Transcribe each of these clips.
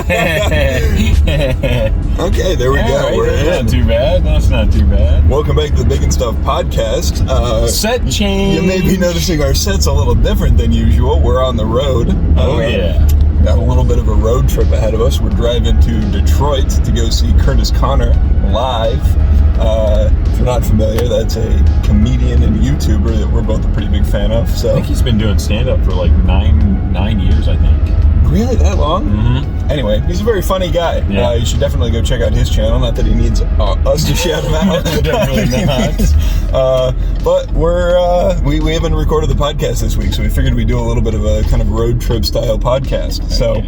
Okay, there we go. Right, We're that's in. not too bad. That's not too bad. Welcome back to the Big and Stuff podcast. Set change. You may be noticing our set's a little different than usual. We're on the road. Yeah. Got a little bit of a road trip ahead of us. We're driving to Detroit to go see Kurtis Conner live. If you're not familiar, that's a comedian and YouTuber that we're both a pretty big fan of. I So think he's been doing stand-up for like nine years, I think. really, that long? Mm-hmm. Anyway, he's a very funny guy. Yeah. You should definitely go check out his channel. Not that he needs us to shout him out. Definitely not. But we haven't recorded the podcast this week, so we figured we'd do a little bit of a kind of road trip style podcast. So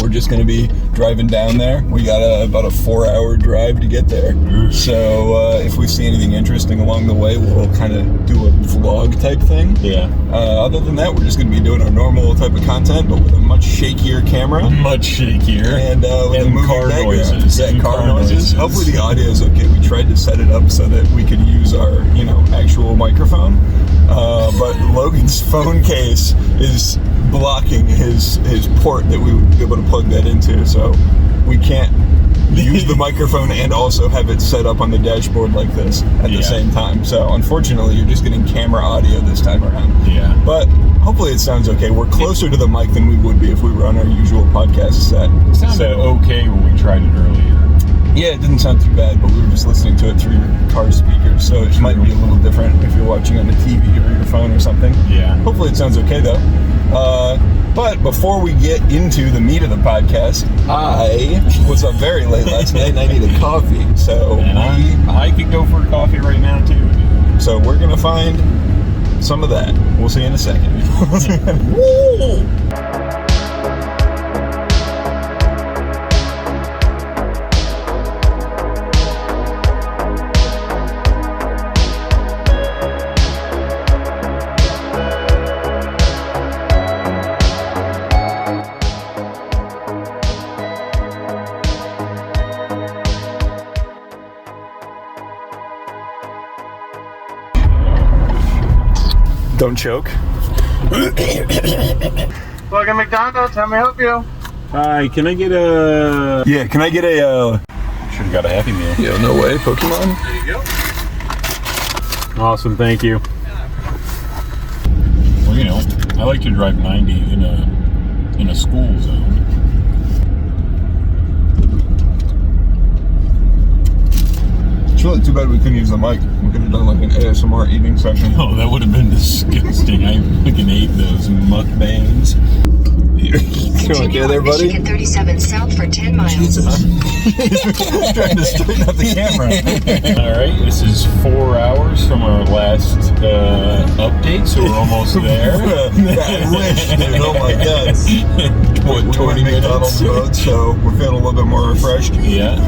we're just going to be driving down there. We got about a 4-hour drive to get there. So if we see anything interesting along the way, we'll kind of do a vlog type thing. Yeah. Other than that, we're just going to be doing our normal type of content, but with a much shakier camera. Much shakier. And with a moving car background. noises. Yeah, And car noises. Hopefully the audio is okay. We tried to set it up so that we could use our, actual microphone. But Logan's phone case is blocking his port that we would be able to plug that into, so we can't use the microphone and also have it set up on the dashboard like this at the same time. So unfortunately, you're just getting camera audio this time around. Yeah. But hopefully it sounds okay. We're closer to the mic than we would be if we were on our usual podcast set. It sounded okay when we tried it earlier. Yeah, it didn't sound too bad, but we were just listening to it through your car speakers, so it might be a little different if you're watching on the TV or your phone or something. Yeah. Hopefully it sounds okay, though. But before we get into the meat of the podcast, I was up very late last night and I needed coffee, so And I could go for a coffee right now, too. So we're going to find some of that. We'll see you in a second. Woo! Don't choke. Welcome McDonald's, how may I help you? Hi, can I get a... Yeah, can I get a... Should have got a Happy Meal. Yo, no way, Pokemon? There you go. Awesome, thank you. Well, I like to drive 90 in a school zone. It's really too bad we couldn't use the mic. We could have done like an ASMR eating session. Oh, that would have been disgusting. I freaking ate those mukbangs. You okay there, buddy? Michigan 37 south for 10 miles. Jesus. He's trying to straighten out the camera. All right, this is 4 hours from our last update, so we're almost there. I wish, dude. Oh my god. What, 20 McDonald's minutes? road, so we're feeling a little bit more refreshed. Yeah,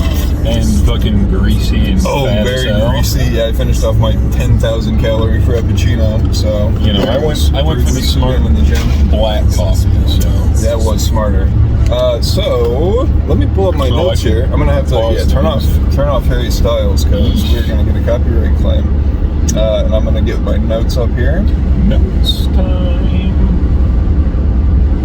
and fucking greasy and Oh, fat very as hell. greasy. Yeah, I finished off my 10,000 calorie frappuccino. So I went for the smart in the gym. black coffee. So That was smarter. So let me pull up my notes here. I'm gonna have to turn off Harry Styles because we're gonna get a copyright claim. And I'm gonna get my notes up here. notes time.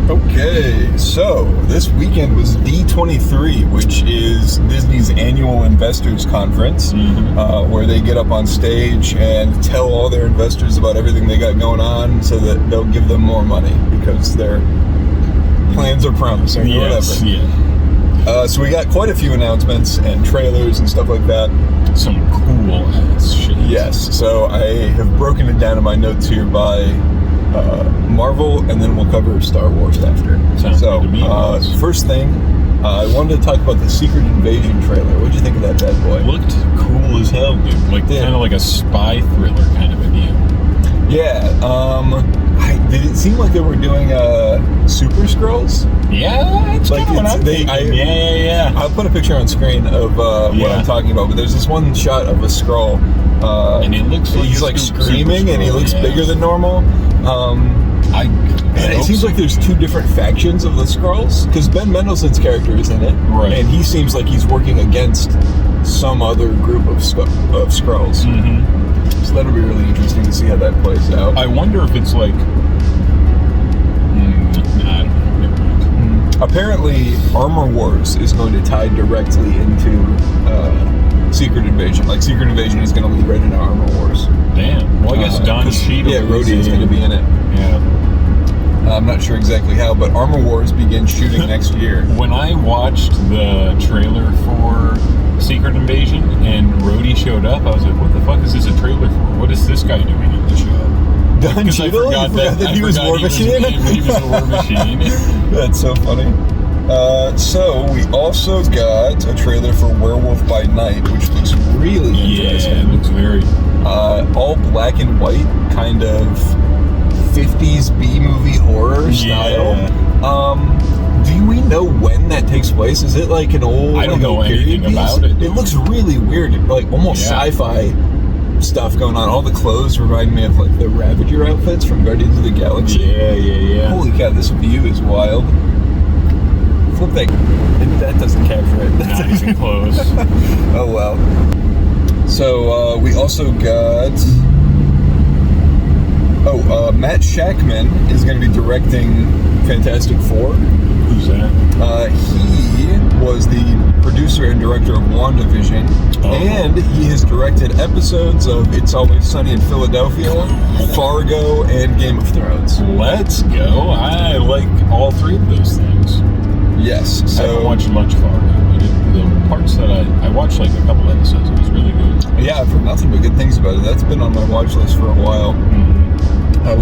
Okay, so this weekend was D23, which is Disney's annual investors conference, where they get up on stage and tell all their investors about everything they got going on so that they'll give them more money because their plans are promising or whatever. Yeah. So we got quite a few announcements and trailers and stuff like that. Some cool ass shit. Yes, so I have broken it down in my notes here by Marvel, and then we'll cover Star Wars after. Sounds good to me. First thing, I wanted to talk about the Secret Invasion trailer. What'd you think of that bad boy? Looked cool as hell, dude. Like kind of like a spy thriller kind of a deal. Yeah. Did it seem like they were doing Super Skrulls? Yeah, it's Like, kind of what I'm thinking. Yeah. I'll put a picture on screen of what I'm talking about. But there's this one shot of a Skrull. And he looks like he's like screaming, and he looks bigger than normal. It seems like there's two different factions of the Skrulls, because Ben Mendelsohn's character is in it, right? And he seems like he's working against some other group of Skrulls. So that'll be really interesting to see how that plays out. I wonder if it's like, I don't know. Never mind. Apparently, Armor Wars is going to tie directly into Secret Invasion. Like, Secret Invasion is going to lead right into Armor Wars. Damn. Well, I guess Don Cheadle. Yeah, Rhodey is going to be in it. Yeah. I'm not sure exactly how, but Armor Wars begins shooting next year. When I watched the trailer for Secret Invasion and Rhodey showed up, I was like, what the fuck is this a trailer for? What is this guy doing in the show? Don Cheadle? I forgot that he was War Machine? He was War Machine. That's so funny. So we also got a trailer for Werewolf by Night, which looks really interesting. Yeah, it looks very... all black and white, kind of 50s B-movie horror style. Do we know when that takes place? Is it like an old... I don't know anything about it. It looks really weird, like almost sci-fi stuff going on. All the clothes remind me of like the Ravager outfits from Guardians of the Galaxy. Yeah. Holy cow, this view is wild. Flip that doesn't capture it. Not even close. Oh well. So we also got Matt Shackman is going to be directing Fantastic Four. Who's that? He was the producer and director of WandaVision, and he has directed episodes of It's Always Sunny in Philadelphia, Fargo, and Game of Thrones. Let's go. I like all three of those things. Yes. I haven't So watched much Fargo, but the parts that I watched like a couple episodes, it was really good. yeah, I've heard nothing but good things about it. That's been on my watch list for a while.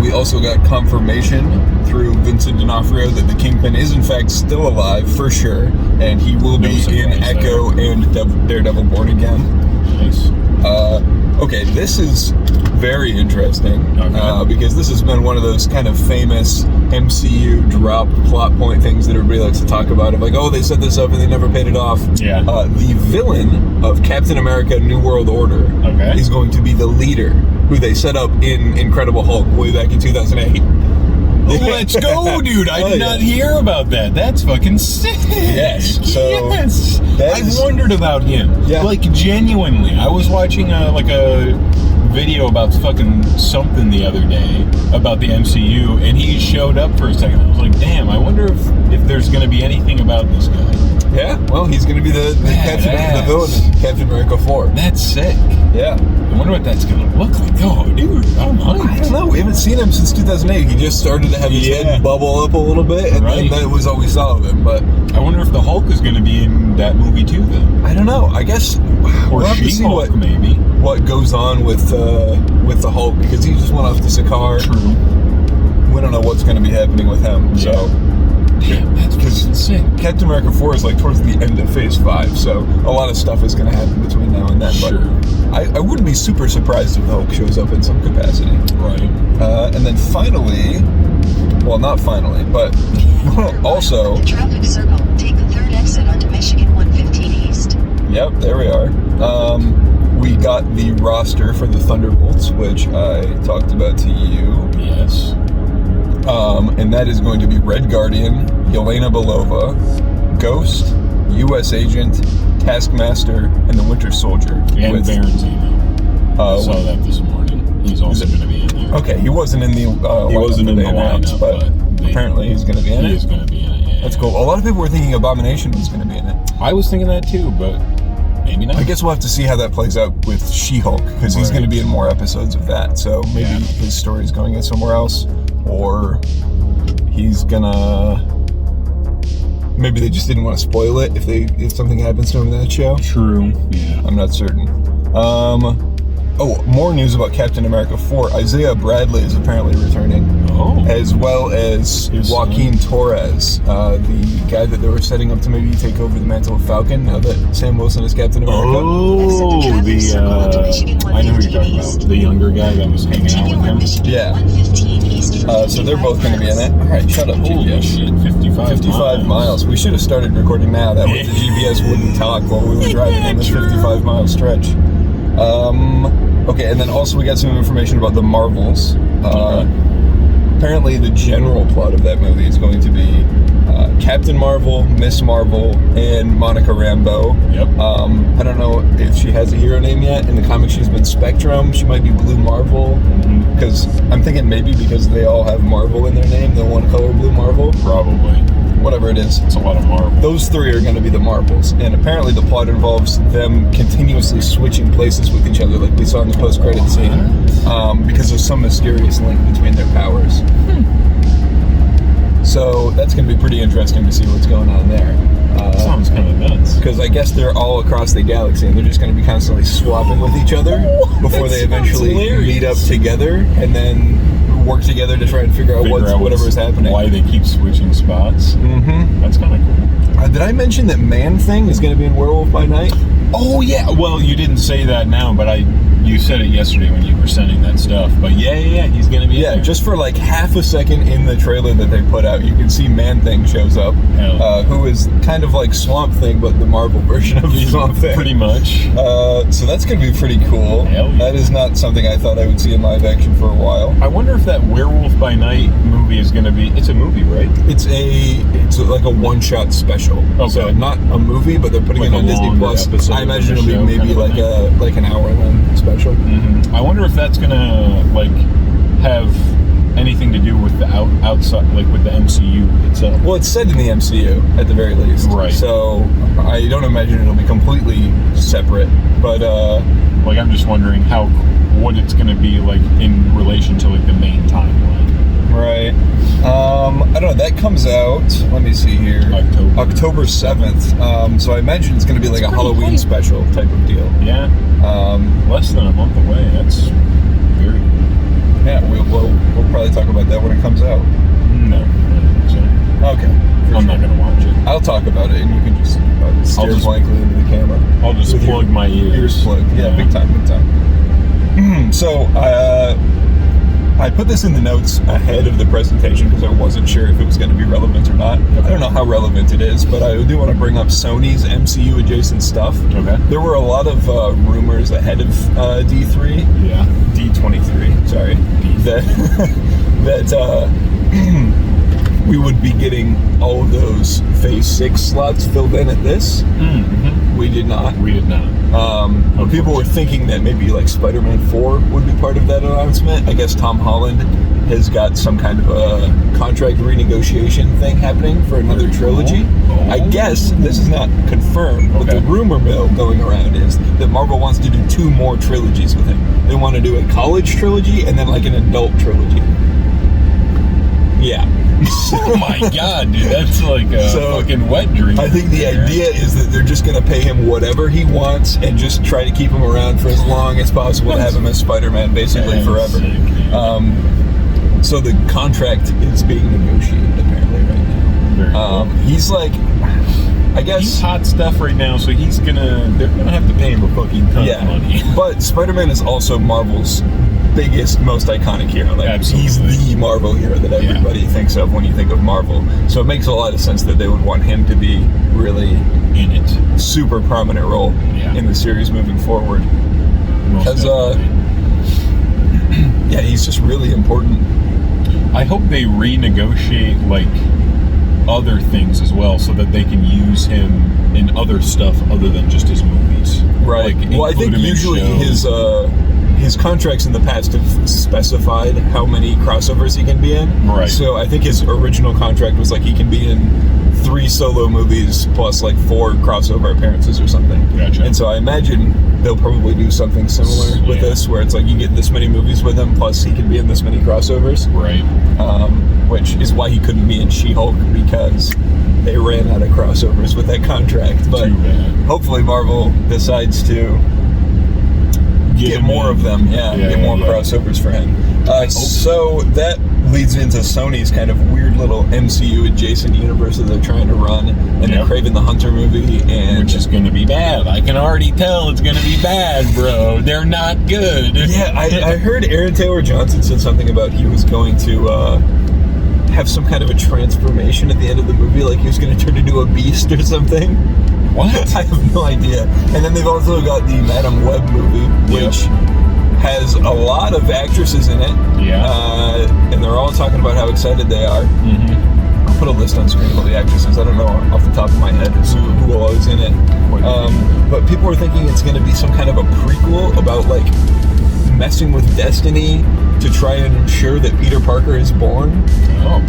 We also got confirmation through Vincent D'Onofrio that the Kingpin is in fact still alive for sure, and he will be in Echo and Daredevil Born Again. Nice. Okay, this is very interesting because this has been one of those kind of famous MCU drop plot point things that everybody likes to talk about. Of like, oh, they set this up and they never paid it off. Yeah. The villain of Captain America: New World Order is going to be the leader who they set up in Incredible Hulk way back in 2008. Let's go, dude. I did not hear about that. That's fucking sick. Yes. So I've wondered about him. Yeah. Like, genuinely. I was watching a video about fucking something the other day about the MCU, and he showed up for a second. I was like, damn, I wonder if there's going to be anything about this guy. Yeah, well, he's going to be the villain in Captain America 4. That's sick. Yeah. I wonder what that's going to look like. Oh, dude, I don't know. We haven't seen him since 2008. He just started to have his head bubble up a little bit, and that was all we saw of him. But I wonder if the Hulk is going to be in that movie too, then. I don't know. I guess we'll have to see what goes on with the Hulk, because he just went off to Sakaar. True. We don't know what's going to be happening with him. Yeah. So. Damn, that's insane. Captain America 4 is like towards the end of Phase 5, so a lot of stuff is going to happen between now and then. Sure. But I wouldn't be super surprised if the Hulk shows up in some capacity. Right. And then finally, well, not finally, but also... Traffic circle. Take the third exit onto Michigan 115 East. Yep, there we are. We got the roster for the Thunderbolts, which I talked about to you. Yes. And that is going to be Red Guardian, Yelena Belova, Ghost, U.S. Agent, Taskmaster, and the Winter Soldier. And Baron Zemo. I saw that this morning. He's also going to be in there. Okay, he wasn't in the lineup, but apparently he's going to be in it. He is going to be in it, yeah. That's cool. A lot of people were thinking Abomination was going to be in it. I was thinking that too, but maybe not. I guess we'll have to see how that plays out with She-Hulk, because he's going to be in more episodes of that, so maybe his story is going in somewhere else. Or he's gonna... Maybe they just didn't want to spoil it if something happens to him in that show. True. Yeah. I'm not certain. More news about Captain America 4. Isaiah Bradley is apparently returning. Oh. As well as Joaquin Torres, the guy that they were setting up to maybe take over the mantle of Falcon now that Sam Wilson is Captain America. Oh, I know who you're talking about. The younger guy that was hanging out with him. Yeah. So they're both going to be in it. Alright, shut up, Holy shit, 55 miles. We should have started recording now. That way the GPS wouldn't talk while we were driving in this 55-mile stretch. Okay, and then also we got some information about the Marvels. Apparently the general plot of that movie is going to be Captain Marvel, Miss Marvel, and Monica Rambeau. Yep. I don't know if she has a hero name yet. In the comics, she's been Spectrum. She might be Blue Marvel. Because I'm thinking maybe because they all have Marvel in their name, they'll want to color Blue Marvel. Probably. Whatever it is. It's a lot of Marvel. Those three are going to be the Marvels. And apparently the plot involves them continuously switching places with each other, like we saw in the post-credit scene. Because there's some mysterious link between their powers. So that's going to be pretty interesting to see what's going on there. Sounds kind of nuts. Because I guess they're all across the galaxy and they're just going to be constantly swapping with each other before they eventually meet up together and then work together to try and figure out whatever is happening. Why they keep switching spots. That's kind of cool. Did I mention that Man-Thing is going to be in Werewolf by Night? Oh yeah. Well, you didn't say that now, but you said it yesterday when you were sending that stuff. But yeah, he's gonna be in there. Just for like half a second in the trailer that they put out, you can see Man-Thing shows up, who is kind of like Swamp Thing, but the Marvel version of Swamp Thing. Pretty much. So that's gonna be pretty cool. Hell yeah. That is not something I thought I would see in live action for a while. I wonder if that Werewolf by Night movie is gonna be. It's a movie, right? It's like a one-shot special. Okay. So not a movie, but they're putting it on Disney Plus. I imagine it'll be maybe like an hour-long special. I wonder if that's gonna like have anything to do with the outside, like with the MCU itself. Well, it's set in the MCU at the very least, right? So I don't imagine it'll be completely separate. But like I'm just wondering what it's gonna be like in relation to like the main timeline. Right. I don't know. That comes out. Let me see here. October 7th. So I imagine it's going to be like a Halloween special type of deal. Yeah. Less than a month away. That's very cool. Yeah. We'll probably talk about that when it comes out. No. I don't think so. Okay. I'm not going to watch it. I'll talk about it, and you can just stare blankly into the camera. I'll just plug my ears. Ears plugged. Yeah. Big time. So I put this in the notes ahead of the presentation because I wasn't sure if it was going to be relevant or not. Okay. I don't know how relevant it is, but I do want to bring up Sony's MCU adjacent stuff. Okay. There were a lot of rumors ahead of D3. Yeah. D23. Sorry. That we would be getting all of those Phase 6 slots filled in at this. We did not. People were thinking that maybe like Spider-Man 4 would be part of that announcement. I guess Tom Holland has got some kind of a contract renegotiation thing happening for another trilogy. I guess this is not confirmed, but the rumor mill going around is that Marvel wants to do 2 more trilogies with him. They want to do a college trilogy and then like an adult trilogy. Yeah. Oh my god, dude, that's like a fucking wet dream. I think the idea is that they're just going to pay him whatever he wants and just try to keep him around for as long as possible to have him as Spider-Man basically forever. So the contract is being negotiated apparently right now. He's like, I guess he's hot stuff right now, so they're gonna have to pay him a fucking ton of money. But Spider-Man is also Marvel's biggest, most iconic hero. Like, he's the Marvel hero that everybody thinks of when you think of Marvel. So it makes a lot of sense that they would want him to be really in it, super prominent role in the series moving forward. Because he's just really important. I hope they renegotiate like other things as well, so that they can use him in other stuff other than just his movies. Right. Like, well, I think usually his contracts in the past have specified how many crossovers he can be in. Right. So I think his original contract was like he can be in 3 solo movies plus like 4 crossover appearances or something. Gotcha. And so I imagine they'll probably do something similar with this, where it's like you get this many movies with him, plus he can be in this many crossovers. Right. Which is why he couldn't be in She-Hulk, because they ran out of crossovers with that contract. But hopefully Marvel decides to get more of them. Get more crossovers for him. So that leads into Sony's kind of weird little MCU adjacent universe that they're trying to run, and the Kraven the Hunter movie, which is going to be bad. I can already tell it's going to be bad, bro. They're not good. Yeah, I heard Aaron Taylor Johnson said something about he was going to have some kind of a transformation at the end of the movie, like he was going to turn into a beast or something. What? I have no idea. And then they've also got the Madam Web movie, which has a lot of actresses in it. Yeah. And they're all talking about how excited they are. put a list on screen of all the actresses. I don't know off the top of my head who all is in it. But people are thinking it's going to be some kind of a prequel about like messing with destiny to try and ensure that Peter Parker is born. Oh.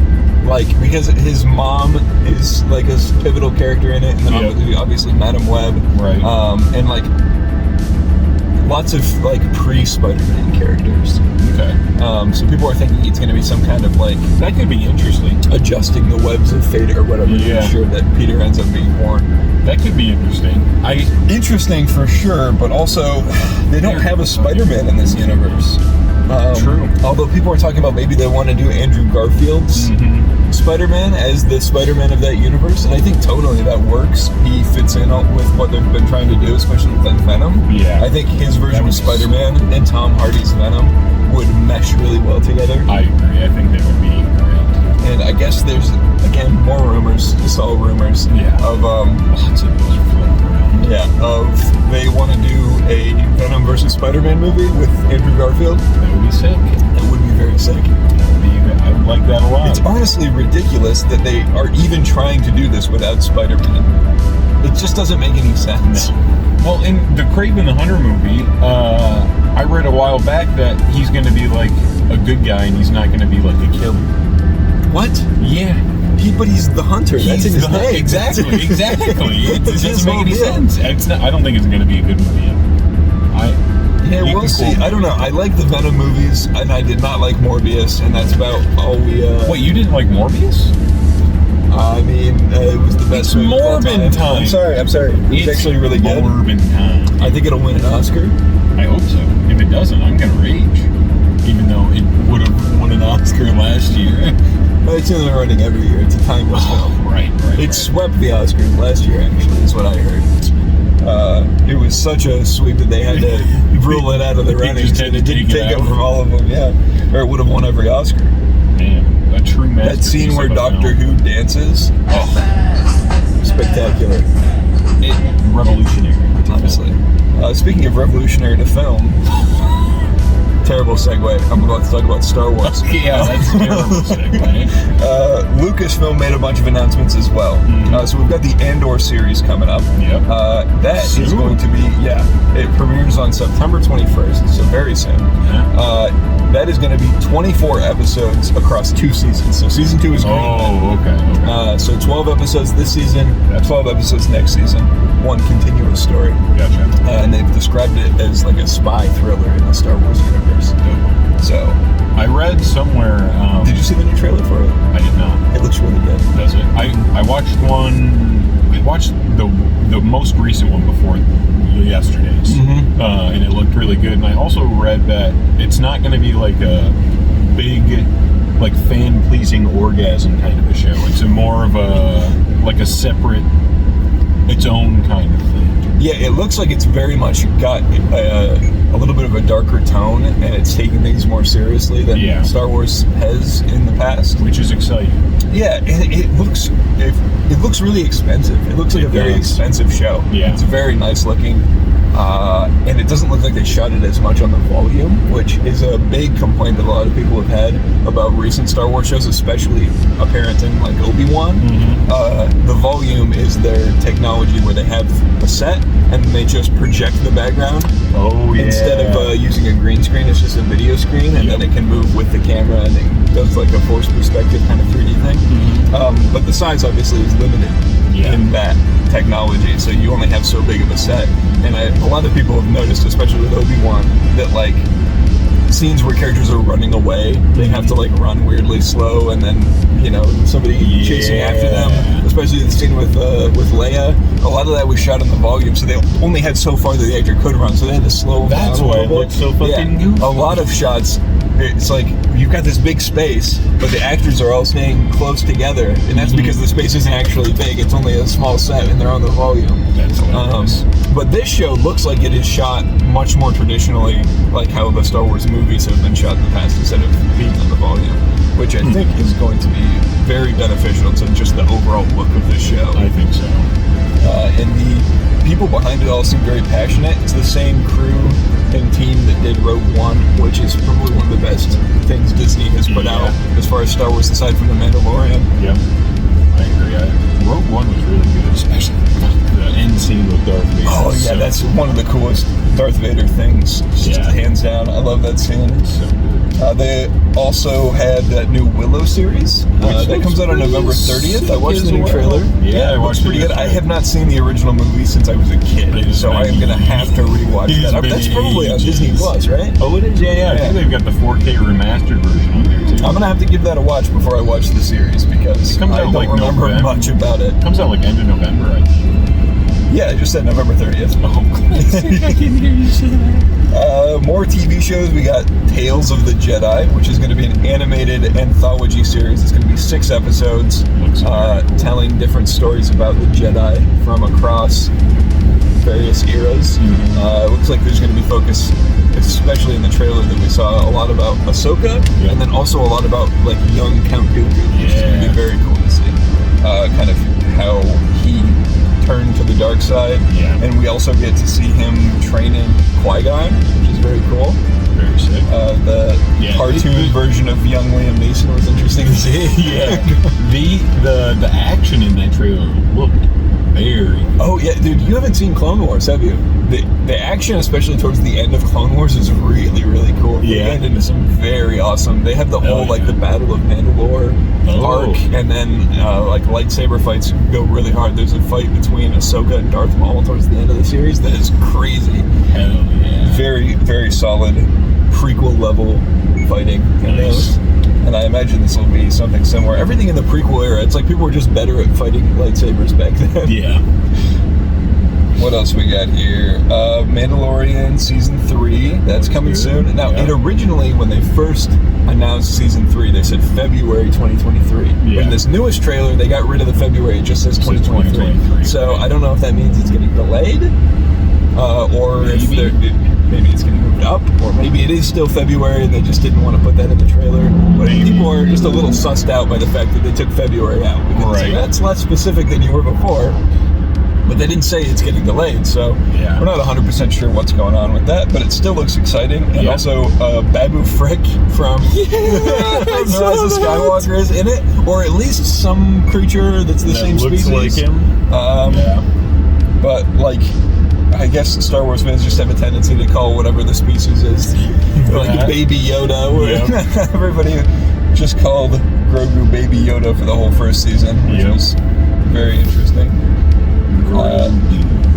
Like, because his mom is like a pivotal character in it, and then obviously Madam Web. Right. And like lots of like pre-Spider-Man characters. Okay. So people are thinking it's going to be some kind of like That could be interesting. adjusting the webs of fate or whatever to ensure that Peter ends up being born. That could be interesting. Interesting for sure, but also they don't have a Spider-Man in this universe. True. Although people are talking about maybe they want to do Andrew Garfield's Spider-Man as the Spider-Man of that universe, and I think totally that works. He fits in with what they've been trying to do, especially with like Venom. Yeah. I think his version of Spider-Man and Tom Hardy's Venom would mesh really well together. I agree. I think they would be great. And I guess there's, again, more rumors, just all rumors, of lots of those floating around. of they want to do a Venom versus Spider-Man movie with Andrew Garfield. That would be sick. That would be very sick. I would like that a lot. It's honestly ridiculous that they are even trying to do this without Spider-Man. It just doesn't make any sense. Well, in the Kraven the Hunter movie, I read a while back that he's going to be like a good guy and he's not going to be like a killer. What? Yeah. But he's the hunter. That's in his name. Exactly. It It's his doesn't make any whole sense. I don't think it's going to be a good movie. We'll see. I don't know. I like the Venom movies, and I did not like Morbius, and that's about all we... Wait, you didn't like Morbius? I mean, it was the best movie of all Morbin time. I'm sorry. It's actually really good. Morbin time. I think it'll win an Oscar. I hope so. If it doesn't, I'm going to rage. Even though it would have won an Oscar last year. It's in the running every year. It's a timeless film. Right. It swept the Oscars last year, actually, is what I heard. It was such a sweep that they had to rule it out of the running, and it didn't take it from all of them, or it would have won every Oscar. Man, a true masterpiece. That scene where Doctor Who dances, spectacular. Revolutionary. Honestly. Speaking of revolutionary to film, terrible segue. I'm about to talk about Star Wars. Yeah, that's a terrible segue. Lucasfilm made a bunch of announcements as well. So we've got the Andor series coming up. Yep. That Soon. is going to be, it premieres on September 21st, so very soon. That is going to be 24 episodes across 2 seasons. So season 2 is green. Oh, okay. So 12 episodes this season, 12 episodes next season, one continuous story. Gotcha. And they've described it as like a spy thriller in the Star Wars universe. So I read somewhere. did you see the new trailer for it? I did not. It looks really good. Does it? I watched one. I watched the most recent one before yesterday's, and it looked really good. And I also read that it's not going to be like a big, like fan-pleasing orgasm kind of a show. It's more of a separate, its own kind of thing. Yeah, it looks like it's very much got a little bit of a darker tone, and it's taking things more seriously than Star Wars has in the past, which is exciting. Yeah, and it looks really expensive. It looks like a very expensive show. Yeah, it's very nice looking, and it doesn't look like they shot it as much on the volume, which is a big complaint that a lot of people have had about recent Star Wars shows, especially apparent in like Obi-Wan. The volume is their technology where they have a set and they just project the background. Oh yeah. Instead of using a green screen, it's just a video screen, and then it can move with the camera, and it does like a forced perspective kind of 3D thing. But the size obviously is limited in that technology, so you only have so big of a set. And a lot of people have noticed, especially with Obi-Wan, that like scenes where characters are running away, they have to like run weirdly slow, and then somebody chasing after them. Especially the scene with Leia, a lot of that was shot in the volume, so they only had so far that the actor could run, so they had to slow him down. That's why it looks so fucking goofy. A lot of shots, it's like you've got this big space, but the actors are all staying close together, and that's because the space isn't actually big. It's only a small set, and they're on the volume. That's hilarious. But this show looks like it is shot much more traditionally, like how the Star Wars movies have been shot in the past, instead of being on the volume, which I think is going to be very beneficial to just the overall look of this show. I think so. And the people behind it all seem very passionate. It's the same crew and team that did Rogue One, which is probably one of the best things Disney has put out as far as Star Wars, aside from The Mandalorian. Yeah. I agree. Rogue One was really good, especially the end scene with Darth Vader. Oh yeah, that's one of the coolest Darth Vader things. Just hands down. I love that scene. So good. They also had that new Willow series that comes out on November 30th. I watched the new trailer. Yeah, it looks pretty good. I have not seen the original movie since I was a kid, so I am going to have to rewatch that. That's probably on Disney Plus, right? Oh, it is? Yeah. I think they've got the 4K remastered version on there, too. I'm going to have to give that a watch before I watch the series because I don't remember much about it. It comes out like end of November, I think. Yeah, I just said November 30th. Oh, classic. I can hear you say that. More TV shows. We got Tales of the Jedi, which is going to be an animated anthology series. It's going to be 6 episodes telling different stories about the Jedi from across various eras. It looks like there's going to be focus, especially in the trailer that we saw, a lot about Ahsoka, and then also a lot about like young Count Dooku, which is going to be very cool to see. Kind of how he turned to the dark side, and we also get to see him training Qui-Gon, which is very cool. Very sick. The cartoon version of young Liam Neeson was interesting to see. The action in that trailer looked very. Oh yeah, dude, you haven't seen Clone Wars, have you? The action, especially towards the end of Clone Wars, is really, really cool. They get into some very awesome. They have the whole like the Battle of Mandalore arc, and then like lightsaber fights go really hard. There's a fight between Ahsoka and Darth Maul towards the end of the series that is crazy. Hell yeah! Very, very solid prequel level fighting. Nice. And I imagine this will be something similar. Everything in the prequel era, it's like people were just better at fighting lightsabers back then. Yeah. What else we got here? Mandalorian Season 3. That's coming soon. Now, it originally, when they first announced Season 3, they said February 2023. But in this newest trailer, they got rid of the February. It just says 2023. So I don't know if that means it's getting delayed, or if maybe it's getting moved up, or maybe it is still February and they just didn't want to put that in the trailer. But people are just a little sussed out by the fact that they took February out. Because that's less specific than you were before. But they didn't say it's getting delayed, so we're not 100% sure what's going on with that, but it still looks exciting. And also, Babu Frick from Rise of Skywalker is in it, or at least some creature that's the same looks species. Like him. But, like, I guess Star Wars fans just have a tendency to call whatever the species is, like Baby Yoda, where everybody just called Grogu Baby Yoda for the whole first season, which was very interesting.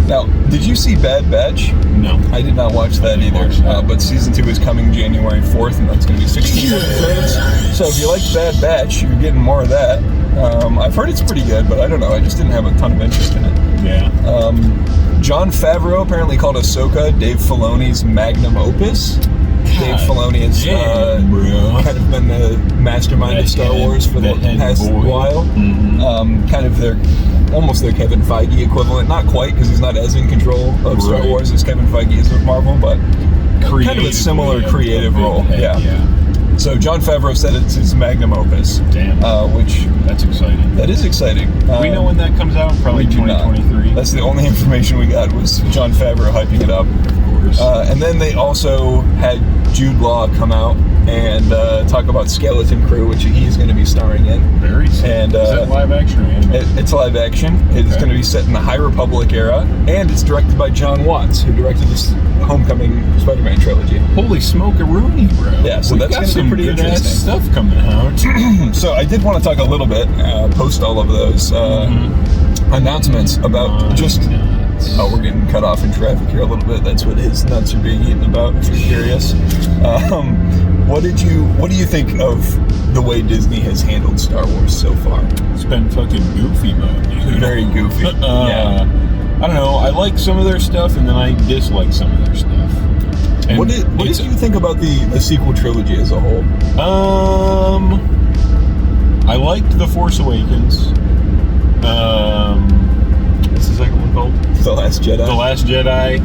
Now, did you see Bad Batch? No. I did not watch that either. But season 2 is coming January 4th, and that's going to be 16 episodes. So if you liked Bad Batch, you're getting more of that. I've heard it's pretty good, but I don't know. I just didn't have a ton of interest in it. Jon Favreau apparently called Ahsoka Dave Filoni's magnum opus. Dave Filoni has kind of been the mastermind of Star Wars for the past while. Kind of almost their Kevin Feige equivalent. Not quite, because he's not as in control of Star Wars as Kevin Feige is with Marvel, but kind of a similar creative role. So Jon Favreau said it's his magnum opus. Which that's exciting. That is exciting. We know when that comes out. Probably 2023. That's the only information we got was Jon Favreau hyping it up. Of course. And then they also had Jude Law come out and talk about Skeleton Crew, which he's going to be starring in. Very sick. And is that live action or animated? It's live action. It's going to be set in the High Republic era, and it's directed by John Watts, who directed this Homecoming Spider-Man trilogy. Holy smoke-a-rooney, bro. Yeah, so that's going to be pretty interesting stuff coming out. So I did want to talk a little bit, post all of those announcements about just... Oh, we're getting cut off in traffic here a little bit. That's what his nuts are being eaten about, if you're curious. What do you think of the way Disney has handled Star Wars so far? It's been fucking goofy mode, dude. Very goofy. I don't know. I like some of their stuff, and then I dislike some of their stuff. And what did you think about the sequel trilogy as a whole? I liked The Force Awakens. What's the second one called? The Last Jedi. The Last Jedi.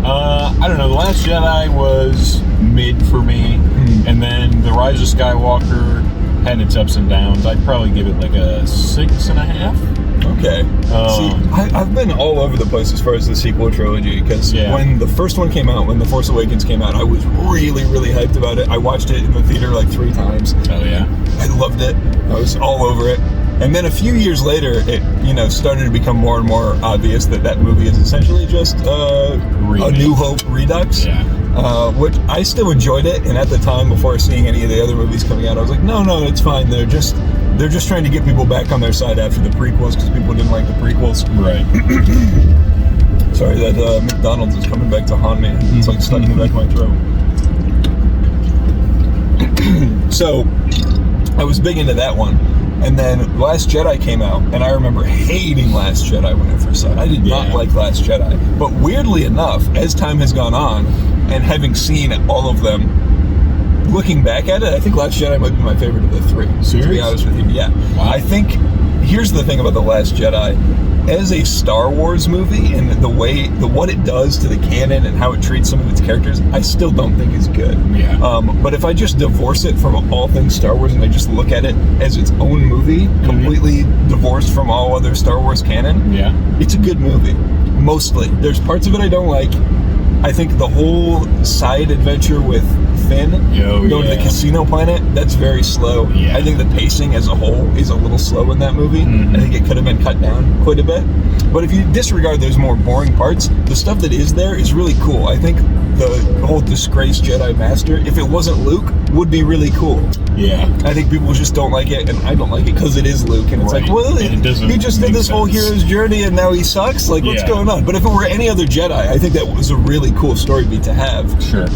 I don't know. The Last Jedi was mid for me, and then The Rise of Skywalker had its ups and downs. I'd probably give it like a 6.5. Okay. See, I've been all over the place as far as the sequel trilogy, because when the first one came out, when The Force Awakens came out, I was really, really hyped about it. I watched it in the theater like 3 times. Oh, yeah. I loved it. I was all over it. And then a few years later, it started to become more and more obvious that movie is essentially just A New Hope redux. Yeah. Which I still enjoyed it, and at the time, before seeing any of the other movies coming out, I was like, no, it's fine. They're just trying to get people back on their side after the prequels because people didn't like the prequels. Right. Sorry, that McDonald's is coming back to haunt me. It's like stuck in the back of my throat. So, I was big into that one. And then Last Jedi came out, and I remember hating Last Jedi when I first saw it. I did not like Last Jedi. But weirdly enough, as time has gone on, and having seen all of them, looking back at it, I think Last Jedi might be my favorite of the three. Serious? To be honest with you, yeah. Wow. I think, here's the thing about The Last Jedi. As a Star Wars movie, and what it does to the canon and how it treats some of its characters, I still don't think is good. Yeah. But if I just divorce it from all things Star Wars and I just look at it as its own movie, completely divorced from all other Star Wars canon, it's a good movie. Mostly. There's parts of it I don't like. I think the whole side adventure with Finn going to the casino planet, that's very slow. Yeah. I think the pacing as a whole is a little slow in that movie. I think it could have been cut down quite a bit. But if you disregard those more boring parts, the stuff that is there is really cool. I think the whole disgraced Jedi Master, if it wasn't Luke, would be really cool. Yeah. I think people just don't like it, and I don't like it because it is Luke. And it's like, well, he just did this whole hero's journey and now he sucks? Like, what's going on? But if it were any other Jedi, I think that was a really cool story beat to have. Sure.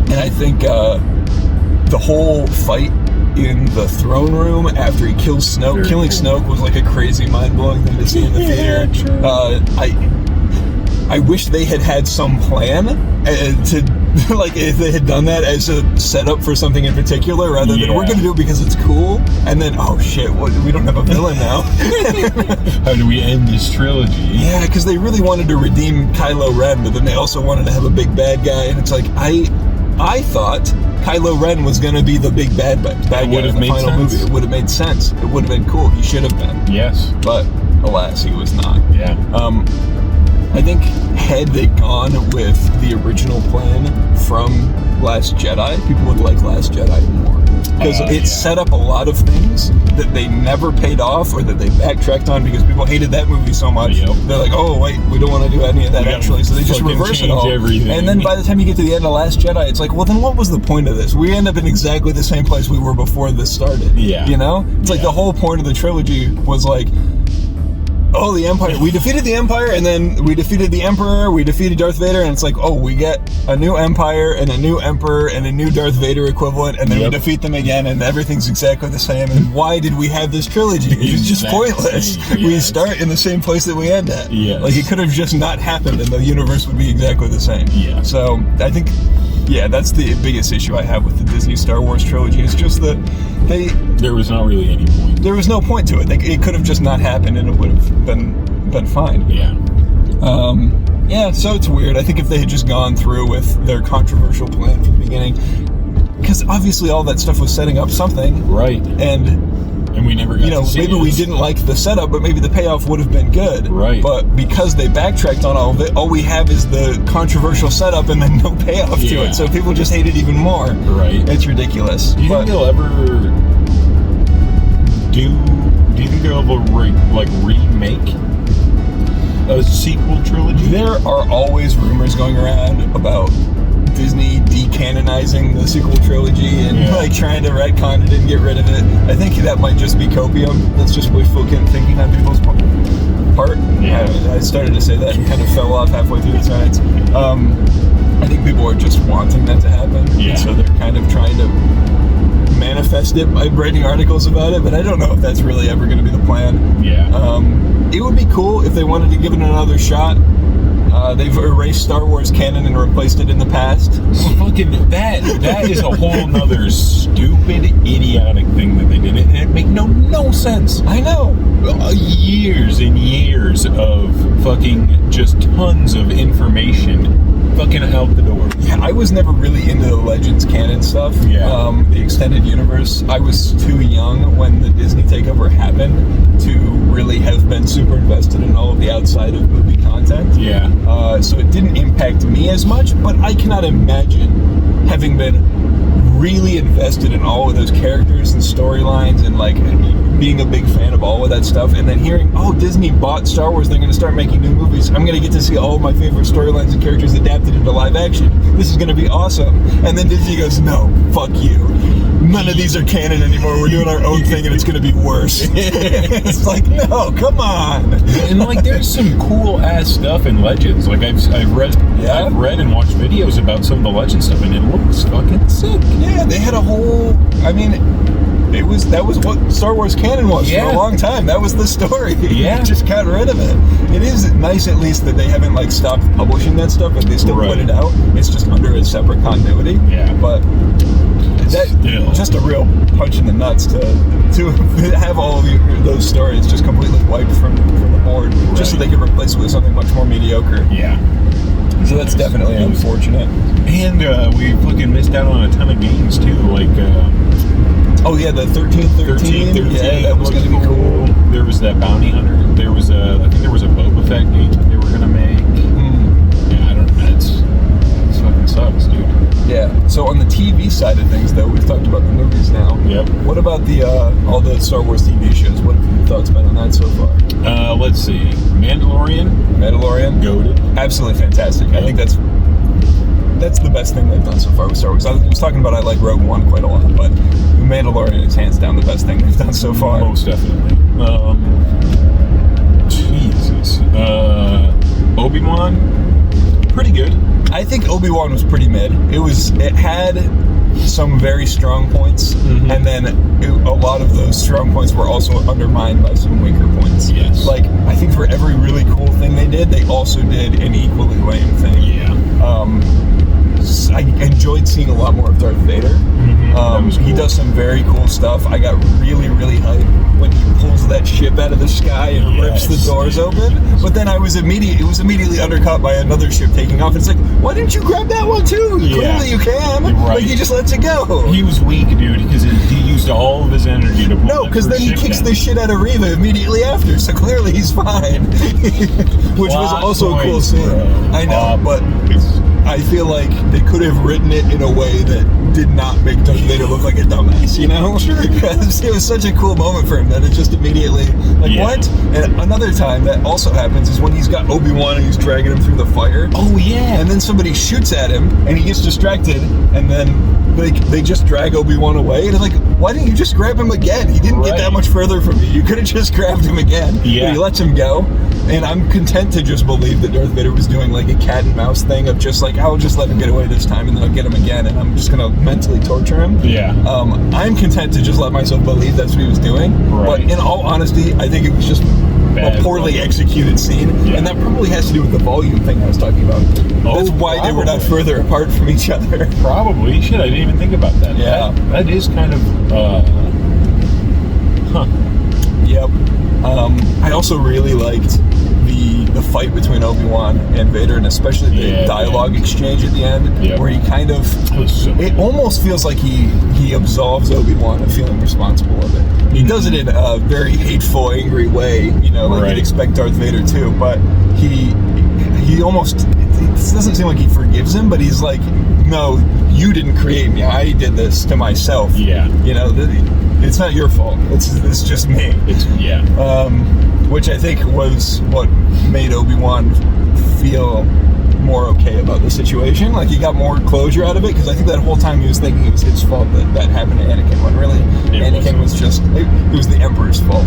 And I think the whole fight in the throne room after he kills Snoke, killing Snoke was like a crazy, mind-blowing thing to see in the theater. I wish they had some plan to, like, if they had done that as a setup for something in particular, rather than we're going to do it because it's cool, and then, oh shit, we don't have a villain now. How do we end this trilogy? Yeah, because they really wanted to redeem Kylo Ren, but then they also wanted to have a big bad guy, and it's like, I thought Kylo Ren was going to be the big bad guy in the final movie. It would have made sense. It would have been cool. He should have been. Yes. But, alas, he was not. Yeah. I think had they gone with the original plan from Last Jedi, people would like Last Jedi more. Because it set up a lot of things that they never paid off or that they backtracked on because people hated that movie so much. They're like, oh, wait, we don't want to do any of that actually. So they just reverse it all. Everything. And then by the time you get to the end of Last Jedi, it's like, well, then what was the point of this? We end up in exactly the same place we were before this started. Yeah. You know? It's like the whole point of the trilogy was like, oh, the Empire. We defeated the Empire, and then we defeated the Emperor, we defeated Darth Vader, and it's like, oh, we get a new Empire, and a new Emperor, and a new Darth Vader equivalent, and then we defeat them again, and everything's exactly the same, and why did we have this trilogy? It's just pointless. Yes. We start in the same place that we end at. Yes. Like, it could have just not happened, and the universe would be exactly the same. Yeah. So, I think, that's the biggest issue I have with the Disney Star Wars trilogy. It's just that there was not really any point. There was no point to it. It could have just not happened, and it would have been fine. Yeah. So it's weird. I think if they had just gone through with their controversial plan from the beginning, because obviously all that stuff was setting up something. Right. And we never got to see maybe we didn't like the setup, but maybe the payoff would have been good. Right. But because they backtracked on all of it, all we have is the controversial setup and then no payoff to it. So people just hate it even more. Right. It's ridiculous. Do you think they'll ever do you think they'll ever remake a sequel trilogy? There are always rumors going around about Disney decanonizing the sequel trilogy and trying to retcon it and get rid of it. I think that might just be copium. That's just wishful thinking on people's part. Yeah. I started to say that and kind of fell off halfway through the sentence. I think people are just wanting that to happen. Yeah. And so they're kind of trying to manifest it by writing articles about it, but I don't know if that's really ever going to be the plan. Yeah. It would be cool if they wanted to give it another shot. They've erased Star Wars canon and replaced it in the past. Fucking that is a whole nother stupid, idiotic thing that they did, and it made no sense. I know. Years and years of fucking just tons of information fucking out the door. Yeah, I was never really into the Legends canon stuff. Yeah. The extended universe. I was too young when the Disney takeover happened to really have been super invested in all of the outside of movie content. Yeah. So it didn't impact me as much, but I cannot imagine having been really invested in all of those characters and storylines and like being a big fan of all of that stuff, and then hearing, oh, Disney bought Star Wars, they're going to start making new movies, I'm going to get to see all of my favorite storylines and characters adapted into live action. This is going to be awesome. And then Disney goes, no, fuck you. None of these are canon anymore. We're doing our own thing, and it's going to be worse. It's like, no, come on. And like, there's some cool ass stuff in Legends. Like I've read and watched videos about some of the Legend stuff, and it looks fucking sick. Yeah, they had a whole. I mean, that was what Star Wars canon was for a long time. That was the story. Yeah, they just got rid of it. It is nice, at least, that they haven't like stopped publishing that stuff, but they still put it out. It's just under a separate continuity. Yeah, but. That just a real punch in the nuts to have all of those stories just completely wiped from the board, just so they could replace it with something much more mediocre. Yeah. So that's definitely unfortunate. And we fucking missed out on a ton of games too, like. Oh yeah, the 1313. Yeah, that was gonna be cool. There was that Bounty Hunter. There was I think there was a Boba Fett game that they were gonna make. Yeah, I don't. That's fucking sucks, dude. Yeah. So on the TV side of things, though, we've talked about the movies now. Yep. What about the all the Star Wars TV shows? What have your thoughts been on that so far? Let's see. Mandalorian, goated. Absolutely fantastic. Yep. I think that's the best thing they've done so far with Star Wars. I was talking about I like Rogue One quite a lot, but The Mandalorian is hands down the best thing they've done so far. Most definitely. Jesus. Obi-Wan, pretty good. I think Obi-Wan was pretty mid. It had some very strong points, and then a lot of those strong points were also undermined by some weaker points. Yes. Like, I think for every really cool thing they did, they also did an equally lame thing. Yeah. I enjoyed seeing a lot more of Darth Vader. Cool. He does some very cool stuff. I got really, really hyped when he pulls that ship out of the sky and rips the doors open. But then it was immediately undercut by another ship taking off. It's like, why didn't you grab that one too? Clearly you can. Right. Like, he just lets it go. He was weak, dude, because he used all of his energy to pull No, because then he kicks the shit out of Reva immediately after. So clearly he's fine. Which was also a cool scene. I know, but I feel like they could have written it in a way that did not make Darth Vader look like a dumbass, you know? Sure. Because it was such a cool moment for him that it just immediately, like, what? And another time that also happens is when he's got Obi-Wan and he's dragging him through the fire. Oh, yeah. And then somebody shoots at him and he gets distracted, and then they just drag Obi-Wan away. And it's like, why didn't you just grab him again? He didn't get that much further from you. You could have just grabbed him again. Yeah. But he lets him go. And I'm content to just believe that Darth Vader was doing like a cat and mouse thing of just like, I'll just let him get away this time and then I'll get him again and I'm just going to mentally torture him. Yeah. I'm content to just let myself believe that's what he was doing. Right. But in all honesty, I think it was just a poorly executed scene. Yeah. And that probably has to do with the volume thing I was talking about. That's why they were not further apart from each other. Probably. Shit, I didn't even think about that. Yeah. That is kind of, Yep. I also really liked the fight between Obi-Wan and Vader, and especially the dialogue exchange at the end, where he kind of, it almost feels like he absolves Obi-Wan of feeling responsible of it. He does it in a very hateful, angry way, you know, like you'd expect Darth Vader to, but he almost, it doesn't seem like he forgives him, but he's like, no, you didn't create me, I did this to myself. Yeah. You know, it's not your fault, it's just me. Which I think was what made Obi-Wan feel more okay about the situation. Like, he got more closure out of it, because I think that whole time he was thinking it was his fault that happened to Anakin, when really Anakin was just, it was the Emperor's fault.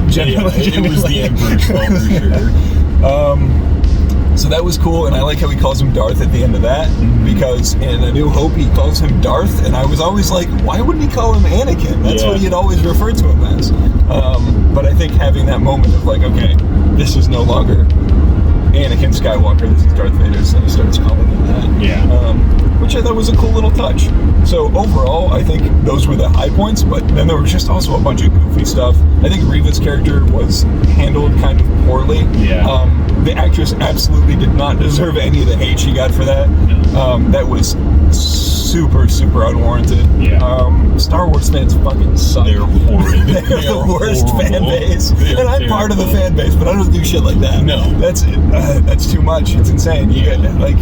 Genuinely. It was the Emperor's fault for sure. So that was cool, and I like how he calls him Darth at the end of that, because in A New Hope he calls him Darth, and I was always like, why wouldn't he call him Anakin? That's what he had always referred to him as. But I think having that moment of like, okay, this is no longer Anakin Skywalker, this is Darth Vader, so he starts calling him that. Which I thought was a cool little touch. So overall, I think those were the high points, but then there was just also a bunch of goofy stuff. I think Reva's character was handled kind of poorly. The actress absolutely did not deserve any of the hate she got for that. That was super, super unwarranted. Star Wars fans fucking suck. They're horrid. They're the worst fan base. And I'm part of the fan base, but I don't do shit like that. No. That's too much. It's insane. You get, like,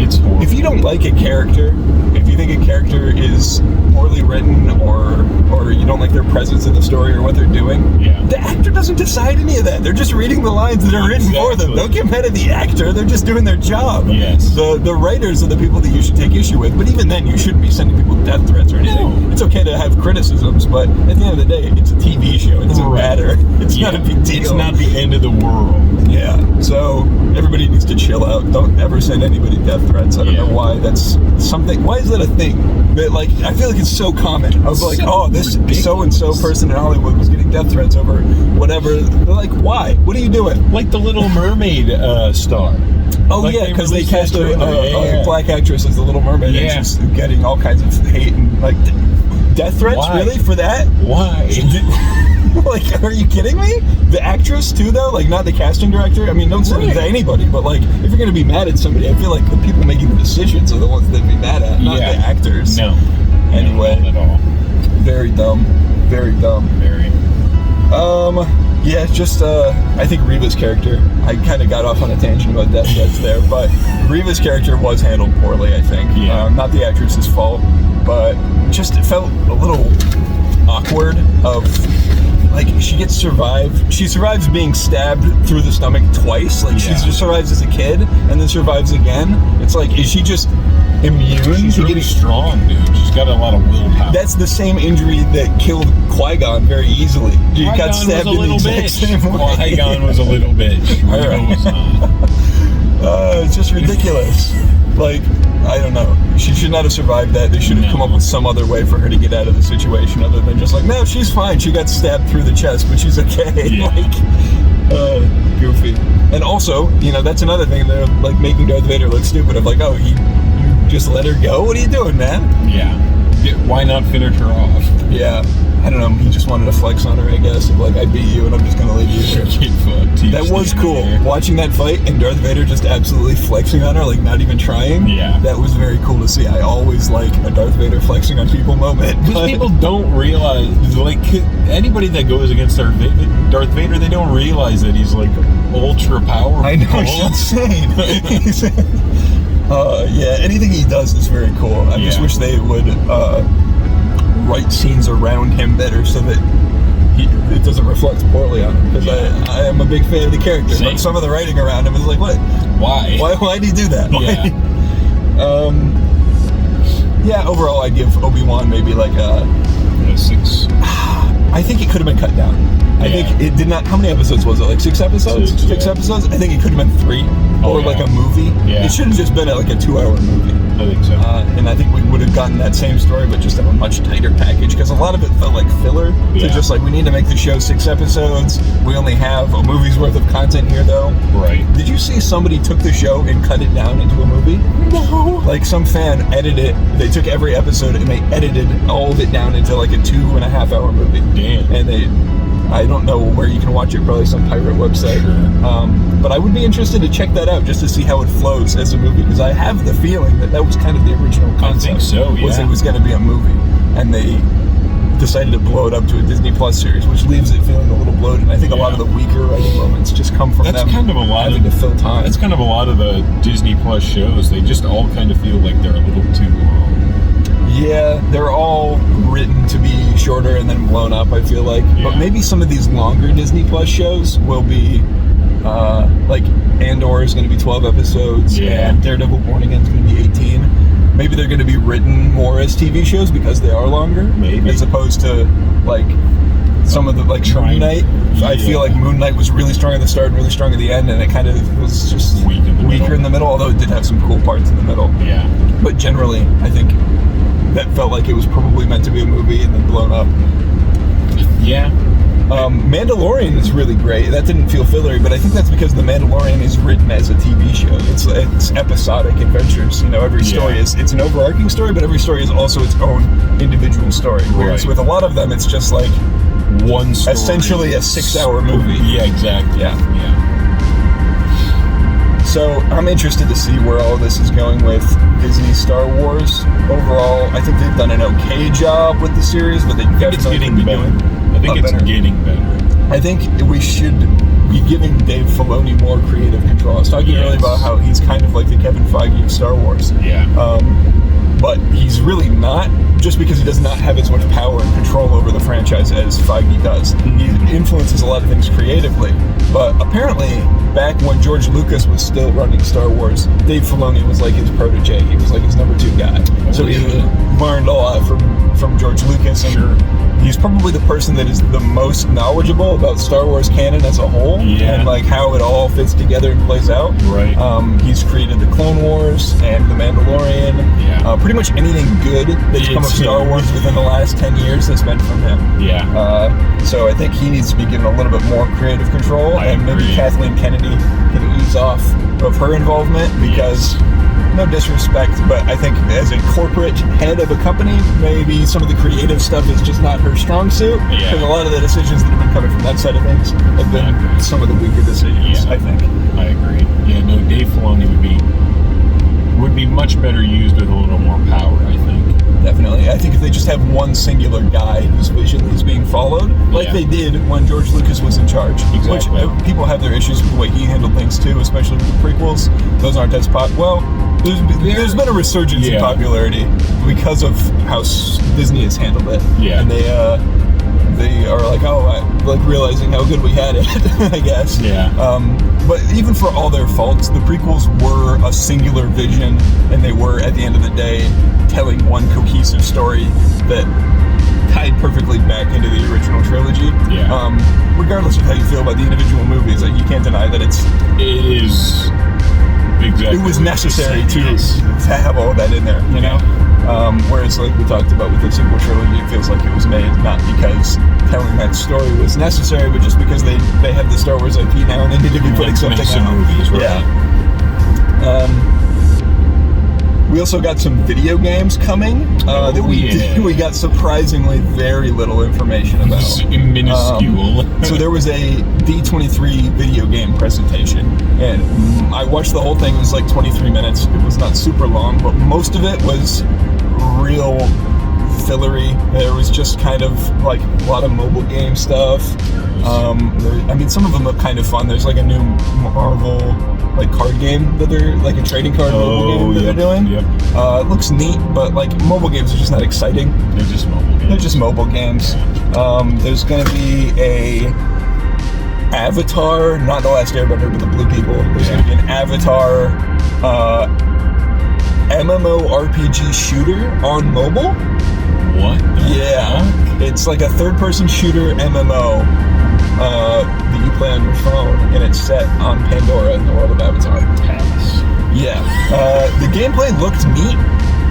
it's horrible. If you you don't like a character, if you think a character is poorly written or you don't like their presence in the story or what they're doing, the actor doesn't decide any of that. They're just reading the lines that are written for them. Don't get mad at the actor. They're just doing their job. Yes. The writers are the people that you should take issue with. But even then, you shouldn't be sending people death threats or anything. No. It's okay to have criticisms, but at the end of the day, it's a TV show. It doesn't matter. It's not a big deal. It's not the end of the world. Yeah. So everybody needs to chill out. Don't ever send anybody death threats. I don't know why that's something. Why is that a thing? That, like, I feel like it's so common. I was like, oh, this so-and-so person in Hollywood was getting death threats over whatever. They're like, why? What are you doing? Like the Little Mermaid star. Oh, like yeah, because they cast a black actress as the Little Mermaid, and she's getting all kinds of hate and, like, death threats? Why? Really? For that? Why? Like, are you kidding me? The actress, too, though? Like, not the casting director? I mean, don't send it to anybody, but, like, if you're going to be mad at somebody, I feel like the people making the decisions are the ones that be mad at, not the actors. No. Anyway. No, not at all. Very dumb. Very dumb. Very. Yeah, just, I think Reva's character, I kind of got off on a tangent about death threats there, but Reva's character was handled poorly, I think. Yeah. Not the actress's fault, but just it felt a little awkward of, like, she survives being stabbed through the stomach twice. Like, she just survives as a kid and then survives again. It's like, is she just immune? She's really strong, dude. She's got a lot of willpower. That's the same injury that killed Qui-Gon very easily. He got stabbed in the exact same way. Qui-Gon was a little bitch. It's just ridiculous. Like, I don't know. She should not have survived that. They should have come up with some other way for her to get out of the situation other than just like, no, she's fine. She got stabbed through the chest, but she's okay. Yeah. Like, goofy. And also, you know, that's another thing. They're like making Darth Vader look stupid. Of like, oh, you just let her go? What are you doing, man? Yeah. Why not finish her off? Yeah. I don't know. He just wanted to flex on her, I guess. Of like, I beat you and I'm just going to leave you here. Get fucked. That was cool. Watching that fight and Darth Vader just absolutely flexing on her, like not even trying. Yeah. That was very cool to see. I always like a Darth Vader flexing on people moment. Because people don't realize, like, anybody that goes against Darth Vader, they don't realize that he's like ultra powerful. I know, it's insane. Yeah, anything he does is very cool. I just wish they would write scenes around him better so that it doesn't reflect poorly on him. Because I am a big fan of the character, but some of the writing around him is like, what? Why? Why do you do that? Yeah. Overall, I'd give Obi-Wan maybe like a 6. I think it could have been cut down. I think it did not. How many episodes was it? Like 6 episodes? 6 episodes? I think it could have been 3. Or like a movie. Yeah. It should have just been like a 2-hour movie. I think so. And I think we would have gotten that same story, but just in a much tighter package. Because a lot of it felt like filler. So just like, we need to make the show 6 episodes. We only have a movie's worth of content here, though. Right. Did you see somebody took the show and cut it down into a movie? No. Like some fan edited it. They took every episode and they edited all of it down into like a 2.5-hour movie. Damn. And I don't know where you can watch it, probably some pirate website. Sure. But I would be interested to check that out just to see how it flows as a movie, because I have the feeling that was kind of the original concept. I think so, yeah. Was it was going to be a movie, and they decided to blow it up to a Disney Plus series, which leaves it feeling a little bloated. And I think a lot of the weaker writing moments just come from them kind of a lot having to fill time. That's kind of a lot of the Disney Plus shows. They just all kind of feel like they're a little too long. Yeah, they're all written to be shorter and then blown up, I feel like. Yeah. But maybe some of these longer Disney Plus shows will be, like, Andor is going to be 12 episodes, and Daredevil Born Again is going to be 18. Maybe they're going to be written more as TV shows because they are longer. Maybe. As opposed to, like, some of the, like, Moon Knight. I feel like Moon Knight was really strong at the start and really strong at the end, and it kind of was just weaker in the middle, although it did have some cool parts in the middle. Yeah. But generally, I think that felt like it was probably meant to be a movie and then blown up. Yeah. Mandalorian is really great. That didn't feel fillery, but I think that's because The Mandalorian is written as a TV show. It's episodic adventures. You know, every story it's an overarching story, but every story is also its own individual story. Whereas with a lot of them, it's just like one story. Essentially a 6-hour movie. Yeah, exactly. Yeah. So I'm interested to see where all this is going with Disney Star Wars. Overall, I think they've done an okay job with the series, but they definitely could be doing I think it's getting better. I think we should be giving Dave Filoni more creative control. I was talking earlier about how he's kind of like the Kevin Feige of Star Wars. Yeah. But he's really not, just because he does not have as much power and control over the franchise as Feige does. He influences a lot of things creatively, but apparently back when George Lucas was still running Star Wars, Dave Filoni was like his protege. He was like his number 2 guy. So he learned a lot from George Lucas, and he's probably the person that is the most knowledgeable about Star Wars canon as a whole, and like how it all fits together and plays out. Right. He's created the Clone Wars and the Mandalorian. Pretty much anything good that's come of Star Wars within the last 10 years has been from him. So I think he needs to be given a little bit more creative control, and maybe Kathleen Kennedy can ease off of her involvement, because no disrespect, but I think as a corporate head of a company, maybe some of the creative stuff is just not her strong suit, because a lot of the decisions that have been coming from that side of things have been some of the weaker decisions, I think. I agree. Yeah, no, Dave Filoni would be much better used with a little more power, I think. Definitely. I think if they just have one singular guy whose vision is being followed, like they did when George Lucas was in charge. Which people have their issues with the way he handled things too, especially with the prequels. Those aren't as well, there's been a resurgence in popularity because of how Disney has handled it. And they are like, realizing how good we had it, I guess. But even for all their faults, the prequels were a singular vision, and they were, at the end of the day, telling one cohesive story that tied perfectly back into the original trilogy. Regardless of how you feel about the individual movies, like, you can't deny that it is exactly. It was necessary to have all that in there, you know. Whereas, like we talked about with the sequel trilogy, it feels like it was made not because telling that story was necessary, but just because they have the Star Wars IP now and they need to be putting something out. Movies, we also got some video games coming that we got surprisingly very little information about. Minuscule. So there was a D23 video game presentation, and I watched the whole thing. It was like 23 minutes. It was not super long, but most of it was real fillery. There was just kind of like a lot of mobile game stuff. Some of them are kind of fun. There's like a new Marvel like card game that they're like a trading card mobile game that they're doing. It looks neat, but like mobile games are just not exciting. They're just mobile games. They're just mobile games. There's going to be a Avatar, not The Last Airbender, but the Blue People. There's going to be an Avatar MMORPG shooter on mobile. What? It's like a third-person shooter MMO that you play on your phone, and it's set on Pandora in the world of Avatar. The gameplay looked neat,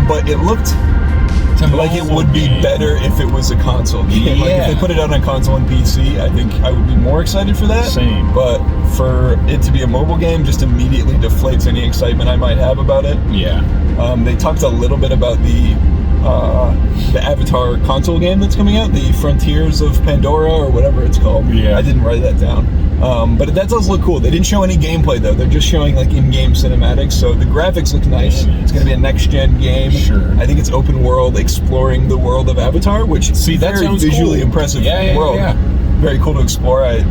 but it looked like it would be better if it was a console game. Like if they put it out on console and PC, I think I would be more excited for that. Same. But for it to be a mobile game just immediately deflates any excitement I might have about it. They talked a little bit about the Avatar console game that's coming out, the Frontiers of Pandora or whatever it's called. I didn't write that down. But that does look cool. They didn't show any gameplay though. They're just showing like in-game cinematics, so the graphics look nice. It's going to be a next-gen game. I think it's open world, exploring the world of Avatar, which that very visually impressive world. Very cool to explore. I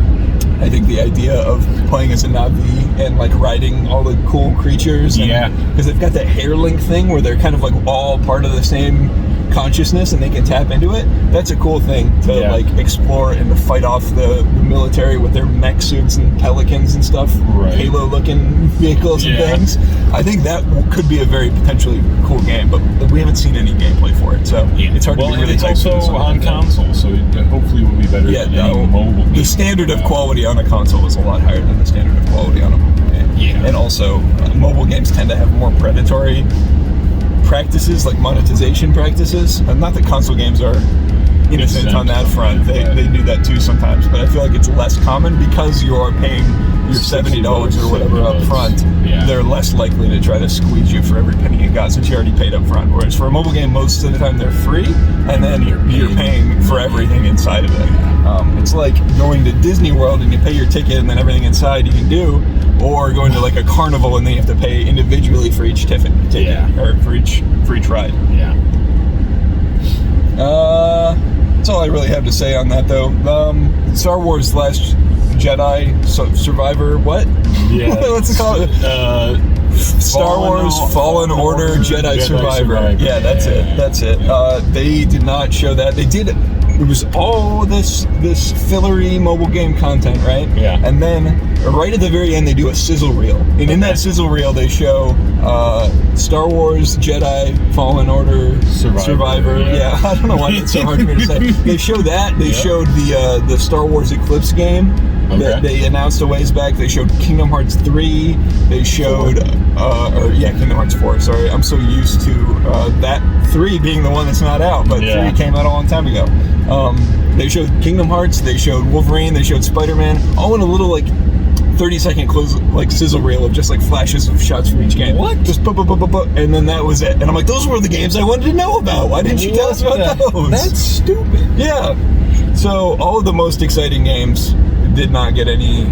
think the idea of playing as a Na'vi and like riding all the cool creatures, because they've got that hair link thing where they're kind of like all part of the same consciousness and they can tap into it. That's a cool thing to like explore and to fight off the military with their mech suits and pelicans and stuff, Halo looking vehicles and things. I think that could be a very potentially cool game, but we haven't seen any gameplay for it, so it's hard to be really hyped. It's also on console, so it hopefully will be better than any mobile game. The standard of quality on a console is a lot higher than the standard of quality on a mobile game. And also mobile games tend to have more predatory practices, like monetization practices. Not that console games are innocent on that front. They do that too sometimes, but I feel like it's less common because you are paying your $70 or whatever up front. Yeah. They're less likely to try to squeeze you for every penny you got since you already paid up front. Whereas for a mobile game, most of the time they're free, and then you're paying for everything inside of it. It's like going to Disney World and you pay your ticket and then everything inside you can do, or going to like a carnival and then you have to pay individually for each ticket, or for each ride. Yeah. That's all I really have to say on that, though. Star Wars Last Jedi Survivor, what? Yeah. What's it called? Star Wars Fallen Order Jedi Survivor. Yeah, that's it. They did not show that. They did. It was all this fillery mobile game content, right? Yeah. And then right at the very end, they do a sizzle reel, and in that sizzle reel, they show Star Wars Jedi Fallen Order Survivor. Yeah. I don't know why it's so hard for me to say. They showed that. They showed the Star Wars Eclipse game. That they announced a ways back. They showed Kingdom Hearts 3. They showed, Kingdom Hearts 4. Sorry, I'm so used to that 3 being the one that's not out, but 3 came out a long time ago. They showed Kingdom Hearts. They showed Wolverine. They showed Spider-Man. All in a little 30-second sizzle reel of just flashes of shots from each game. What? Just and then that was it. And I'm like, those were the games I wanted to know about. Why didn't you tell us about those? That's stupid. Yeah. So all of the most exciting games did not get any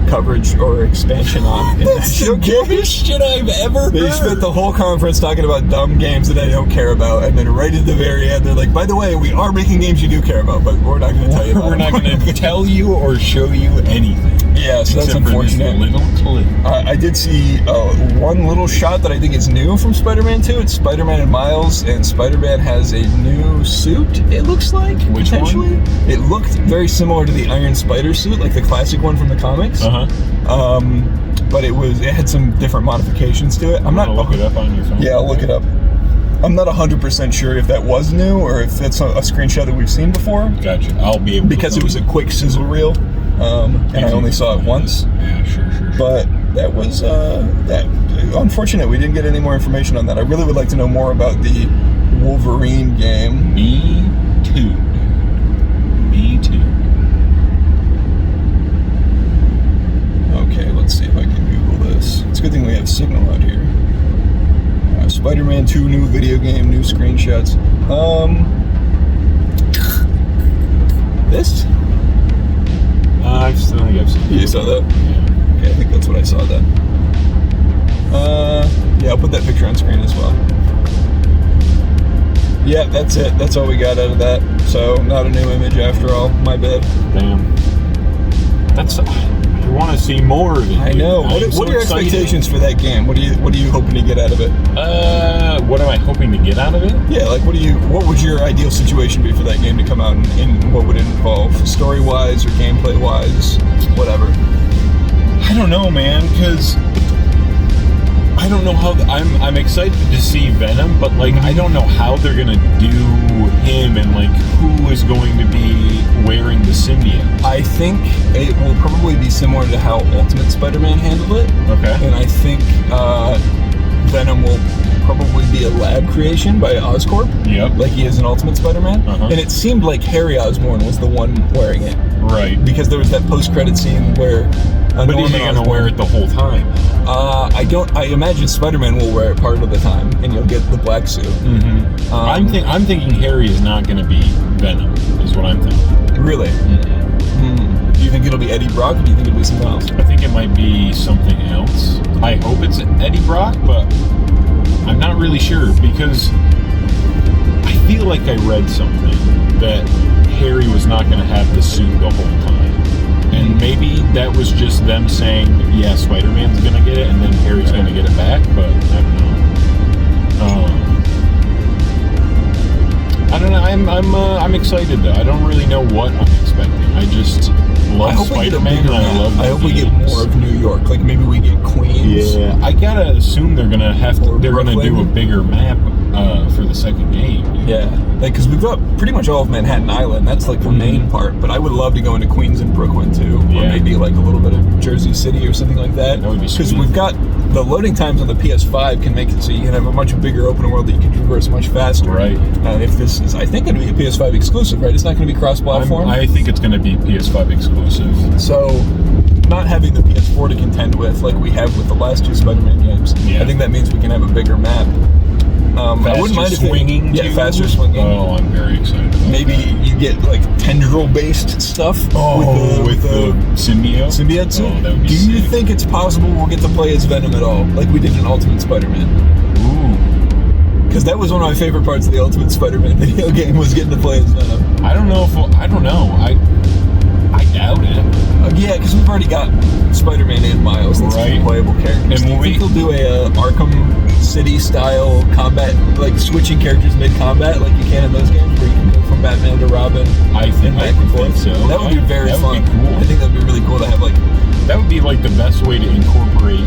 coverage or expansion on. That's the dumbest shit I've ever heard. They spent the whole conference talking about dumb games that I don't care about, and then right at the very end, they're like, by the way, we are making games you do care about, but we're not going to tell you about We're not going to tell you or show you anything. Yeah, so that's unfortunate. For this little clip. I did see one little shot that I think is new from Spider-Man 2. It's Spider-Man and Miles, and Spider-Man has a new suit, it looks like. Which potentially. one? It looked very similar to the Iron Spider suit, like the classic one from the comics. But it had some different modifications to it. I'm not. Look it up on your phone. Yeah, I'll look it up. I'm not 100% sure if that was new or if it's a screenshot that we've seen before. Gotcha. I'll be able because it was a quick sizzle reel, and I only saw it once. Yeah, sure. But that was that. Unfortunate, we didn't get any more information on that. I really would like to know more about the Wolverine game. Me too. Okay, let's see if I can Google this. It's a good thing we have signal out here. Spider-Man 2 new video game, new screenshots. This? I think I've seen it. You saw that? Yeah. Okay, I think that's what I saw then. Yeah, I'll put that picture on screen as well. Yeah, that's it. That's all we got out of that. So, not a new image after all. My bad. Damn. I want to see more of it. I know. Dude. What are your expectations for that game? What are you hoping to get out of it? What am I hoping to get out of it? Yeah, what would your ideal situation be for that game to come out, and what would it involve, story-wise or gameplay-wise, whatever? I don't know, man, because I don't know how I'm excited to see Venom, but I don't know how they're gonna do him and who is going to be wearing the symbiote. I think it will probably be similar to how Ultimate Spider-Man handled it. Okay. And I think Venom will probably be a lab creation by Oscorp. Yep. Like he is in Ultimate Spider-Man. Uh-huh. And it seemed like Harry Osborn was the one wearing it. Right. Because there was that post-credit scene where but is he gonna wear it the whole time? I imagine Spider-Man will wear it part of the time, and you'll get the black suit. Mm-hmm. I'm thinking Harry is not gonna be Venom. Is what I'm thinking. Really? Mm-hmm. Do you think it'll be Eddie Brock, or do you think it'll be something else? I think it might be something else. I hope it's Eddie Brock, but I'm not really sure because I feel like I read something that Harry was not going to have the suit the whole time. And maybe that was just them saying, yeah, Spider-Man's going to get it, and then Harry's going to get it back, but I don't know. I don't know. I'm excited though. I don't really know what I'm expecting. I just love Spider-Man, and I love. I hope we get more of New York. Like maybe we get Queens. Yeah, I gotta assume they're gonna do a bigger map for the second game. Yeah, because we've got pretty much all of Manhattan Island. That's the main part. But I would love to go into Queens and Brooklyn too, or maybe a little bit of Jersey City or something like that. That would be sweet. Because we've got the loading times on the PS5 can make it so you can have a much bigger open world that you can traverse much faster. Right. If this is, I think, going to be a PS5 exclusive, right? It's not going to be cross-platform. I think it's going to be PS5 exclusive. So, not having the PS4 to contend with, like we have with the last two Spider-Man games, I think that means we can have a bigger map. I wouldn't mind if swinging. Faster swinging. Oh, I'm very excited about Maybe that. you get like tendril-based stuff. With the symbiote. Symbiote suit. Oh, that would be Do you sick. think it's possible we'll get to play as Venom at all, like we did in Ultimate Spider-Man? Ooh. Because that was one of my favorite parts of the Ultimate Spider-Man video game, was getting to play as Venom. I don't know. I doubt it. Yeah, because we've already got Spider-Man and Miles, that's Right. two playable characters. And Do you think they'll do a Arkham City style combat, like switching characters mid-combat, like you can in those games, where you can go from Batman to Robin? I think so. That would be very that fun. Would be cool. I think that would be really cool to have like. That would be like the best way to incorporate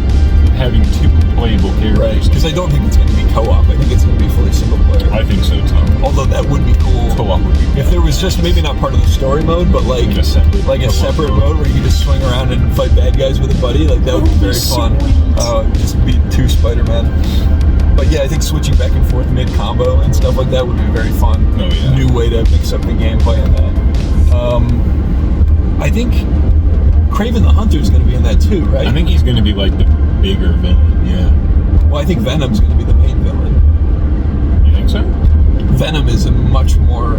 having two playable characters. Right, because I don't think it's going to be co-op. I think it's going to be fully single player. I think so too. Although that would be cool. Co-op would be if there was just maybe not part of the story mode, but like a separate mode where you just swing around and fight bad guys with a buddy. Like that would be very fun. Just beat two Spider-Man. But yeah, I think switching back and forth mid-combo and stuff like that would be very fun. Oh, yeah. New way to mix up the gameplay in that. I think Kraven the Hunter is going to be in that too, right? I think he's going to be like the bigger villain. Yeah. Well, I think Venom's going to be the main villain. You think so? Venom is a much more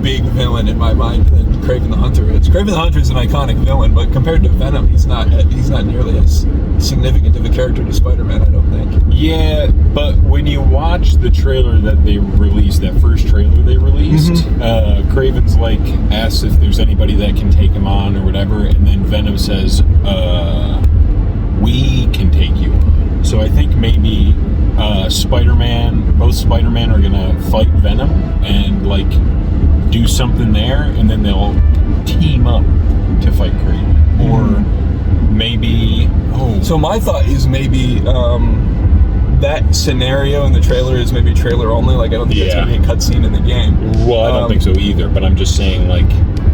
big villain in my mind than Kraven the Hunter is. Kraven the Hunter is an iconic villain, but compared to Venom, he's not nearly as significant of a character to Spider-Man, I don't think. Yeah, but when you watch the trailer that they released, that first trailer they released, Kraven's like asks if there's anybody that can take him on or whatever, and then Venom says, we can take you on. So I think maybe both Spider-Man are gonna fight Venom and like do something there, and then they'll team up to fight Kraven. Or maybe So my thought is maybe that scenario in the trailer is maybe trailer only. Like I don't think it's gonna be a cutscene in the game. Well, I don't think so either, but I'm just saying like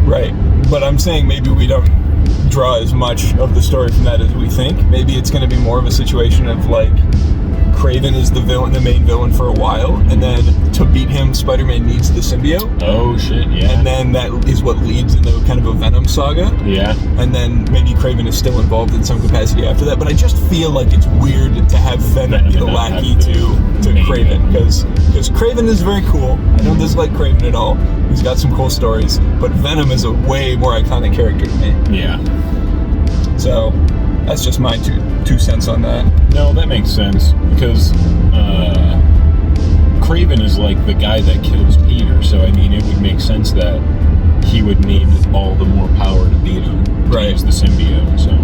right. But I'm saying maybe we don't draw as much of the story from that as we think. Maybe it's going to be more of a situation of like Kraven is the main villain for a while, and then to beat him, Spider-Man needs the symbiote. Oh shit, yeah. And then that is what leads into kind of a Venom saga. Yeah. And then maybe Kraven is still involved in some capacity after that. But I just feel like it's weird to have Venom be the lackey to Kraven, because Kraven is very cool. I don't dislike Kraven at all. He's got some cool stories, but Venom is a way more iconic character to me. Yeah. So that's just my two cents on that. No, that makes sense, because Kraven is like the guy that kills Peter, so I mean it would make sense that he would need all the more power to beat him. Right. Use the symbiote, so.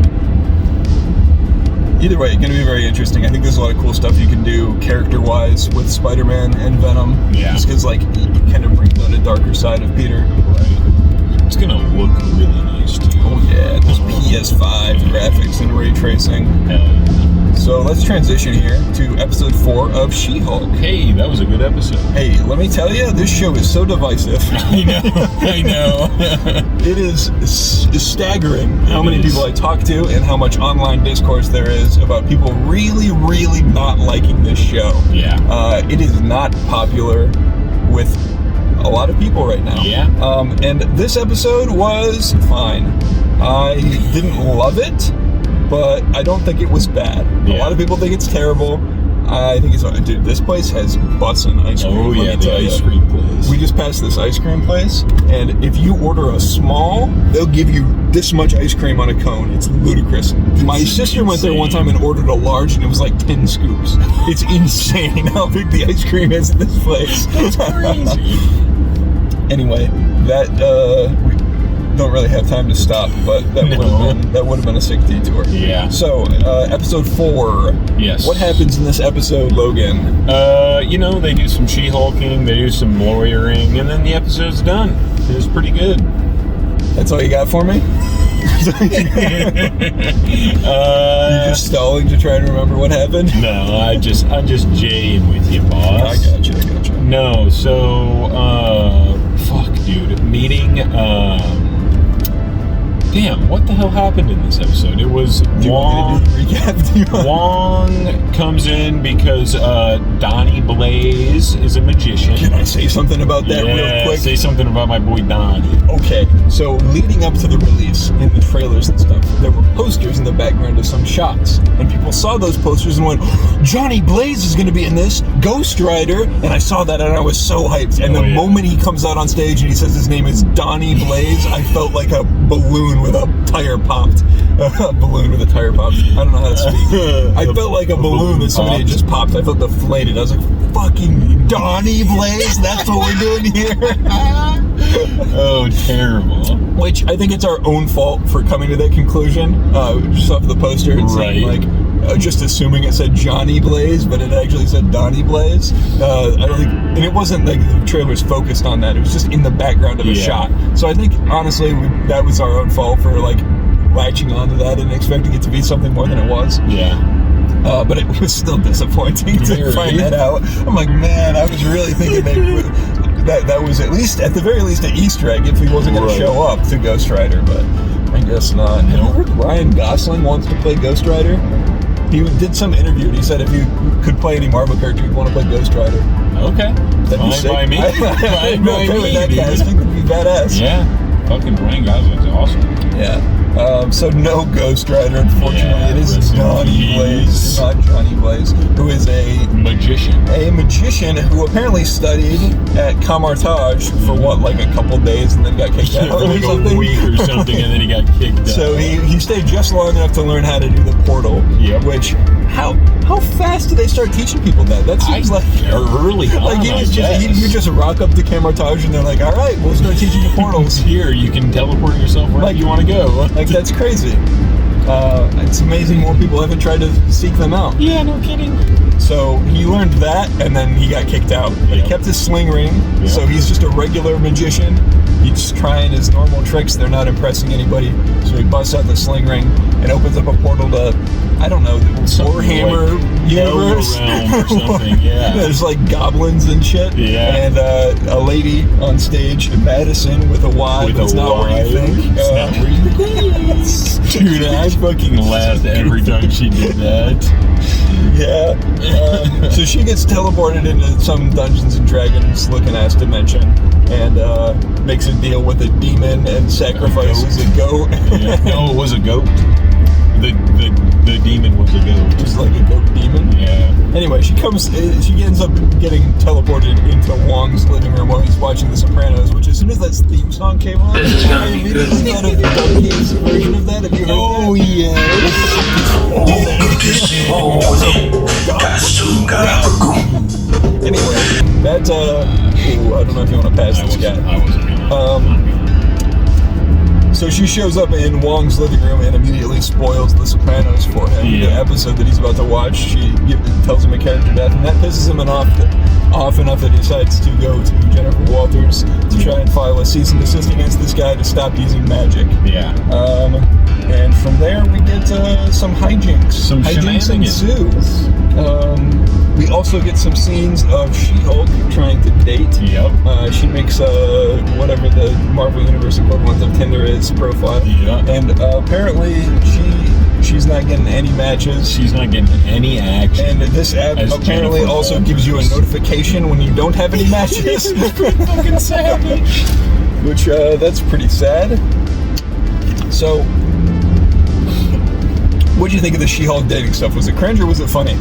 Either way, it's going to be very interesting. I think there's a lot of cool stuff you can do character-wise with Spider-Man and Venom. Yeah. Just because like it kind of brings out a darker side of Peter. Right. It's going to look really nice too. Oh yeah, those PS5 graphics and ray tracing. Hell yeah. So let's transition here to episode 4 of She-Hulk. Hey, that was a good episode. Hey, let me tell you, this show is so divisive. I know. It is staggering how many people I talk to and how much online discourse there is about people really, really not liking this show. Yeah. It is not popular with a lot of people right now. Yeah. And this episode was fine. I didn't love it, but I don't think it was bad. Yeah. A lot of people think it's terrible. I think it's, dude, this place has bussin' ice cream. Oh yeah, let me the tell ice ya. cream place. We just passed this ice cream place, and if you order a small, they'll give you this much ice cream on a cone. It's ludicrous. My sister went there one time and ordered a large, and it was like 10 scoops. It's insane how big the ice cream is in this place. That's crazy. Anyway, that we don't really have time to stop, but that would have been a sick detour. Yeah. So, episode 4. Yes. What happens in this episode, Logan? They do some She-Hulking, they do some lawyering, and then the episode's done. It was pretty good. That's all you got for me? You're just stalling to try to remember what happened? No, I'm just jaying with you, boss. I gotcha. No, so, fuck, dude. Meeting, damn, what the hell happened in this episode? It was Wong. Wong comes in because Donnie Blaze is a magician. Can I say something about that real quick? Say something about my boy Donnie. Okay, so leading up to the release, in the trailers and stuff, there were posters in the background of some shots, and people saw those posters and went, Johnny Blaze is going to be in this, Ghost Rider, and I saw that and I was so hyped. And the moment he comes out on stage and he says his name is Donnie Blaze, I felt like a balloon with a tire popped. A balloon with a tire popped. I don't know how to speak. I felt like a balloon that somebody had just popped. I felt deflated. I was like, fucking Donnie Blaze? That's what we're doing here? Oh, terrible. Which I think it's our own fault for coming to that conclusion. Just off the poster, it seemed like just assuming it said Johnny Blaze, but it actually said Donnie Blaze. I don't think, and it wasn't like the trailer's focused on that. It was just in the background of a shot. So I think honestly, that was our own fault for like latching onto that and expecting it to be something more than it was. Yeah. But it was still disappointing to find that out. I'm like, man, I was really thinking that was at the very least an Easter egg if he wasn't going to show up to Ghost Rider, but I guess not. Have you heard Ryan Gosling wants to play Ghost Rider? He did some interview and he said if you could play any Marvel character, you'd want to play Ghost Rider. Okay. Fine by me. Fine by me. That casting would be badass. Yeah. Fucking Ryan Gosling's awesome. Yeah. So no Ghost Rider, unfortunately. It is Donnie Blaze, not Johnny Blaze, who is a magician. A magician who apparently studied at Kamartaj for like a couple days and then got kicked out for like a week or something, and then he got kicked out. So he stayed just long enough to learn how to do the portal. Yep. Which how fast do they start teaching people that? That seems like early on. Like you just rock up to Kamartaj and they're like, all right, we'll start teaching you portals. Here, you can teleport yourself wherever you want to go. Like, that's crazy. It's amazing more people haven't tried to seek them out. Yeah, no kidding. So he learned that, and then he got kicked out. But he kept his sling ring, so he's just a regular magician. He's trying his normal tricks. They're not impressing anybody. So he busts out the sling ring and opens up a portal to, I don't know, the Warhammer universe. Or something, yeah. There's like goblins and shit. Yeah. And a lady on stage, Madison, with a Y. It's not where you think. It's not where you think. Dude, I fucking laughed every time she did that. Yeah. So she gets teleported into some Dungeons and Dragons looking ass dimension and makes a deal with a demon and sacrifices a goat. Yeah. No, it was a goat. The demon was a goat. Just like a goat demon? Yeah. Anyway, she ends up getting teleported into Wong's living room while he's watching The Sopranos, which as soon as that theme song came on, I immediately thought of Donkey's version of that. Have you heard that? Oh, Anyway, that's I don't know if you want to pass this guy. I wasn't. So she shows up in Wong's living room and immediately spoils The Sopranos for him. Yeah. The episode that he's about to watch, she tells him a character death, and that pisses him off enough that he decides to go to Jennifer Walters to try and file a cease and desist against this guy to stop using magic. Yeah. And from there we get some hijinks. Some hijinks ensue. We also get some scenes of She-Hulk trying to date. Yep. She makes whatever the Marvel Universe equivalent of Tinder is profile. Yeah. And apparently she's not getting any matches. She's not getting any action. And this app apparently also gives you a notification when you don't have any matches. Fucking savage. Which that's pretty sad. So, what do you think of the She-Hulk dating stuff? Was it cringe or was it funny?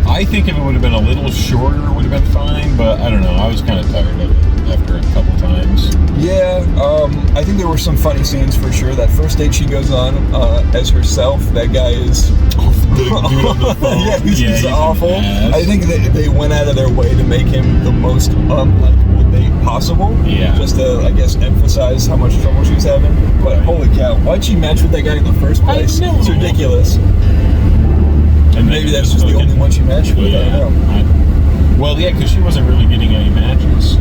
I think if it would have been a little shorter, it would have been fine, but I don't know. I was kind of tired of it after a couple times. Yeah, I think there were some funny scenes for sure. That first date she goes on as herself, that guy is... The dude on the phone. Yeah, he's awful. I think they went out of their way to make him the most unlikable date possible. Yeah. Just to, I guess, emphasize how much trouble she was having. But holy cow, why'd she match with that guy in the first place? I know. It's ridiculous. And maybe that's just the only one she matched with. Yeah. I don't know. Well, yeah, because she wasn't really getting any matches. So.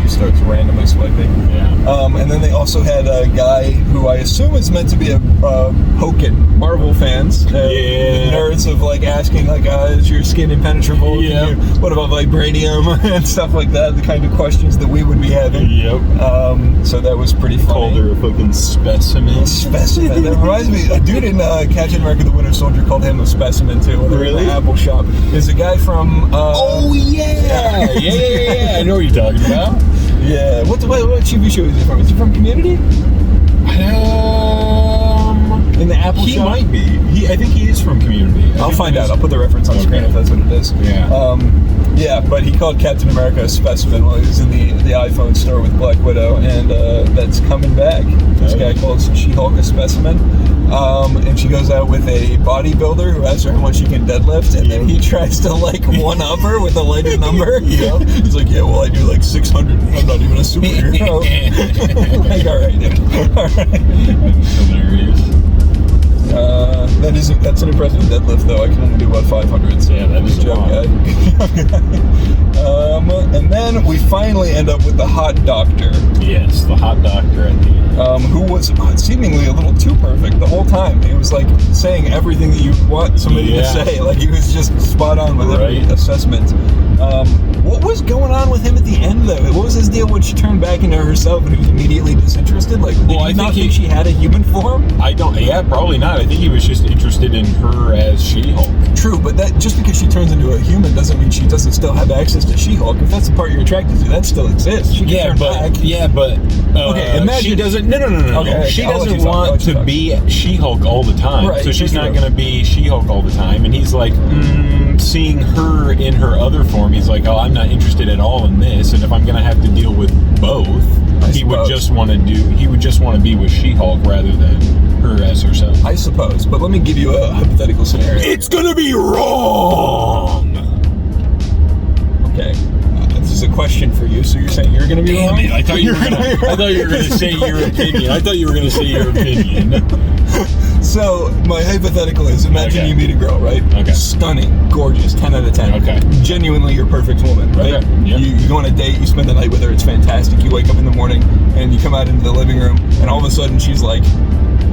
he starts randomly swiping. Yeah. And then they also had a guy who I assume is meant to be a Hoken Marvel fans. Yeah. Nerds of like asking like, is your skin impenetrable? Yeah. What about vibranium and stuff like that? The kind of questions that we would be having. Yep. So that was pretty funny. Called her a fucking specimen. Specimen. That reminds me, a dude in Captain America: The Winter Soldier called him a specimen too. Really? In the Apple shop. There's a guy from. Oh yeah. Yeah. I know what you're talking about. Yeah. What TV show is he from? Is he from Community? In the Apple he shop? might be. I think he is from Community. I'll find out. I'll put the reference on screen if that's what it is. Yeah. Yeah, but he called Captain America a specimen while he was in the iPhone store with Black Widow, and that's coming back. This guy calls She-Hulk a specimen. And she goes out with a bodybuilder who asks her how much she can deadlift, and then he tries to like one-up her with a lighter number. Yeah. He's like, yeah, well, I do like 600. I'm not even a superhero. Like, all right, dude. All right. Hilarious. That's an impressive deadlift, though. I can only do about 500. So Yeah, that is a lot. And then we finally end up with the hot doctor. Yes, the hot doctor at the end. Who was seemingly a little too perfect the whole time. He was like saying everything that you want somebody to say. Like he was just spot on with every assessment. What was going on with him at the end, though? What was his deal when she turned back into herself and he was immediately disinterested? Like, did he not think she had a human form? I don't. Yeah, probably not. I think he was just interested in her as She-Hulk. True, but that just because she turns into a human doesn't mean she doesn't still have access to She-Hulk. If that's the part you're attracted to, that still exists. She can turn back. Yeah, but okay, imagine she doesn't. No. Okay, she I'll let doesn't you talk, want to be She-Hulk all the time. Right, so she's not going to be She-Hulk all the time. And he's like, seeing her in her other form, he's like, oh, I'm not interested at all in this. And if I'm going to have to deal with both, he would just want to be with She-Hulk rather than her as herself. I suppose, but let me give you a hypothetical scenario. It's gonna be wrong. Okay, this is a question for you. So you're saying you're gonna be wrong? I thought you were gonna say your opinion. I thought you were gonna say your opinion. So my hypothetical is: imagine you meet a girl, right? Okay. Stunning, gorgeous, 10 out of 10. Okay. Genuinely your perfect woman, right? Okay. Yep. You go on a date, you spend the night with her. It's fantastic. You wake up in the morning and you come out into the living room, and all of a sudden she's like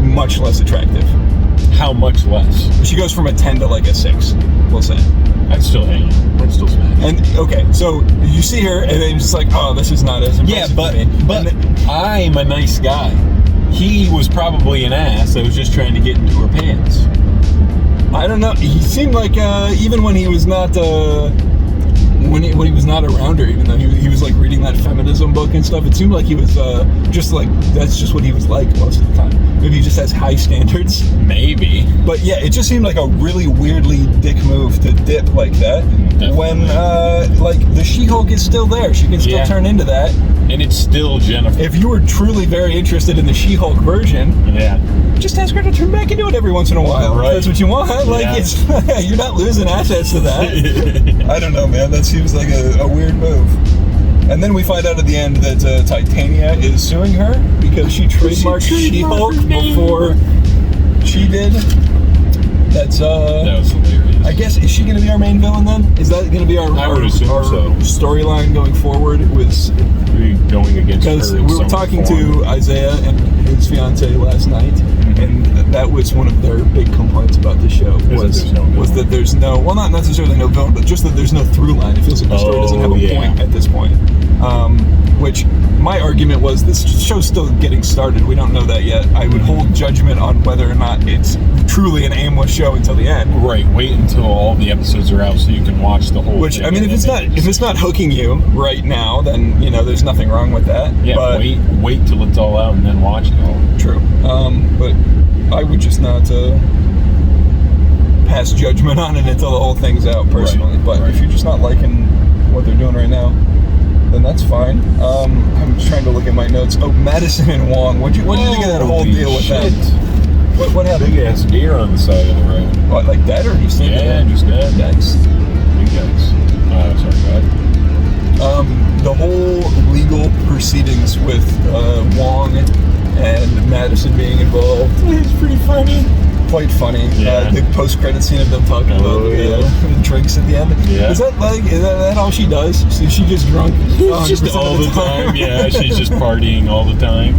much less attractive. How much less? She goes from a 10 to like a 6, we'll say. I'd still hang it. I'd still smack it. And okay, so you see her, and then you're just like, oh, this is not as impressive. Yeah, but I'm a nice guy. He was probably an ass that was just trying to get into her pants. I don't know. He seemed like even when he was not when he was not around her, even though he was like reading that feminism book and stuff, it seemed like he was just like, that's just what he was like most of the time. Maybe he just has high standards. Maybe. But yeah, it just seemed like a really weirdly dick move to dip like that. Definitely. When like the She-Hulk is still there. She can still turn into that. And it's still Jennifer. If you were truly very interested in the She-Hulk version, just ask her to turn back into it every once in a while. Right. That's what you want. Like it's you're not losing assets to that. I don't know, man. That seems like a weird move. And then we find out at the end that Titania is suing her because she trademarked She-Hulk before she did. That was hilarious. I guess, is she going to be our main villain then? Is that going to be our storyline going forward? Going against her? Because we were talking to Isaiah and his fiance last night, and that was one of their big complaints about the show was that there's no, well, not necessarily no villain, but just that there's no through line. It feels like the story doesn't have a point at this point. Which my argument was, this show's still getting started. We don't know that yet. I would hold judgment on whether or not it's truly an aimless show until the end. Right. Wait until all the episodes are out so you can watch the whole Which, thing. I mean, if it's not hooking you right now, then, there's nothing wrong with that. Yeah, but wait till it's all out and then watch it all. True. But I would just not pass judgment on it until the whole thing's out, personally. Right. But if you're just not liking what they're doing right now, then that's fine. I'm just trying to look at my notes. Oh, Madison and Wong. What do you think of that whole deal with that? What happened? Big ass deer on the side of the road. What, like dead or just dead? Just dead. Yikes. Big yikes. Sorry, go ahead. The whole legal proceedings with Wong and Madison being involved is pretty funny. quite funny. Yeah. The post-credit scene of them talking about the drinks at the end. Yeah. Is that all she does? Is she just drunk? It's just all the time. Yeah, she's just partying all the time.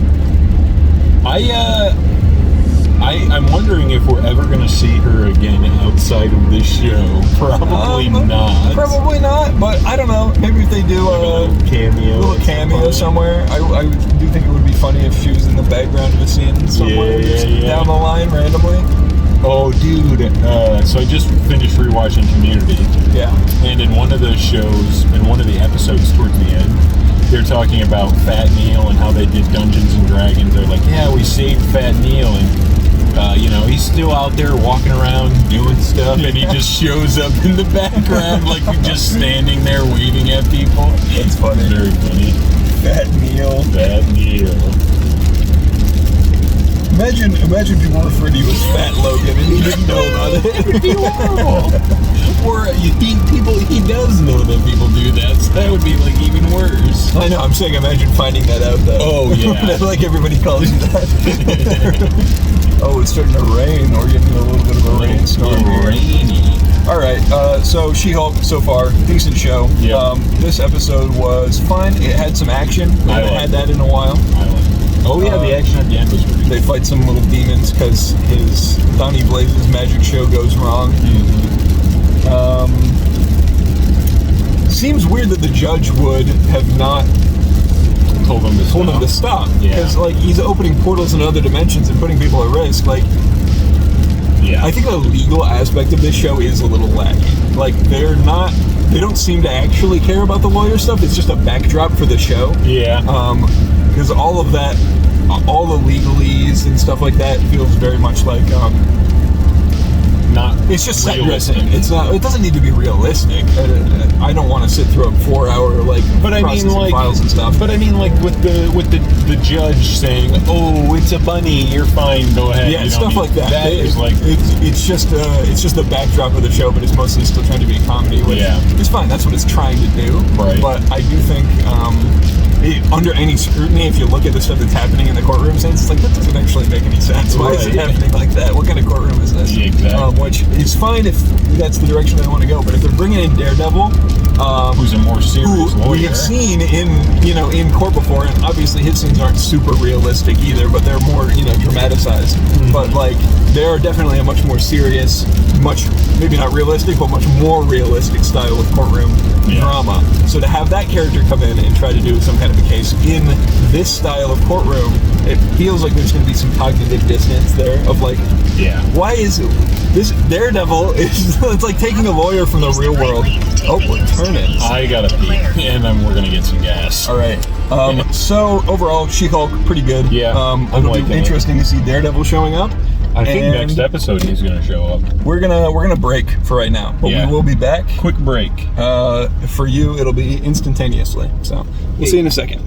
I'm wondering if we're ever going to see her again outside of this show. Probably not. Probably not, but I don't know. Maybe if they do a little cameo somewhere. I do think it would be funny if she was in the background of a scene somewhere down the line randomly. Oh, dude. So I just finished rewatching Community. Yeah. And in one of those shows, in one of the episodes towards the end, they're talking about Fat Neil and how they did Dungeons and Dragons. They're like, yeah, we saved Fat Neil, and he's still out there walking around doing stuff, and he just shows up in the background, like just standing there waving at people. That's funny. It's very funny. Fat Neil. Fat Neil. Imagine people referred to you as Fat Logan and you didn't know about it. It would be horrible. Or he does know that people do that, so that would be like even worse. I know, I'm saying imagine finding that out though. Oh yeah. Like everybody calls you that. Oh, it's starting to rain. We're getting a little bit of a rainstorm here. Rainy. Alright, so She-Hulk so far, decent show. Yeah. This episode was fine. It had some action. We haven't had that in a while. I like it. Oh yeah, the action at the end was pretty good. They fight some little demons because his Donnie Blaze's magic show goes wrong. Seems weird that the judge would have not told him to stop. Because he's opening portals in other dimensions and putting people at risk. I think the legal aspect of this show is a little lacking. They don't seem to actually care about the lawyer stuff. It's just a backdrop for the show. Yeah. Because all of that, all the legalese and stuff like that feels very much like not. It's just set realistic. dressing. It's not. It doesn't need to be realistic. I don't want to sit through a 4-hour processing files and stuff. But I mean, with the judge saying, "Oh, it's a bunny. You're fine. Go ahead." Yeah, stuff like that. That is it's just the backdrop of the show, but it's mostly still trying to be a comedy. Which is fine. That's what it's trying to do. Right. But I do think. Under any scrutiny, if you look at the stuff that's happening in the courtroom scenes, it's like, that doesn't actually make any sense. Why is it happening like that? What kind of courtroom is this? Yeah, exactly. Which is fine if that's the direction they want to go, but if they're bringing in Daredevil, who's a more serious lawyer, we have seen in court before, and obviously his scenes aren't super realistic either, but they're more dramatized. But they are definitely a much more serious, much maybe not realistic, but much more realistic style of courtroom drama. So to have that character come in and try to do some kind of a case in this style of courtroom, it feels like there's going to be some cognitive dissonance there of why is this Daredevil it's like taking a lawyer from the real world. Oh, we're turning. I gotta pee, and then we're gonna get some gas. All right. So overall, She-Hulk pretty good. Yeah. It'll be interesting to see Daredevil showing up. I think next episode he's gonna show up. We're gonna break for right now, but we will be back. Quick break. For you, it'll be instantaneously. So we'll see you in a second.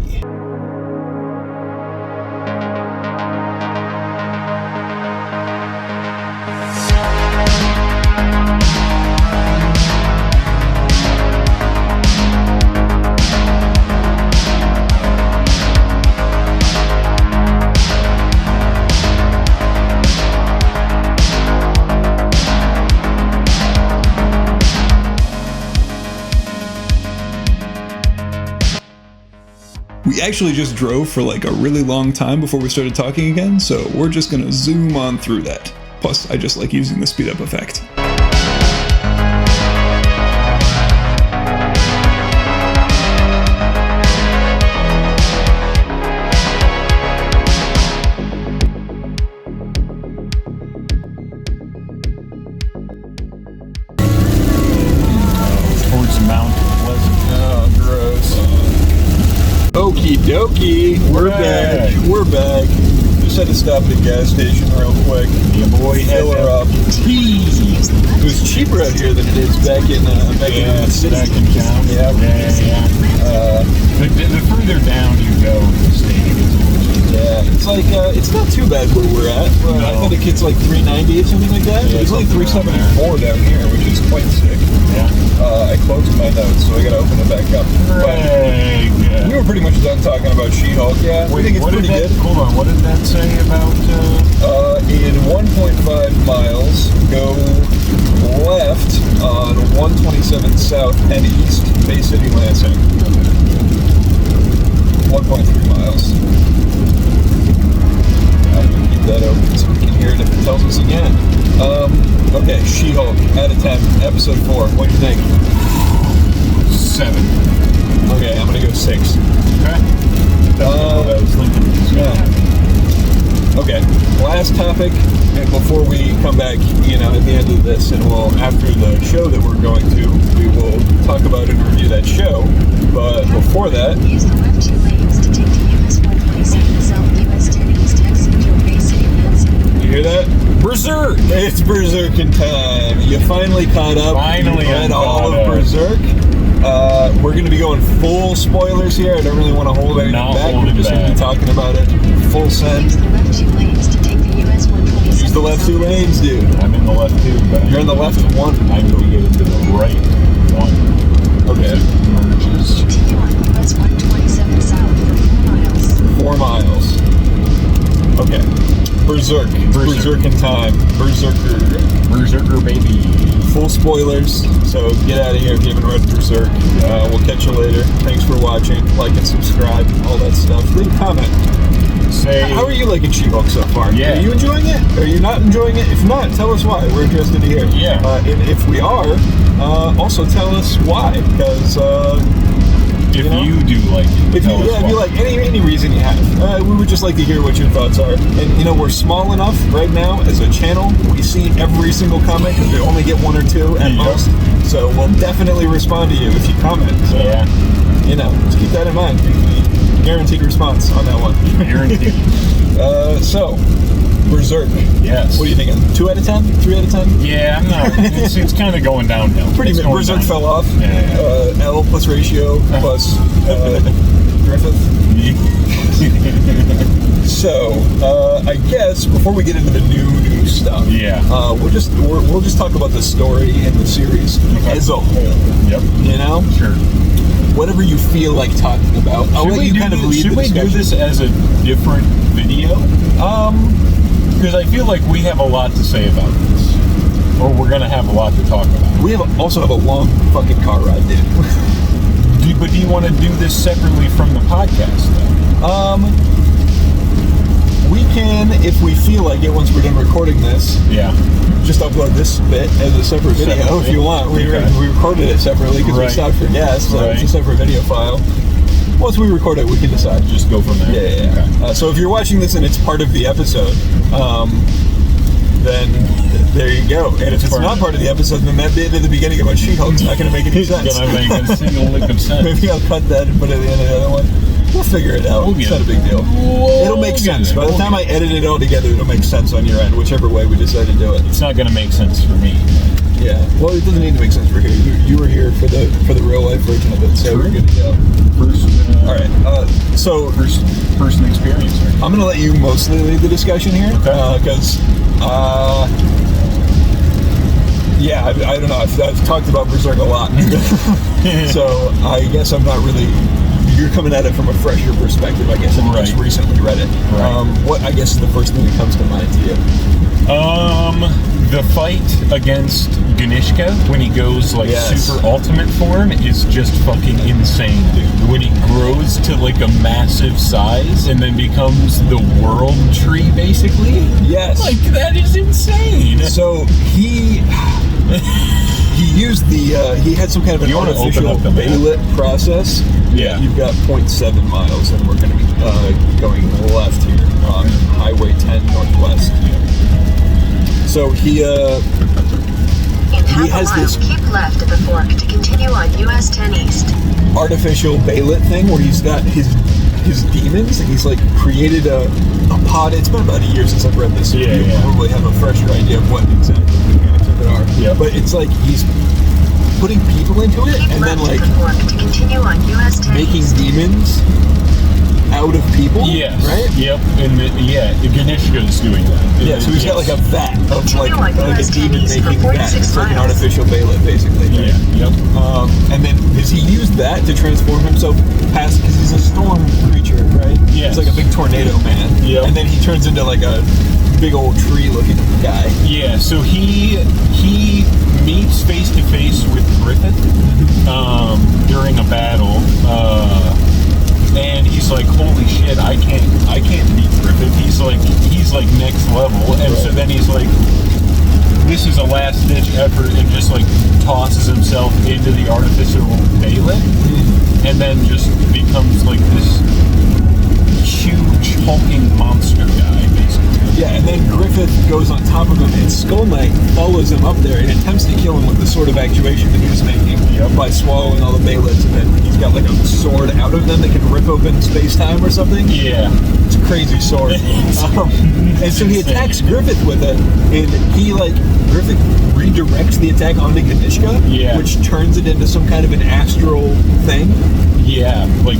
We actually just drove for a really long time before we started talking again, so we're just gonna zoom on through that. Plus, I just like using the speed up effect. Towards Mount Pleasant. Oh, gross. Okie dokie, we're back. Just had to stop at a gas station real quick. Yeah, boy, Fill her up. It was cheaper out here than it is back in the city. Back in town. Yeah. The further down you go in the state, it gets a little cheaper. Yeah, it's not too bad where we're at. I think it's $3.90 or something like that. Yeah, it's only $3.74 down here, which is quite sick. Yeah. I closed my notes, so I gotta open it back up. But we were pretty much done talking about She-Hulk. Yeah, I think it's pretty good. Hold on, what did that say about? In 1.5 miles, go left on 127 South and East, Bay City, Lansing. 1.3 miles. I'm going to keep that open so we can hear it if it tells us again. Okay, She-Hulk, out of 10, episode 4. What do you think? 7. Okay, I'm going to go 6. Okay. That's what I was thinking. Yeah. Okay, last topic, and before we come back, at the end of this, and after the show that we're going to, we will talk about and review that show. But before that, Use the left 2 lanes to take to US 127 South, US 10 East, exit through Bay City, Lansing. you hear that? Berserk! It's Berserk in time. You finally caught up. Finally, you read I'm all caught of up. Berserk. We're going to be going full spoilers here. I don't really want to hold anything Not back. We're holding just going to be back. talking about it full send. Use the left 2 lanes to take the US 127 Use the left 2 lanes, dude. I'm in the left too, but You're in the left one. I need to get into the right one. Okay. Merges. Continue on US 127 South for 4 miles. 4 miles. Okay. Berserk. Berserk in time. Berserker, baby. Full spoilers, so get out of here if you haven't read Berserk. We'll catch you later. Thanks for watching. Like and subscribe, all that stuff. Leave a comment. Say, How are you liking She-Hulk so far? Yeah. Are you enjoying it? Are you not enjoying it? If not, tell us why. We're interested to hear. Yeah. And if we are, also tell us why. Because, if you know? you do like it, if tell us you why. like any reason you have, we would just like to hear what your thoughts are. And we're small enough right now as a channel. We see every single comment because we only get 1 or 2 at Yep. most. So we'll definitely respond to you if you comment. So, Yeah. just keep that in mind. Guaranteed response on that one. Guaranteed. So, Berserk. Yes. What are you thinking? 2 out of 10? 3 out of 10? Yeah, I'm not. It's kind of going downhill. Pretty It's good. going Berserk downhill. fell off. Yeah. L plus ratio plus Griffith. So, I guess before we get into the new stuff, Yeah. we'll just talk about the story and the series as a whole. Yep. Sure. Whatever you feel like talking about. I'll let you kind of lead Should the we do discussion. this as a different video? Because I feel like we have a lot to say about this, or we're gonna have a lot to talk about. We also have a long fucking car ride, dude. But do you want to do this separately from the podcast, though? We can, if we feel like it, once we're done recording this, Yeah. just upload this bit as a separate video Separately. if you want. We recorded it separately because we Right. stopped for gas, so it's a Right. separate video file. Once we record it, we can decide. Just go from there. Yeah. Okay. So if you're watching this and it's part of the episode, then there you go. And if it's not part of the episode, then that bit at the beginning about She-Hulk's not going to make any It's sense. gonna make a single lick of sense. Maybe I'll cut that and put it at the end of the other one. We'll figure it out. We'll It's get not a big deal. It'll make sense. By the time I edit it all together, it'll make sense on your end, whichever way we decide to do it. It's not gonna make sense for me. Yeah. Well, it doesn't need to make sense for here. You were here for the real life version of it, so True. we're good to go. First, All right. So first person experience. Right? I'm going to let you mostly lead the discussion here, Okay. because yeah, I don't know. I've talked about Berserk a lot, so I guess I'm not really. You're coming at it from a fresher perspective, I guess, and you just Right. recently read it. Right. What I guess is the first thing that comes to mind to you? The fight against Ganishka when he goes like Yes. super ultimate form is just fucking insane, dude. When he grows to like a massive size and then becomes the world tree, basically. Yes. Like that is insane. So he used he had some kind of an You wanna open artificial up the map? Baylit process. Yeah. You've got 0.7 miles, and we're going to be going left here on Highway 10 Northwest. So he In half has a mile, this keep left at the fork to continue on US 10 East. artificial Baylit thing where he's got his demons, and he's like created a pod. It's been about a year since I've read this, so you probably have a fresher idea of what exactly the mechanics of it are. Yeah. But it's like he's putting people into it, Keep and then left like at the fork to continue on US 10 making East. demons out of people. Yes. Right? Yep. And Ganishka's doing that. Yeah, so he's got like a vat of like a US 10 demon East for making vat. 46 It's like an miles. artificial Baylit, basically. Right? Yeah. Yep. And then his because he used that to transform himself past, because he's a storm creature, right? Yes. He's like a big tornado man. Yep. And then he turns into like a big old tree-looking guy. Yeah, so he meets face to face with Griffith during a battle, and he's like, "Holy shit, I can't beat Griffith. He's like next level." And so then he's like, "This is a last-ditch effort," and just like tosses himself into the artificial Balin, and then just becomes like this huge hulking monster guy, basically. Yeah, and then Griffith goes on top of him, and Skull Knight follows him up there and attempts to kill him with the sword of actuation that he was making by swallowing all the Balins, and then he's got like a sword out of them that can rip open space-time or something. Yeah. It's a crazy sword. And so he attacks Griffith with it, and Griffith redirects the attack onto Ganishka, which turns it into some kind of an astral thing. Yeah, like...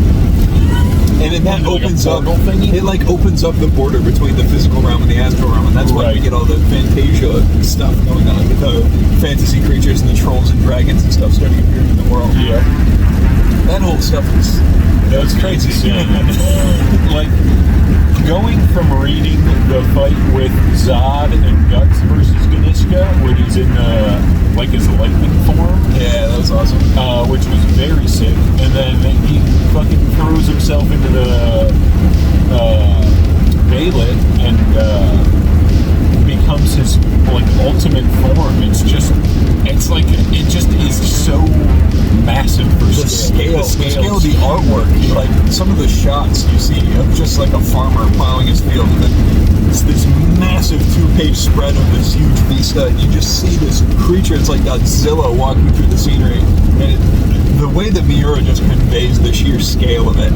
And then that like opens a up. thingy? It like opens up the border between the physical realm and the astral realm, and that's why we get all the Fantasia stuff going on with the fantasy creatures and the trolls and dragons and stuff starting appearing in the world. Yeah, that whole stuff is that's crazy. Like going from reading the fight with Zod and Guts versus Ganishka when he's in like his lightning form. Yeah, that was awesome. Which was very sick. And then he fucking throws himself into the Balin and becomes his like ultimate form. It just is so massive for the scale of the artwork, like some of the shots you see of just like a farmer plowing his field, and then it's this massive 2-page spread of this huge vista, and you just see this creature. It's like Godzilla walking through the scenery, and the way that Miura just conveys the sheer scale of it,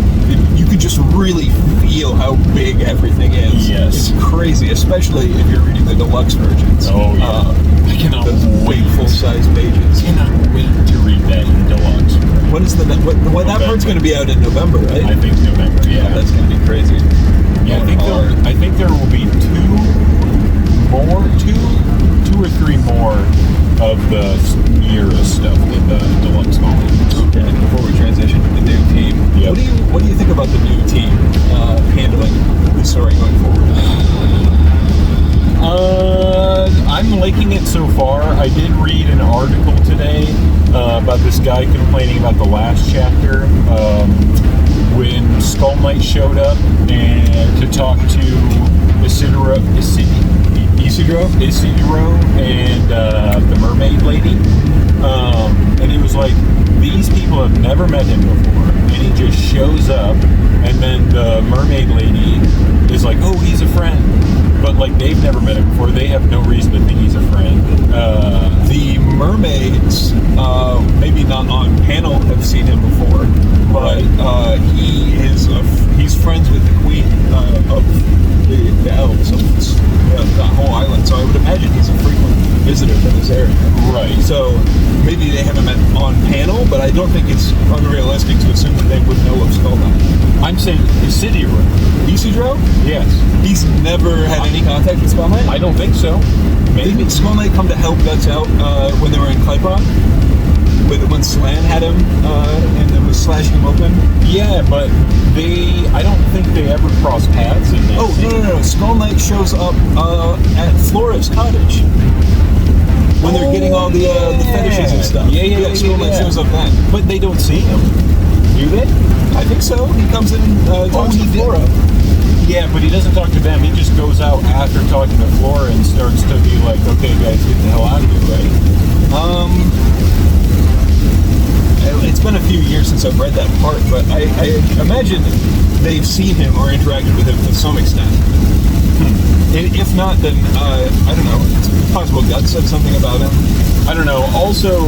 you could just really feel how big everything is. Yes. It's crazy, especially if you're reading the deluxe versions. Oh yeah. I cannot wait. Full-size pages. Cannot wait to read that in deluxe. When is that part's going to be out in November, right? I think November. Yeah, that's going to be crazy. Yeah, I think there will be two or three more of the Miura stuff in the deluxe volumes. Okay. Before we transition to the new team, what do you think about the new team handling the story going forward? I'm liking it so far. I did read an article today about this guy complaining about the last chapter when Skull Knight showed up and to talk to Isidro and the mermaid lady. And he was like, these people have never met him before. And he just shows up, and then the mermaid lady is like, oh, he's a friend. But like they've never met him before. They have no reason to think he's a friend. The mermaids, maybe not on panel, have seen him before, but he's friends with the queen of the elves of that whole island. So I would imagine he's a frequent visitor to this area. Right. So maybe they haven't met on panel, but I don't think it's unrealistic to assume that they would know of Skull Knight. I'm saying Isidro. Isidro? Yes. He's never had any contact with Skull Knight? I don't think so. Maybe. Didn't Skull Knight come to help Guts out when they were in Clypron? When Slan had him and it was slashing him open? Yeah, but I don't think they ever crossed paths in that. Oh, no. Skull Knight shows up at Flora's cottage when they're getting all the fetishes and stuff. Yeah, Skull Knight shows up then. But they don't see him. Do they? I think so. He comes in and talks to Flora. Yeah, but he doesn't talk to them. He just goes out after talking to Flora and starts to be like, okay, guys, get the hell out of here, right? It's been a few years since I've read that part, but I imagine they've seen him or interacted with him to some extent. And if not, then I don't know. It's possible Guts said something about him. I don't know. Also,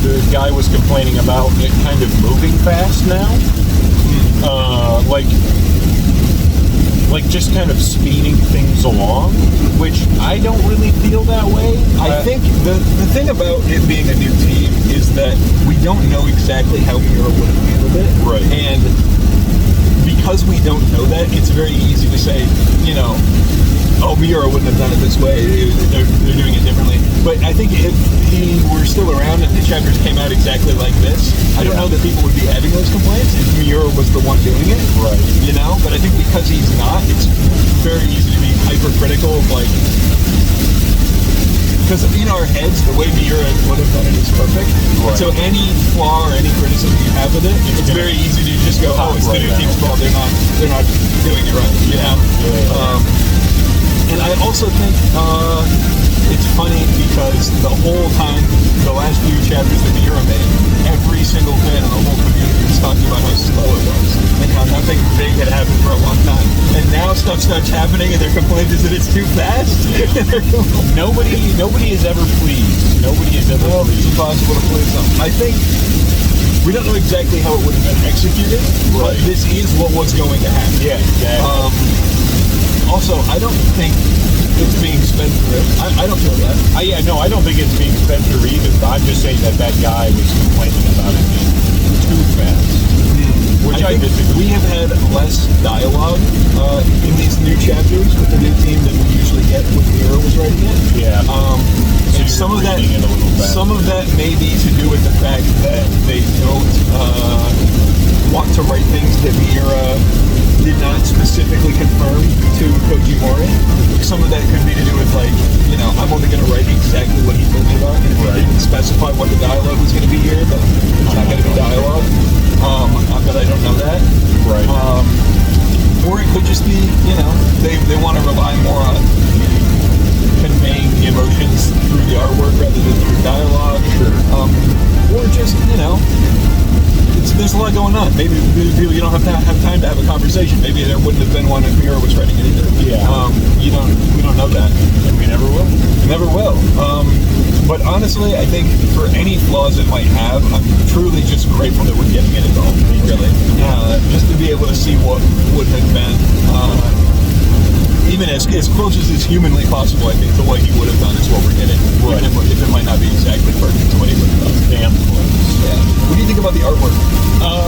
the guy was complaining about it kind of moving fast now. Like just kind of speeding things along, which I don't really feel that way. I think the thing about it being a new team is that we don't know exactly how Miura would have handled it. Right. And because we don't know that, it's very easy to say, oh, Miura wouldn't have done it this way. They're doing it differently. But I think if he were still around and the chapters came out exactly like this, I know that people would be having those complaints if Miura was the one doing it. Right. You know, but I think because he's not, it's very easy to be hypercritical of like. Because in our heads, the way Miura would have done it is perfect. Right. So any flaw or any criticism you have with it, it's very easy to just go, "Oh, it's the new team's fault. They're not doing it right." You know. And I also think it's funny because the whole time, the last few chapters that Miura made, every single fan in the whole community was talking about how slow it was and how nothing big had happened for a long time. And now stuff starts happening, and their complaint is that it's too fast. Nobody is ever pleased. Nobody is ever pleased. It's impossible to please them. I think we don't know exactly how it would have been executed, but this is what was going to happen. Yeah, exactly. Also, I don't think it's being sped through. I don't feel that. I don't think it's being sped through either. I'm just saying that guy was complaining about it being too fast. Which I disagree. We have had less dialogue in these new chapters with the new team than we usually get when Miura was writing it. Yeah. And some of that may be to do with the fact that they don't want to write things that Miura did not specifically confirm to Koji Mori. Some of that could be to do with like, you know, I'm only going to write exactly what he told me about, and if he didn't specify what the dialogue was going to be here, then it's not going to be dialogue. But I don't know that. Right. Or it could just be, you know, they want to rely more on conveying the emotions through the artwork rather than through dialogue. Sure. Or just, you know, there's a lot going on. Maybe you don't have time to have a conversation. Maybe there wouldn't have been one if Miura was writing it either. Yeah. We don't know that. And we never will. We never will. But honestly, I think for any flaws it might have, I'm truly just grateful that we're getting it at all. Really. Just to be able to see what would have been, even as close as is humanly possible, I think, to what he would have done is what we're getting. Right. Even if it might not be exactly perfect to what he would have done. Damn close. Yeah. What do you think about the artwork?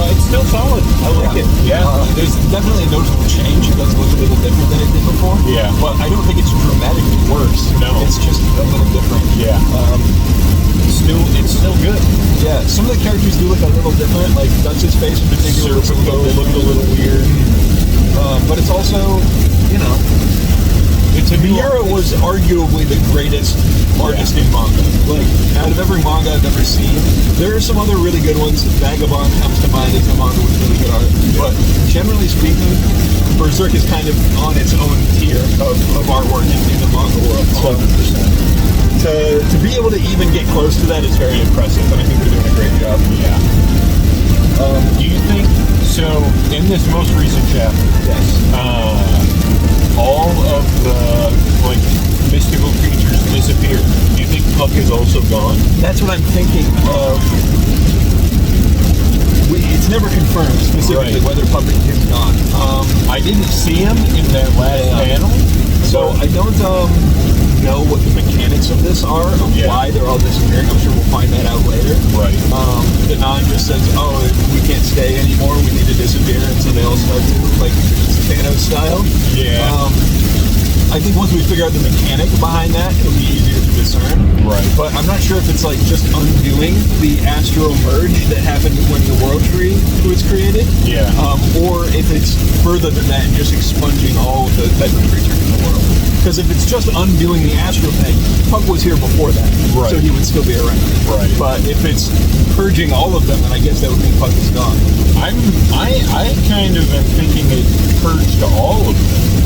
It's still solid. I like it. Yeah. There's definitely a noticeable change. It does look a little different than it did before. Yeah. But I don't think it's dramatically worse. No. It's just a little different. Yeah. It's still good. Yeah. Some of the characters do look a little different. Like Dutch's face in particular looks a little weird. But it's also, you know, Miura was arguably the greatest artist in manga. Like, out of every manga I've ever seen, there are some other really good ones. Vagabond comes to mind as a manga with really good art. But generally speaking, Berserk is kind of on its own tier of artwork in the manga world. So 100%. To be able to even get close to that is very impressive, and I think they're doing a great job. Yeah. Do you think, so in this most recent chapter, Yes. All of the like mystical creatures disappeared. Do you think Puck is also gone? That's what I'm thinking. It's never confirmed specifically whether Puck is gone. I didn't see him in that last panel, so I don't know what the mechanics of this are, of why they're all disappearing. I'm sure we'll find that out later. Right. The non just says, "Oh, we can't stay anymore. We need to disappear," and so they all start to, like, Thanos style. Yeah. I think once we figure out the mechanic behind that, it'll be easier to discern. Right. But I'm not sure if it's like just undoing the astral merge that happened when the world tree was created. Yeah. Or if it's further than that and just expunging all of the type of creatures in the world. Because if it's just undoing the astral thing, Puck was here before that. Right. So he would still be around. Right. But if it's purging all of them, then I guess that would mean Puck is gone. I kind of am thinking it purged all of them.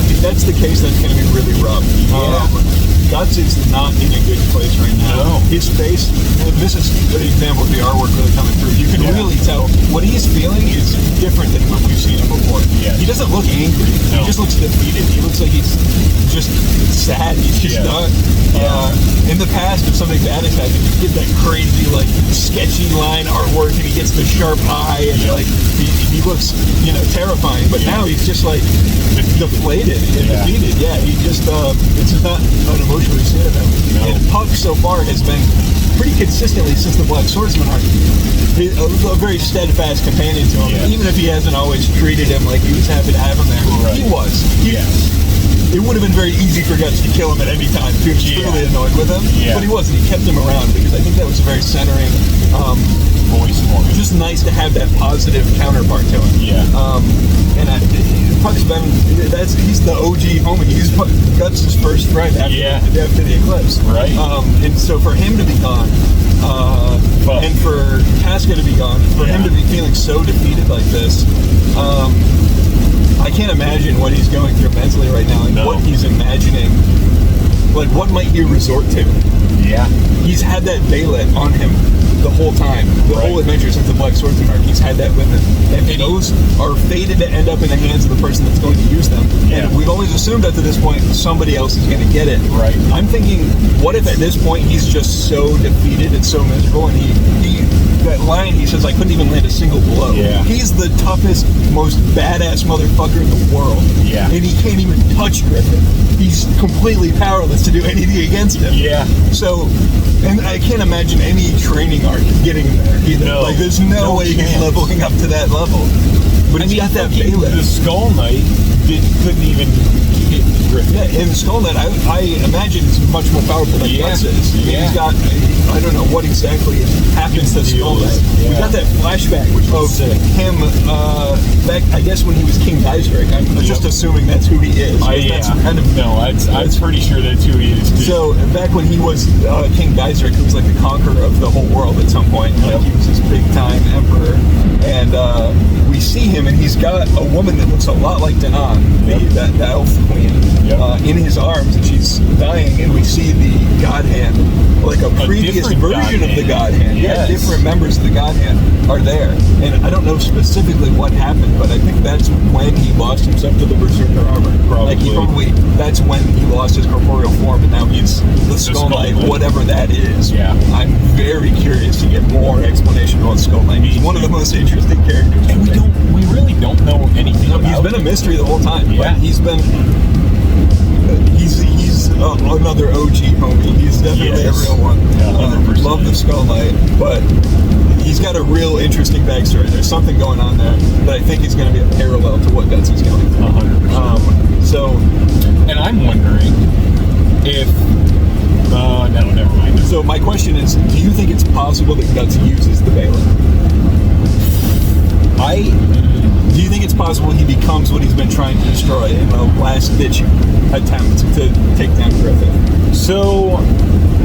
If that's the case, that's going to be really rough. Guts is not in a good place right now. No. His face, this is a good example of the artwork really coming through. You can really tell what he's feeling is different than what we've seen him before. Yeah. He doesn't look angry. No. He just looks defeated. He looks like he's just sad. He's just done. In the past, if something bad has happened, you get that crazy, like, sketchy line artwork, and he gets the sharp eye, and like he looks, you know, terrifying. But now he's just like deflated and defeated. Yeah, he just it's just not an emotion we've seen of him. No. And Puck so far has been pretty consistently since the Black Swordsman arc a very steadfast companion to him. Yeah. Even if he hasn't always treated him like he was happy to have him there, he was. It would have been very easy for Guts to kill him at any time. He was really annoyed with him, but he wasn't. He kept him around because I think that was a very centering voice for him. just nice to have that positive counterpart to him. Yeah. And Puck's been, he's the OG homie. He's Guts' first friend after the eclipse. Right. And so for him to be gone, and for Casca to be gone, for him to be feeling so defeated like this, I can't imagine what he's going through mentally right now and what he's imagining. Like, what might he resort to? Yeah. He's had that Baylet on him the whole time, the whole adventure since the Black Swordsman arc. He's had that with him, and those are fated to end up in the hands of the person that's going to use them. Yeah. And we've always assumed up to this point somebody else is going to get it. Right. I'm thinking, what if at this point he's just so defeated and so miserable, and he that line he says, I couldn't even land a single blow. Yeah. He's the toughest, most badass motherfucker in the world. Yeah. And he can't even touch Griffin. He's completely powerless to do anything against him. Yeah. So, and I can't imagine any training arc getting him there either. No. Like, there's no way he's leveling up to that level. But he's got that Baylet. The Skull Knight couldn't even hit Griffin. Yeah, in Skull Knight, I imagine it's much more powerful than Guts is. I mean, he's got, I don't know what exactly happens to Skull Knight. We got that flashback of him back, I guess, when he was King Geyserk. I'm just assuming that's who he is. That's kind of, I'm pretty sure that's who he is too. So back when he was King Geyserk, who was like the conqueror of the whole world at some point, like he was this big time emperor, and we see him, and he's got a woman that looks a lot like Danan, the elf queen, in his arms, and she's dying, and we see the God Hand, like a previous version of the God Hand. Yes. Yeah, different members of the God Hand are there, and I don't know specifically what happened, but I think that's when he lost himself to the Berserker armor. Probably. That's when he lost his corporeal form, and now he's the Skull Knight, whatever that is. Yeah. I'm very curious to get more explanation on Skull Knight. He's one of the most interesting characters. And we really don't know anything about him. He's been a mystery the whole time. Yeah. He's another OG homie. He's definitely a real one. 100%. Love the Skull Knight, but he's got a real interesting backstory. There's something going on there that I think is going to be a parallel to what Guts is going through. 100%. And I'm wondering if... no, never mind. So my question is, do you think it's possible that Guts uses the Baylet? Do you think it's possible he becomes what he's been trying to destroy in the last-ditch attempt to take down Griffin? So,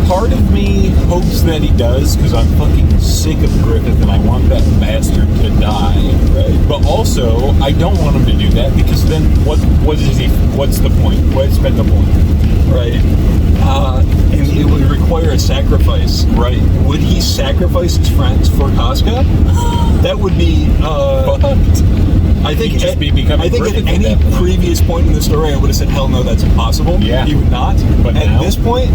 part of me hopes that he does, because I'm fucking sick of Griffith and I want that bastard to die. Right. But also, I don't want him to do that, because then what's the point? What's been the point? Right. And it would require a sacrifice. Right. Would he sacrifice his friends for Casca? That would be... I think at any previous point in the story, I would have said, hell no, that's impossible. Yeah. He would not. But at this point,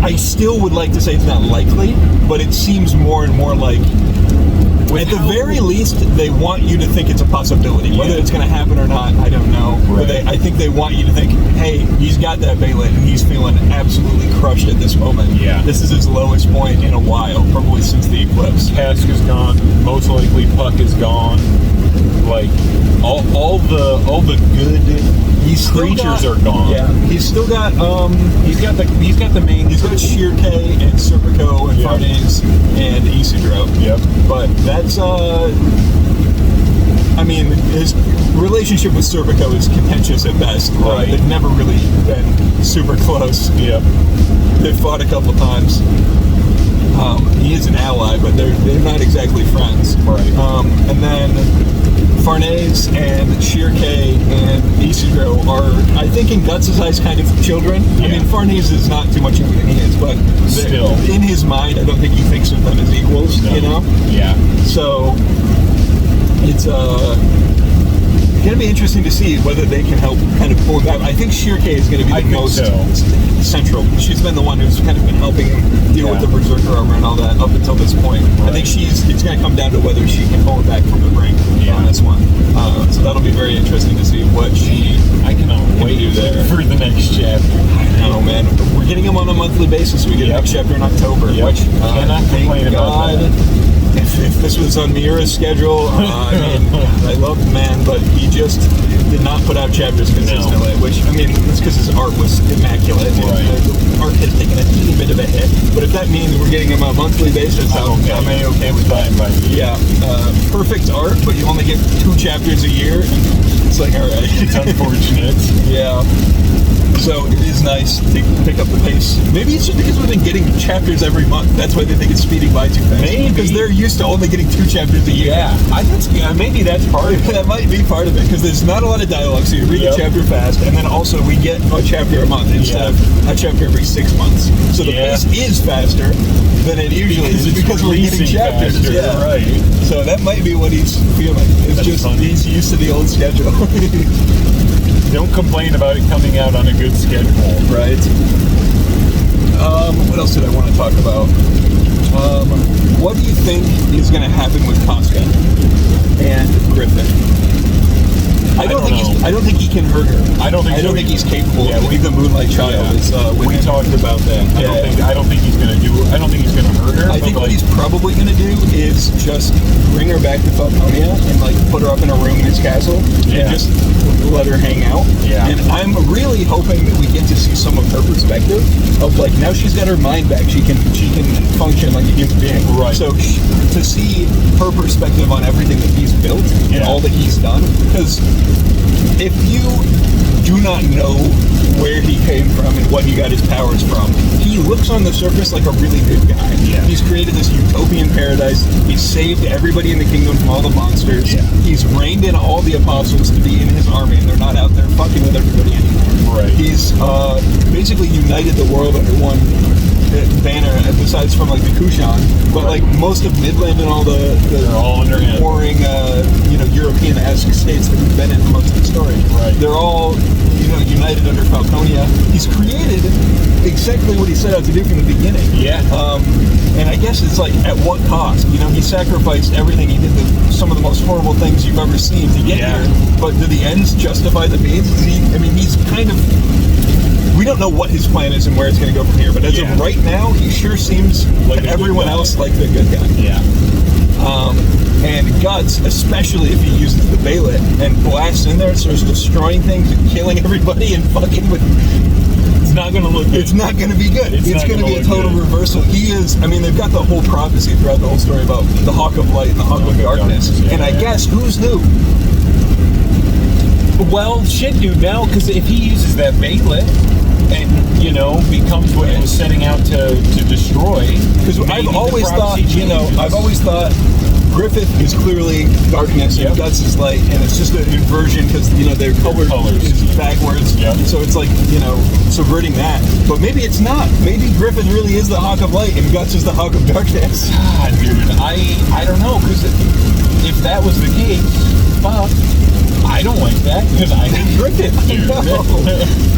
I still would like to say it's not likely, but it seems more and more like, at the very least, they want you to think it's a possibility. Whether it's going to happen or not, I don't know. Right. But I think they want you to think, hey, he's got that Baylet, and he's feeling absolutely crushed at this moment. Yeah. This is his lowest point in a while, probably since the eclipse. Casca's gone. Most likely Puck is gone. Like all the good creatures are gone. Yeah. He's still got he's got the main. He's got Shirke and Serpico and Farnace and Isidro. Yep. But that's I mean, his relationship with Serpico is contentious at best. Right. They've never really been super close. Yep. They've fought a couple of times. He is an ally, but they're not exactly friends. Right. And then Farnese and Shirke and Isidro are, I think, in Guts' eyes, kind of children. Yeah. I mean, Farnese is not too much younger than he is, but still, in his mind, I don't think he thinks of them as equals. No. You know? Yeah. So it's going to be interesting to see whether they can help kind of pull him back. I think Shirke is going to be the most central. She's been the one who's kind of been helping him deal with the Berserker armor and all that up until this point. Right. I think it's going to come down to whether she can pull him back from the brink on this one. So that'll be very interesting to see what I cannot wait for the next chapter. I know, man. We're getting him on a monthly basis. We get a next chapter in October, which cannot complain about that. if this was on Miura's schedule, I mean, I love the man, but he just did not put out chapters consistently, which, I mean, it's because his art was immaculate. Right. And the art has taken a teeny bit of a hit, but if that means we're getting him on a monthly basis, I'm okay with that. Yeah, perfect art, but you only get 2 chapters a year. It's like, all right. It's unfortunate. Yeah. So it is nice to pick up the pace. Maybe it's just because we've been getting chapters every month. That's why they think it's speeding by too fast. Maybe. Because they're used to only getting 2 chapters a year. Yeah, maybe that's part of it. That might be part of it, because there's not a lot of dialogue, so you read the chapter fast, and then also we get a chapter a month instead of a chapter every 6 months. So the pace is faster than it usually is because we're getting chapters. Faster, yeah, right. So that might be what he's feeling. It's just funny. he's used to the old schedule. Don't complain about it coming out on a good schedule. Right. What else did I want to talk about? What do you think is going to happen with Casca and Griffin? I don't think he can hurt her. I don't think he's capable of being the Moonlight Child. We talked about that. I don't think he's gonna hurt her. I think what he's probably gonna do is just bring her back to Falconia and like put her up in a room in his castle and just let her hang out. Yeah. And I'm really hoping that we get to see some of her perspective of like, now she's got her mind back. She can function like a human being. Right. So to see her perspective on everything that he's built and all that he's done, because if you do not know where he came from and what he got his powers from, he looks on the surface like a really good guy. Yeah. He's created this utopian paradise. He's saved everybody in the kingdom from all the monsters. Yeah. He's reined in all the apostles to be in his army, and they're not out there fucking with everybody anymore. Right. He's basically united the world under one banner, besides from like the Kushan, but like most of Midland and all the they're all under him. Warring European-esque states that we've been in for most of the story. Right. They're all united under Falconia. He's created exactly what he set out to do from the beginning. Yeah. And I guess it's like, at what cost? He sacrificed everything. He did some of the most horrible things you've ever seen to get here. But do the ends justify the means? He's kind of... We don't know what his plan is and where it's going to go from here, but as of right now, he sure seems like to everyone else like the good guy. Yeah. And Guts, especially if he uses the Baylet and blasts in there, starts destroying things and killing everybody and fucking with... It's not going to look good. It's not going to be good. It's going to be a total reversal. He is... they've got the whole prophecy throughout the whole story about the Hawk of Light and the Hawk of Darkness. And I guess, who's who? Well, shit, dude, now, because if he uses that Baylet and, becomes what he was setting out to destroy... Because I've always thought Griffith is clearly darkness and Guts is light, and it's just an inversion because, their colors is backwards. So it's like, subverting that. But maybe it's not. Maybe Griffith really is the Hawk of Light and Guts is the Hawk of Darkness. God, dude, I don't know, because if that was the case, fuck. I don't like that because I hate Griffith.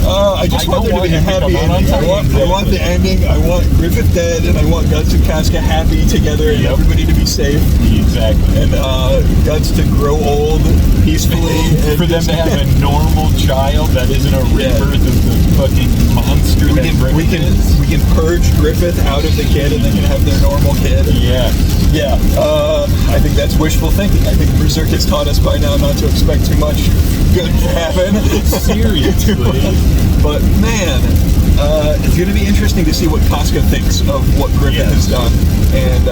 I just want there to be a happy ending. I want the ending. I want Griffith dead, and I want Guts and Casca happy together, and everybody to be safe. Exactly. And Guts to grow old peacefully. And for them to have a normal child that isn't a rebirth of the fucking monster that Griffith is. We can purge Griffith out of the kid, and they can have their normal kid. Yeah. Yeah. I think that's wishful thinking. I think Berserk has taught us by now not to expect too much good to happen. Seriously. But man, it's going to be interesting to see what Casca thinks of what Griffith has done. And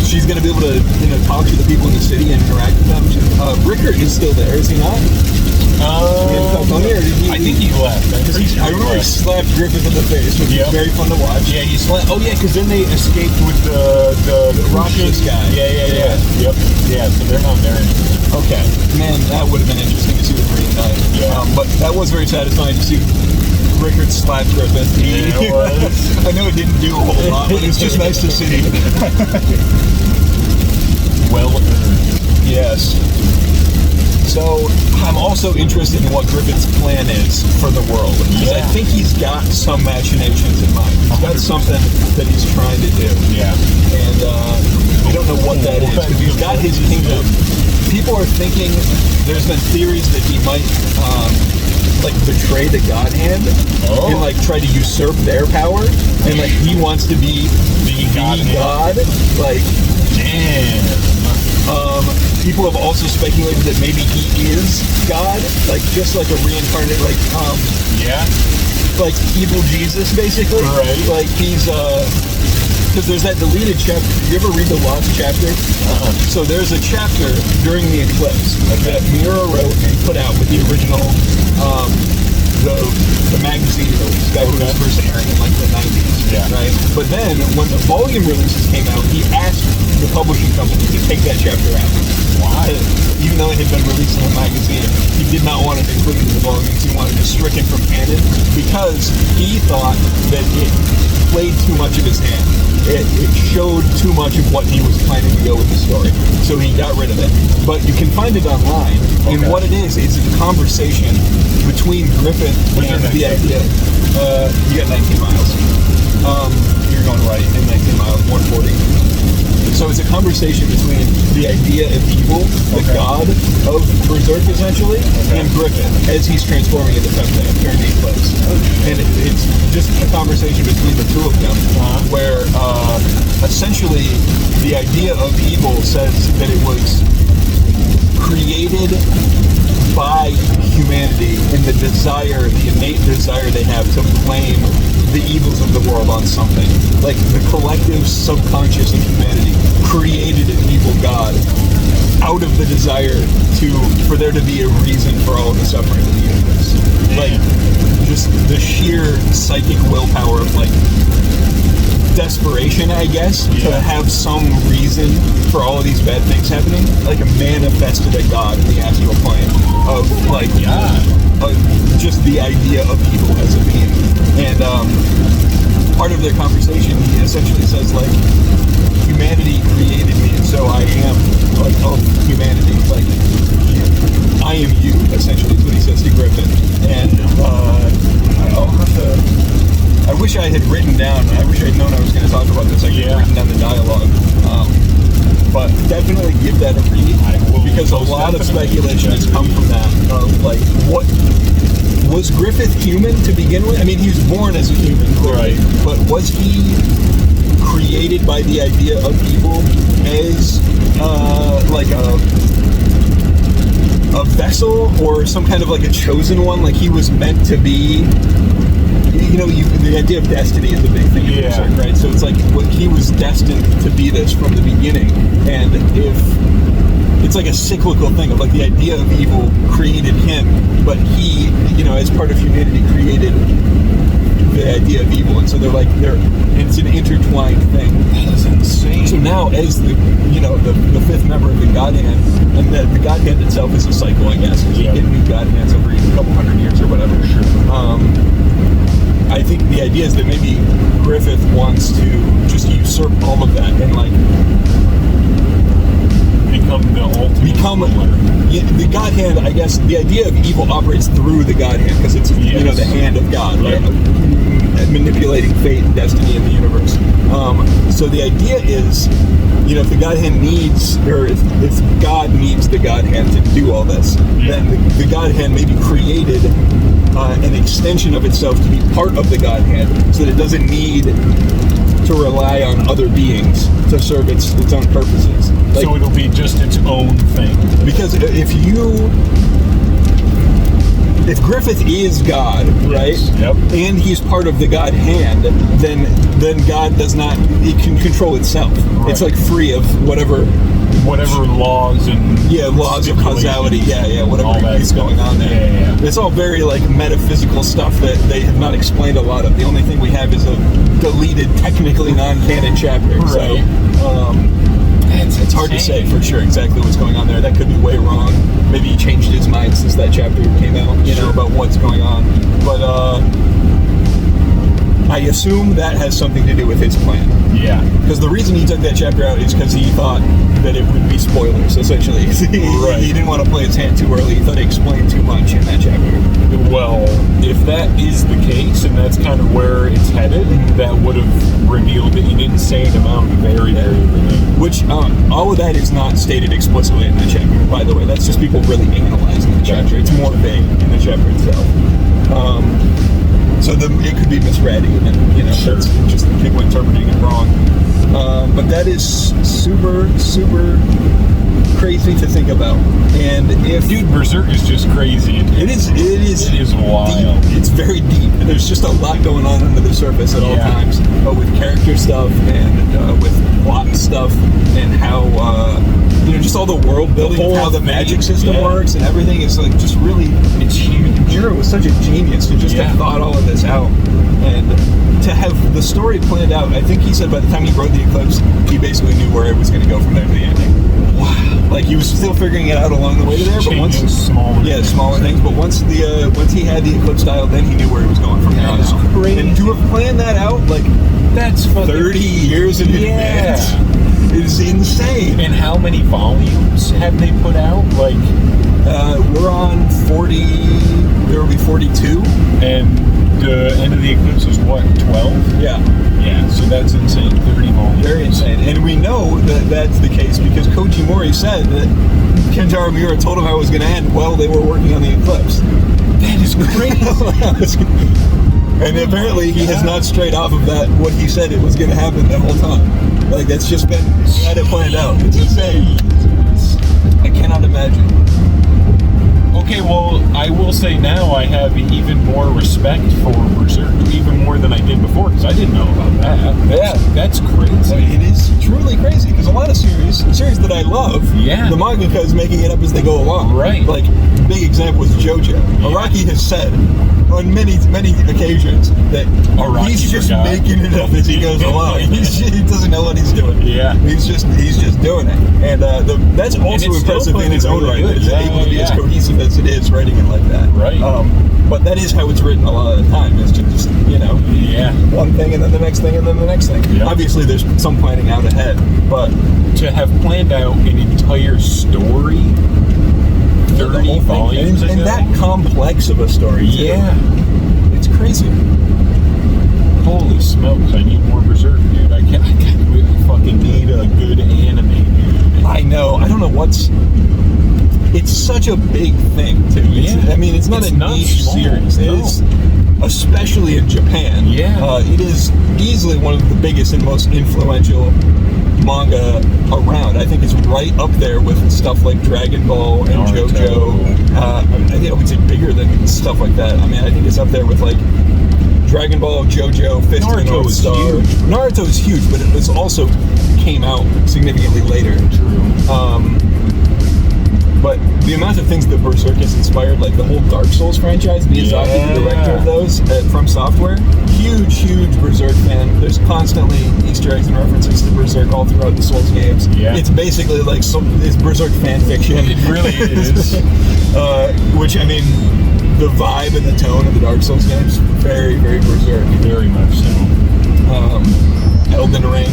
she's going to be able to, talk to the people in the city and interact with them. Rickard is still there, is he not? I think he left. I remember he slapped Griffith in the face, which was very fun to watch. Yeah, he slapped. Oh yeah, because then they escaped with the Russian guy. Yeah. Yep. Yeah, so they're not there anymore. Okay, man, that would have been interesting to see them reunite. Yeah. But that was very satisfying to see Rickard slap Griffith. Yeah, it was. I know it didn't do a whole lot, but it's just nice to see. Well earned. Yes. So, I'm also interested in what Griffith's plan is for the world. Because I think he's got some machinations in mind. He's got something that he's trying to do. Yeah. And we don't know what that is. Because he's got his kingdom. People are thinking, there's been theories that he might like betray the God Hand and like try to usurp their power, and like he wants to be the God. Like, damn. People have also speculated that maybe he is God, like just like a reincarnate, like like evil Jesus, basically. Right. Like he's because there's that deleted chapter. Did you ever read the Lost chapter? So there's a chapter during the eclipse that Miura wrote and put out with the original, the magazine release that was first airing in like the 90s. Yeah. Right. But then when the volume releases came out, he asked the publishing company to take that chapter out. Why? Even though it had been released in the magazine, he did not want it included in the volumes. He wanted to strike it from canon because he thought that it played too much of his hand. It showed too much of what he was planning to go with the story. So he got rid of it. But you can find it online. And what it is a conversation between Griffith and the idea. You got 19 miles. You're going right in 19 miles, 140. So it's a conversation between the idea of evil, the god of Berserk, essentially, and Griffith as he's transforming into something during the eclipse. And it's just a conversation between the two of them, where essentially the idea of evil says that it was created by humanity and the innate desire they have to blame the evils of the world on something. Like the collective subconscious of humanity created an evil god out of the desire for there to be a reason for all of the suffering of the universe. Like just the sheer psychic willpower of like desperation, I guess, to have some reason for all of these bad things happening. Like a manifested a god in the astral plane of like just the idea of evil as a being. And part of their conversation, he essentially says like, humanity created me, and so I am like of humanity. Like I am you, essentially, is what he says to Griffin. And I'll have to. I wish I had written down. I wish I'd known I was going to talk about this. I could have written down the dialogue. But definitely give that a read, because a lot of speculation has come from that. Of like, what was Griffith human to begin with? I mean, he was born as a human, clearly, but was he created by the idea of evil as like a vessel or some kind of like a chosen one? Like he was meant to be. You know, the idea of destiny is a big thing in Berserk, right? So it's like he was destined to be this from the beginning, and if it's like a cyclical thing of like the idea of evil created him, but he, you know, as part of humanity created the idea of evil, and so it's an intertwined thing. That's insane. So now, as the fifth member of the God Hand, and the God Hand itself is a cycle, I guess. You get new God Hands every couple hundred years or whatever. I think the idea is that maybe Griffith wants to just usurp all of that and like become the ultimate. The God Hand. I guess the idea of evil operates through the God Hand because it's the hand of God, right? Manipulating fate and destiny in the universe. So the idea is, if the God Hand needs, or if God needs the God Hand to do all this, then the God Hand may be created an extension of itself to be part of the God Hand, so that it doesn't need to rely on other beings to serve its own purposes. Like, so it'll be just its own thing. Because if Griffith is God, right? Yep. And he's part of the God Hand, then God does not. It can control itself. Right. It's like free of whatever laws and laws of causality. Whatever is going on there. It's all very like metaphysical stuff that they have not explained a lot of. The only thing we have is a deleted, technically non-canon chapter. Right. So it's hard to say for sure exactly what's going on there. That could be way wrong. Maybe he changed his mind since that chapter came out, about what's going on. But I assume that has something to do with his plan. Yeah. Because the reason he took that chapter out is because he thought that it would be spoilers, essentially. Right. He didn't want to play his hand too early. He thought he explained too much in that chapter. Well, if that is the case, and that's kind of where it's headed, that would have revealed an insane amount very, very early. Which, all of that is not stated explicitly in that chapter, by the way. That's just people really analyzing the chapter. It's more vague in the chapter itself. So it could be misread even, Sure. That's just people interpreting it wrong. But that is super, super crazy to think about. And if Dude, Berserk is just crazy. it is wild. deep. It's very deep. And there's just a lot going on under the surface at all times, with character stuff and with plot stuff and how just all the world building, whole how the thing, magic system works, and everything is like just really. It's huge. Miura was such a genius to just have thought all of this out, and to have the story planned out. I think he said by the time he wrote the Eclipse, he basically knew where it was going to go from there to the ending. Wow! Like he was still figuring it out along the way to there, but once smaller things. But once he had the Eclipse dialed, then he knew where he was going from there on out. Crazy. And to have planned that out, like that's 30 years in advance, is insane. And how many volumes have they put out? Like, we're on 40. There will be 42. And the end of the Eclipse was what, 12? Yeah. Yeah, so that's insane. 30 volumes. Very insane. And we know that that's the case because Koji Mori said that Kentaro Miura told him how it was going to end while they were working on the Eclipse. That is crazy. And apparently he has not strayed off of that, what he said it was going to happen the whole time. Like, that's just been, he had it planned out. It's insane. I cannot imagine. Okay, well, I will say now I have even more respect for Berserk, even more than I did before, because I didn't know about that. That's crazy. I mean, it is truly crazy, because a lot of series that I love, the mangaka is making it up as they go along. Right. Like, big example is JoJo. Araki has said on many occasions that he's just making it up as he goes along. He doesn't know what he's doing. Yeah. He's just doing it. And that's also impressive in its own right. That it's able to be as cohesive as it is writing it like that. Right. But that is how it's written a lot of the time. It's just, one thing and then the next thing and then the next thing. Yeah. Obviously, there's some planning out ahead, but to have planned out an entire story, 30 volumes and that complex of a story, too. Yeah. It's crazy. Holy smokes, I need more Berserk, dude. I fucking need a good anime, dude. I know. I don't know what's... It's such a big thing, too. It's not a niche series. It is, especially in Japan. Yeah. It is easily one of the biggest and most influential manga around. I think it's right up there with stuff like Dragon Ball and Naruto. JoJo. I think I would say bigger than stuff like that. I mean, I think it's up there with like Dragon Ball, JoJo, Fist of the North Star. Naruto is huge, but it was also came out significantly later. True. But the amount of things that Berserk has inspired, like the whole Dark Souls franchise, Miyazaki, the director of those from Software, huge Berserk fan. There's constantly Easter eggs and references to Berserk all throughout the Souls games. Yeah. It's basically like it's Berserk fan fiction. It really is. Which, I mean, the vibe and the tone of the Dark Souls games, very, very Berserk. Very much so. Elden Ring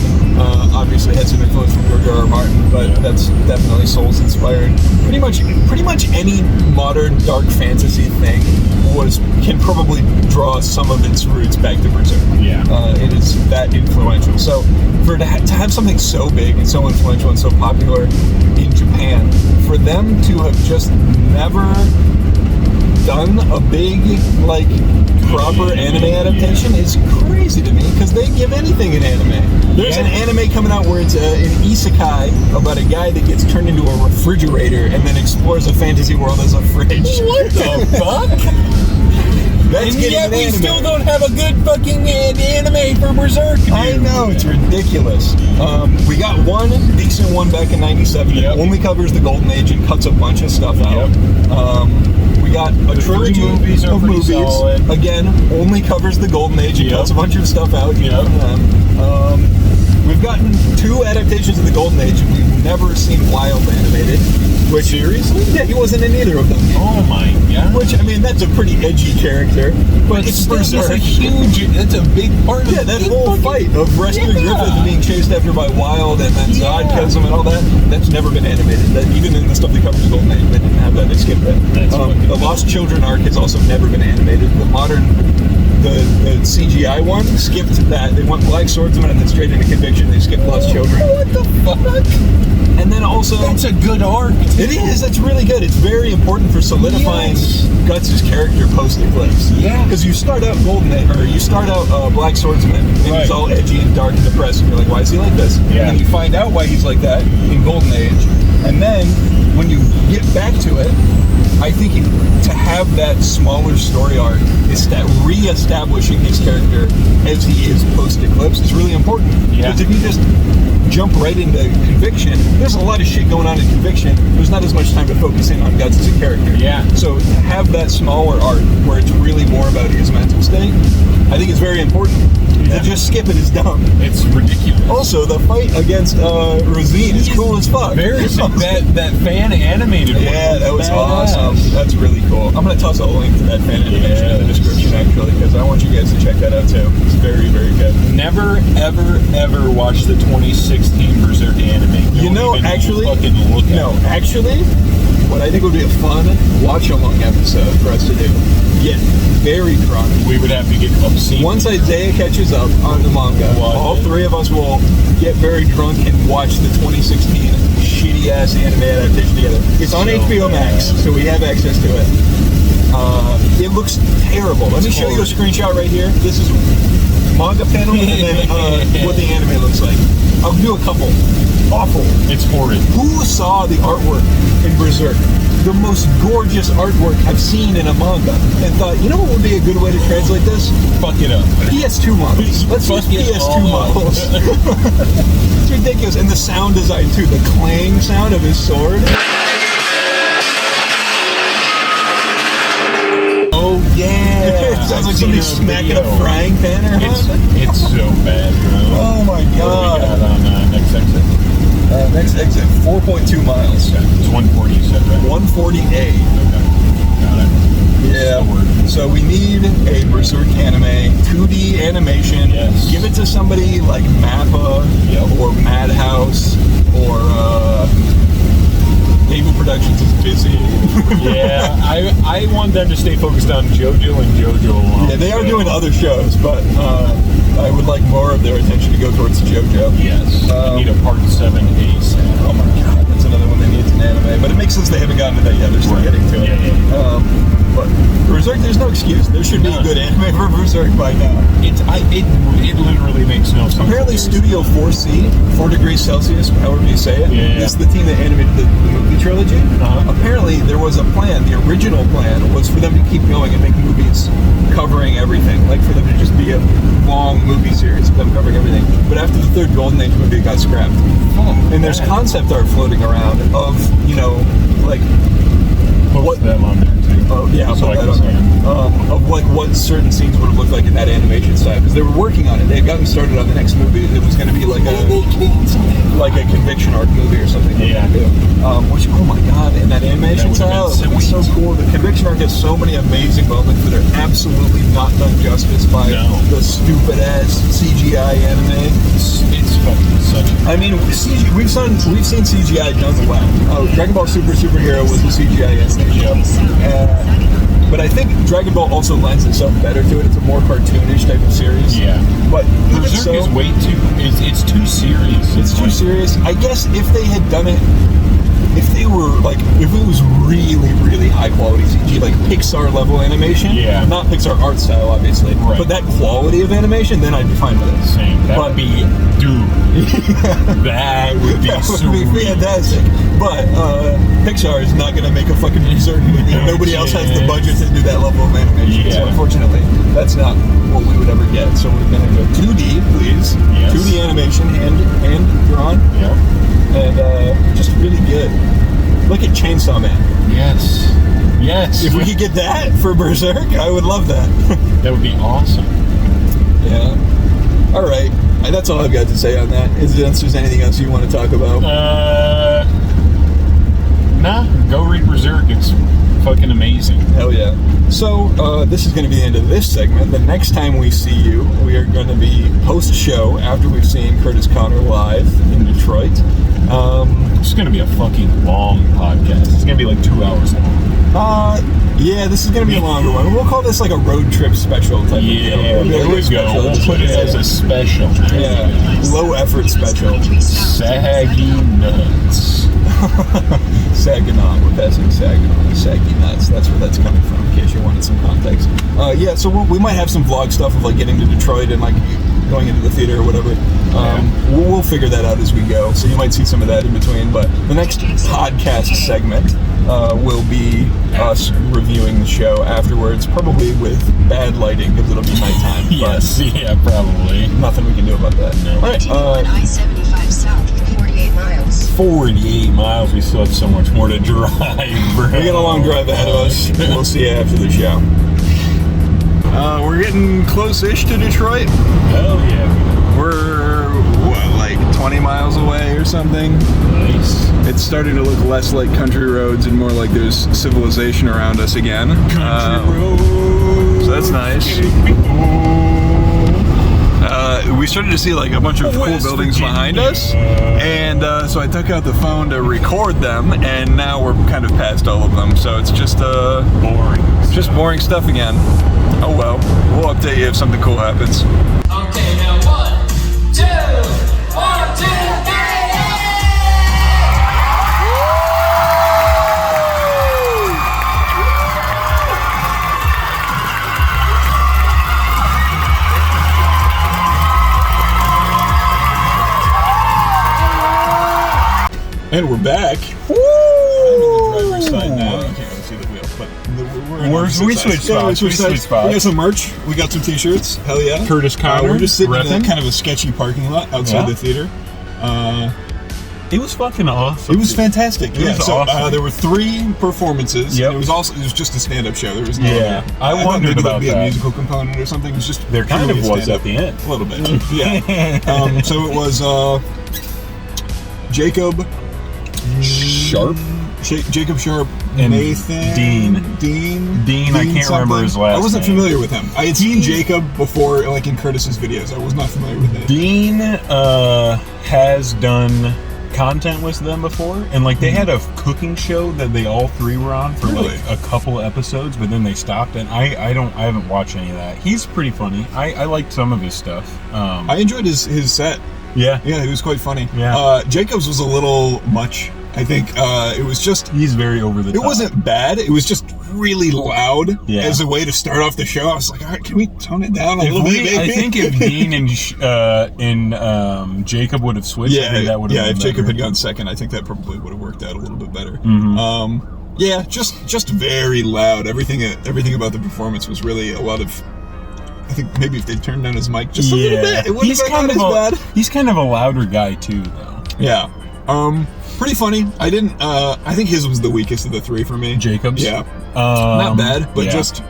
obviously had some influence from George R.R. Martin, but that's definitely Souls inspired. Pretty much any modern dark fantasy thing can probably draw some of its roots back to Berserk. Yeah. It is that influential. So to have something so big and so influential and so popular in Japan, for them to have just never done a big, like, proper anime adaptation is crazy to me, because they give anything an anime. There's an anime coming out where it's an isekai about a guy that gets turned into a refrigerator and then explores a fantasy world as a fridge. What the fuck? That's and yet we still don't have a good fucking anime for Berserk. Dude. I know, it's ridiculous. We got one decent one back in '97 that only covers the Golden Age and cuts a bunch of stuff out. We got a trilogy of movies. Solid. Again, only covers the Golden Age and cuts a bunch of stuff out. We've gotten 2 adaptations of the Golden Age. We never seen Wild animated. Which, seriously? Yeah, he wasn't in either of them. Oh my god. Which, I mean, that's a pretty edgy character. But it's Berserk. That's a big part of Yeah, that whole fight of rescuing Griffith and being chased after by Wild and then Zod kills him and all that, that's never been animated. That even in the stuff that covers Golden Age, they didn't have that. They skipped it. The Lost Children arc has also never been animated. The modern, the CGI one skipped that. They went Black Swordsman and then straight into Conviction. They skipped Lost Children. What the fuck? And then also... That's a good arc. It is. That's really good. It's very important for solidifying Guts' character post-Eclipse. Yeah. Because you start out you start out Black Swordsman, and he's all edgy and dark and depressed, and you're like, why is he like this? Yeah. And then you find out why he's like that in Golden Age. And then, when you get back to it, I think to have that smaller story arc is that re-establishing his character as he is post-Eclipse is really important. Yeah. Because if you just jump right into Conviction, there's a lot of shit going on in Conviction. There's not as much time to focus in on Guts as a character. Yeah. So to have that smaller arc where it's really more about his mental state, I think it's very important. Yeah. To just skip it is dumb. It's ridiculous. Also, the fight against Rosine is cool as fuck. Very that fan animated one. Yeah, that was badass. awesome. That's really cool. I'm going to toss a link to that fan animation in the description, actually, because I want you guys to check that out, too. It's very, very good. Never, ever, ever watch the 2016 Berserk anime. You know, actually, fucking look at it. actually, what I think would be a fun watch-along episode for us to do, get very drunk. We would have to get obscene. Once Isaiah catches up on the manga, all three of us will get very drunk and watch the 2016 shitty-ass anime adaptation together. It's on HBO Max, so we have access to it. It looks terrible. Let me show you a screenshot right here. This is manga panel and then what the anime looks like. I'll do a couple. Awful. It's horrid. Who saw the artwork in Berserk? The most gorgeous artwork I've seen in a manga, and thought, you know what would be a good way to translate this? Fuck it up. PS2 models. Let's use PS2 models. It's ridiculous. And the sound design too, the clang sound of his sword. Oh yeah. It sounds like somebody smacking a frying pan or something. It's so bad, bro. Oh my god. What do we got on next exit? Next exit, 4.2 miles. It's 140, you said, right? 140A. Okay. Got it. Yeah. So we need a Berserk anime, 2D animation. Yes. Give it to somebody like Mappa or Madhouse or Cable Productions is busy. Yeah, I want them to stay focused on JoJo and JoJo alone. Yeah, they are doing other shows, but I would like more of their attention to go towards JoJo. Yes. I need a part 7 ASAP. Oh my god, that's another one they need to anime. But it makes sense they haven't gotten to that yet. They're still getting to it. Yeah. But Berserk, there's no excuse. There should be a good anime for Berserk by now. It literally makes no sense. Apparently Studio 4C, 4 degrees Celsius, however you say it, is the team that animated the movie trilogy. Apparently there was a plan, the original plan was for them to keep going and make movies covering everything, like for them to just be a long movie series of them covering everything. But after the third Golden Age movie, it got scrapped. And there's concept art floating around of, you know, like... What them on there too. Oh yeah, I'll so put that on there. Of like what certain scenes would have looked like in that animation style, because they were working on it. They had gotten started on the next movie. It was going to be like a conviction arc movie or something. Yeah. Which, oh my god, in that animation style, it was so cool. The conviction arc has so many amazing moments that are absolutely not done justice by the stupid ass CGI anime. It's fucking such. I mean, we've seen CGI done well. Dragon Ball Super Superhero was a CGI anime. But I think Dragon Ball also lends itself better to it. It's a more cartoonish type of series. Yeah. But Berserk is way too. It's too serious. It's too serious. I guess if they had done it, if it was really, really high quality CG, like Pixar level animation, not Pixar art style, obviously, but that quality of animation, then I'd be fine with it. Same. That would be, dude. That would be fantastic. But Pixar is not going to make a fucking Berserk movie. Nobody else has the budget to do that level of animation. So unfortunately, that's not what we would ever get. So we're going to go 2D, please. Yes. 2D animation, hand drawn. Yep. And just really good. Look at Chainsaw Man. Yes. Yes. If we could get that for Berserk, I would love that. That would be awesome. Yeah. All right. That's all I've got to say on that. Unless there's anything else you want to talk about. nah, go read Berserk. It's fucking amazing. Hell yeah. So, this is going to be the end of this segment. The next time we see you, we are going to be post-show after we've seen Kurtis Conner live in Detroit. It's going to be a fucking long podcast. It's going to be like 2 hours long. Yeah, this is going to be a longer one. We'll call this like a road trip special type of deal. Yeah, there we go. We'll put it as a special. Yeah, low effort special. Saggy nuts. Saginaw, we're passing Saginaw. Saggy nuts, that's where that's coming from, in case you wanted some context. Yeah, so we might have some vlog stuff of like getting to Detroit and like going into the theater or whatever. We'll figure that out as we go, so you might see some of that in between. But the next podcast segment will be us reviewing the show afterwards, probably with bad lighting because it'll be nighttime. Yes, yeah, probably. Nothing we can do about that. No. All right. On I-75 south for 48 miles. 48 miles. We still have so much more to drive, bro. We got a long drive ahead of us. We'll see you after the show. We're getting close-ish to Detroit. Hell yeah. We're, what, like 20 miles away or something? Nice. It's starting to look less like country roads and more like there's civilization around us again. Country roads. So that's nice. We started to see like a bunch of cool buildings behind us, and so I took out the phone to record them, and now we're kind of past all of them, so it's just Boring. just boring stuff again. Oh well, we'll update you if something cool happens. Okay, now 1, 2, 1, 2, 3. And we're back. Woo! I'm in the driver's side now. You can't really see the wheel, but We switched spots. We switched spots. We got some merch. We got some t-shirts. Hell yeah. Kurtis Conner. We're just sitting in repping. a kind of a sketchy parking lot outside the theater. It was fucking awesome. It was fantastic. It was awesome. There were 3 performances. Yep. It was just a stand-up show. There was no. Yeah. I thought wondered maybe about there'd be that. a musical component or something. It was just There kind of purely a was stand-up. at the end. A little bit. Yeah. So it was Jacob Sharp. Jacob Sharp, And Nathan Dean, I can't remember his last I wasn't name. familiar with him. I had seen Jacob before, like in Kurtis's videos. I was not familiar with it. Dean has done content with them before, and like they had a cooking show that they all 3 were on for Really? like a couple episodes, but then they stopped, and I haven't watched any of that. He's pretty funny. I liked some of his stuff. I enjoyed his set. Yeah, Yeah, it was quite funny. Yeah. Jacob's was a little much. I think it was just. he's very over the top. It wasn't bad. It was just really loud Yeah. as a way to start off the show. I was like, all right, can we tone it down a little bit, maybe? I think if Dean and Jacob would have switched, I think that would have been if Jacob better. had gone second, I think that probably would have worked out a little bit better. Mm-hmm. Yeah, just very loud. Everything about the performance was really a lot of. I think maybe if they turned down his mic just a little bit, it wouldn't he's have kind been of as bad. He's kind of a louder guy too, though. Yeah. Pretty funny. I didn't. I think his was the weakest of the 3 for me. Jacobs. Yeah. Not bad, but yeah. just.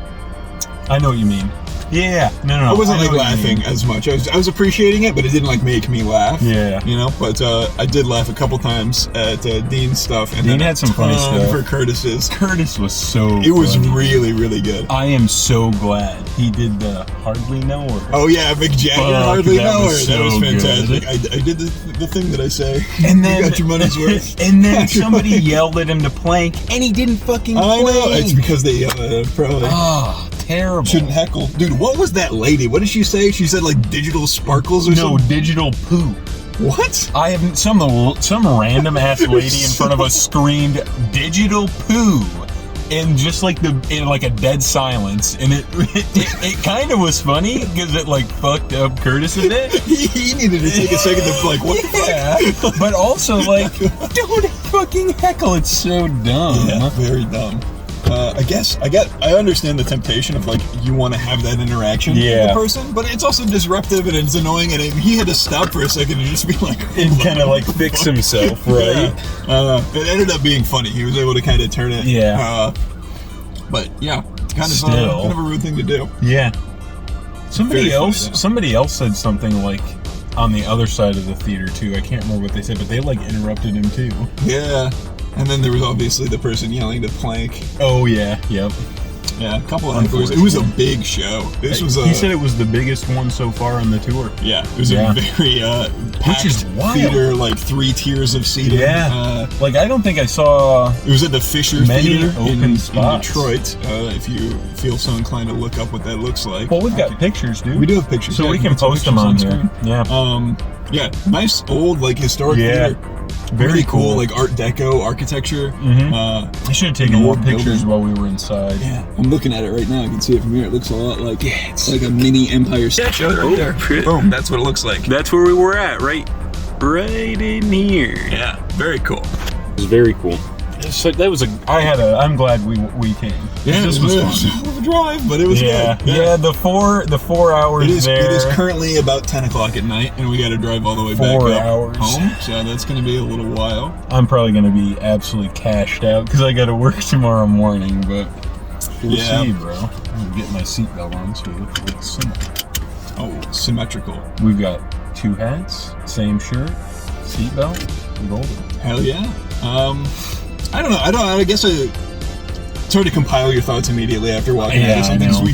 I know what you mean. Yeah. No. I wasn't know like what you laughing mean. as much. I was appreciating it, but it didn't like make me laugh. Yeah. You know, but I did laugh a couple times at Dean's stuff, and Dean then a had some funny ton stuff. for Curtis's. Curtis was so. It was funny. really, really good. I am so glad he did the hardly know her. Oh yeah, Mick Jagger Fuck, hardly that know her. was That was so fantastic. good. I did the thing that I say. And then you got your money's worth. And then somebody yelled at him to plank, and he didn't fucking I know. plank. It's because they probably Oh, terrible. shouldn't heckle. Dude, what was that lady? What did she say? She said like digital sparkles or No, something. digital poop. What? I have some random ass lady in front of us screamed digital poo, and just like in like a dead silence, and it kind of was funny because it like fucked up Kurtis a bit. He needed to take a second to like, what the fuck? Yeah, but also like, don't fucking heckle. It's so dumb. Yeah, very dumb. I understand the temptation of like you want to have that interaction with Yeah. the person, but it's also disruptive and it's annoying, and he had to stop for a second and just be like, And kind of like fix himself, right? Yeah. It ended up being funny. He was able to kind of turn it. Yeah. But yeah, kind Still. of a rude thing to do. Yeah. Somebody Very funny, else. though. Somebody else said something like on the other side of the theater too. I can't remember what they said, but they like interrupted him too. Yeah. And then there was obviously the person yelling to Plank. Oh yeah, yep. Yeah, a couple of encores. It was a big show. This was He said it was the biggest one so far on the tour. Yeah, it was a very packed is wild. theater, like 3 tiers of seating. Yeah. Like I don't think I saw. It was at the Fisher Many Theater open in spots. Detroit. If you feel so inclined to look up what that looks like. Well, we've got pictures, dude. We do have pictures. So Yeah, we can put some post them pictures on here. screen. Yeah. Yeah, nice old like historic Yeah. theater. Very Really cool, cool. like Art Deco architecture. I should have taken an more old pictures building. while we were inside. Yeah, I'm looking at it right now. I can see it from here. It looks a lot like it's like a mini Empire State. Right there. Boom. That's what it looks like. That's where we were at, right in here. Yeah, very cool. It was very cool. So that was I'm glad we came. Yeah, this it was was fun. a drive, but it was Yeah, good. yeah. The 4 hours It is there. currently about 10 o'clock at night, and we got to drive all the way 4 back up hours. home. So that's going to be a little while. I'm probably gonna be absolutely cashed out because I got to work tomorrow morning. But we'll see, bro. I'm gonna get my seatbelt on so it looks similar. Oh, symmetrical. We've got 2 hats, same shirt, seatbelt, golden. Hell yeah. I don't know. I guess it's hard to compile your thoughts immediately after walking Yeah, into something. 'Cause we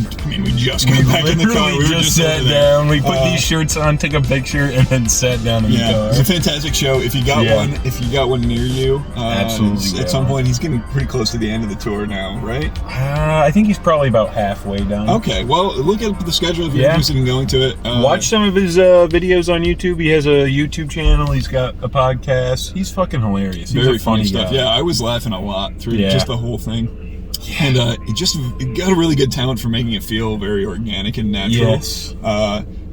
just got back in the car. We just sat over there. down. We put these shirts on, took a picture, and then sat down in the Yeah, car. it's a fantastic show. If you got one near you, Absolutely at some point he's getting pretty close to the end of the tour now, right? I think he's probably about halfway done. Okay, well, look at the schedule if you're Yeah. interested in going to it. Watch some of his videos on YouTube. He has a YouTube channel. He's got a podcast. He's fucking hilarious. He's Very a funny stuff. guy. Yeah, I was laughing a lot through Yeah. just the whole thing. And it got a really good talent for making it feel very organic and natural. Yes.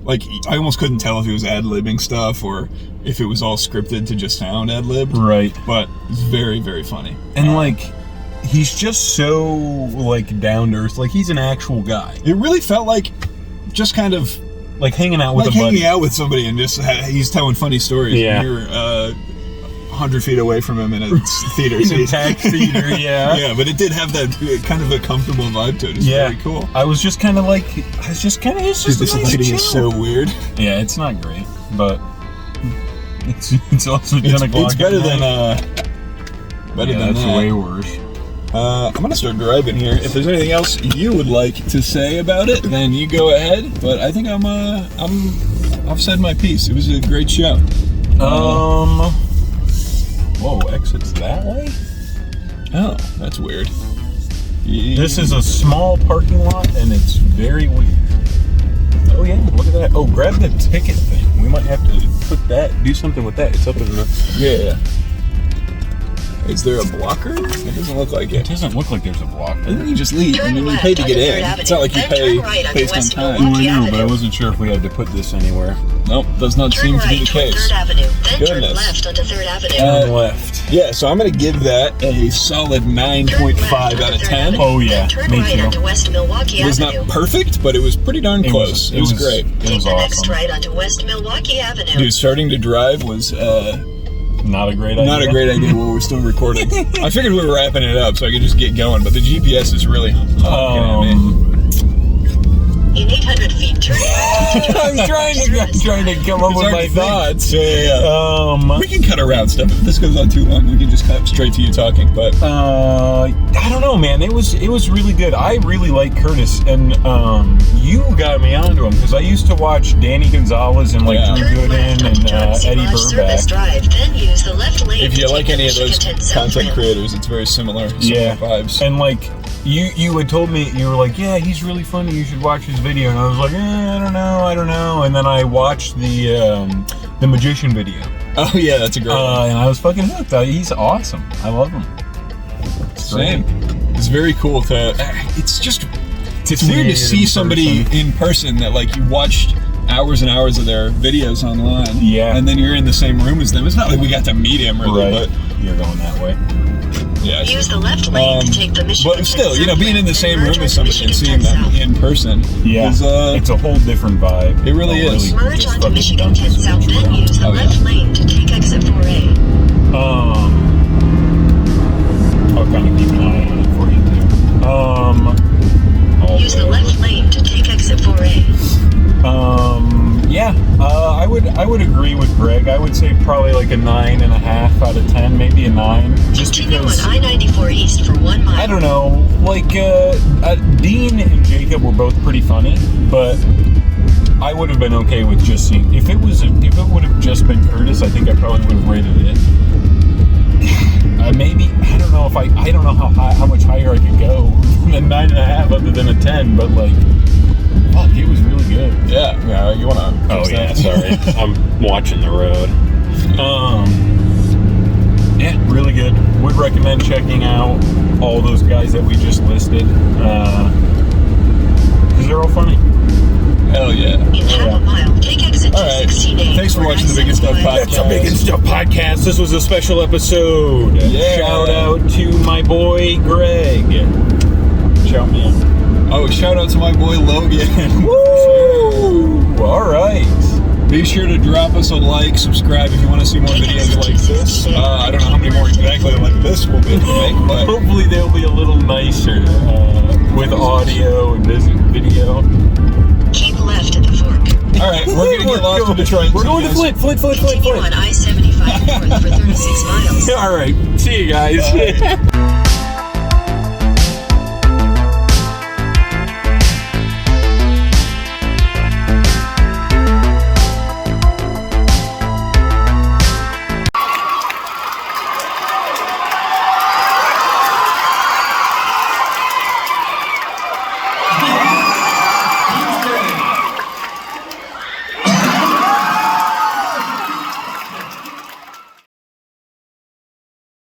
Like, I almost couldn't tell if he was ad-libbing stuff or if it was all scripted to just sound ad-libbed. Right. But it's very, very funny. And like, he's just so like down to earth. Like he's an actual guy. It really felt like just kind of Like hanging out with like a buddy. hanging out with somebody and just he's telling funny stories. Yeah. And you're 100 feet away from him in a theater. In a packed theater, yeah. Yeah, but it did have that kind of a comfortable vibe to it. It's Yeah. very cool. I was just kind of like, it's just Dude, a this nice lighting chill. is so weird. Yeah, it's not great, but it's also 10 o'clock. It's better at than night. better Yeah, than that's that. way worse. I'm gonna start driving here. If there's anything else you would like to say about it, then you go ahead. But I think I've said my piece. It was a great show. Whoa, exits that way? Oh, that's weird. This is a small parking lot, and it's very weird. Oh yeah, look at that. Oh, grab the ticket thing. We might have to do something with that. It's up in the... Yeah. Is there a blocker? It doesn't look like It it. doesn't look like there's a block. Then you just leave. I mean, you pay to get in. It's not like you pay based on time. Oh, I know, but I wasn't sure if we had to put this anywhere. Nope, does not seem to be the case. Avenue, then turn Goodness. left onto 3rd Avenue. Turn left. Yeah, so I'm gonna give that a solid 9.5 out of 10. Oh yeah, Turn me right too. onto West Milwaukee It was Avenue. not perfect, but it was pretty darn close. It was great. It Take was the next awesome. right onto West Milwaukee Avenue. Dude, starting to drive was Not a great idea. not a great idea while we're still recording. I figured we were wrapping it up so I could just get going, but the GPS is really honking at me. In 800 feet, turn left. I'm trying to come up It's with hard my to think. thoughts. Yeah. We can cut around stuff. If this goes on too long, we can just cut straight to you talking. But I don't know, man. It was really good. I really like Kurtis, and you got me onto him because I used to watch Danny Gonzalez and like Yeah. Drew Turn left Gooden onto and Johnson Eddie Lodge Service Burback. Drive, then use the left lane. if to you take like the any of those Michigan South content Ramp. creators, it's very similar Yeah, vibes. and like you had told me, you were like, yeah, he's really funny. You should watch his video, and I was like, I don't know. And then I watched the magician video, Oh yeah, that's a great one. and I was fucking hooked. He's awesome. I love him. Same. It's very cool to. It's just. It's see weird it to see in somebody person. in person that like you watched hours and hours of their videos online. Yeah. And then you're in the same room as them. It's not like we got to meet him really, Right, you're going that way. but yeah. Use the left lane to take the Michigan But still, South being in the Ramp, same then room merge as somebody and with seeing Michigan them 10 in person Yeah, is it's a whole different vibe. It really is. Merge just onto fucking Michigan done 10 this South, with you, then bro. use the Oh, yeah. left lane to take exit 4A. I'll kind of keep an eye on it for you too. Use the left lane to take exit 4A. Yeah, I would agree with Greg. I would say probably like a 9.5 out of 10, maybe a 9, just Continue because on I-94 East for 1 mile. I don't know, like Dean and Jacob were both pretty funny, but I would have been okay with just seeing. If it would have just been Kurtis, I think I probably would have rated it. Maybe I don't know if I don't know how much higher I could go than 9.5 other than a 10, but like, fuck, it was really good. Yeah, you wanna? Oh yeah, sorry, I'm watching the road. Yeah, really good. Would recommend checking out all those guys that we just listed. Because they're all funny. Hell yeah. In half a mile, take exit All right. 216A. Thanks for watching the Big and Stuff podcast. That's a Big and Stuff podcast. This was a special episode. Yeah. Shout out to my boy Greg. Shout me out. Oh, shout out to my boy Logan. Woo! All right. Be sure to drop us a like, subscribe if you want to see more videos like this. I don't know how many more exactly like this we'll be able to make, but Hopefully they'll be a little nicer with audio and video. Keep left at the fork. all right, we're gonna get lost in Detroit. We're going to Flint. Continue on I-75 north for 36 miles. All right. See you guys.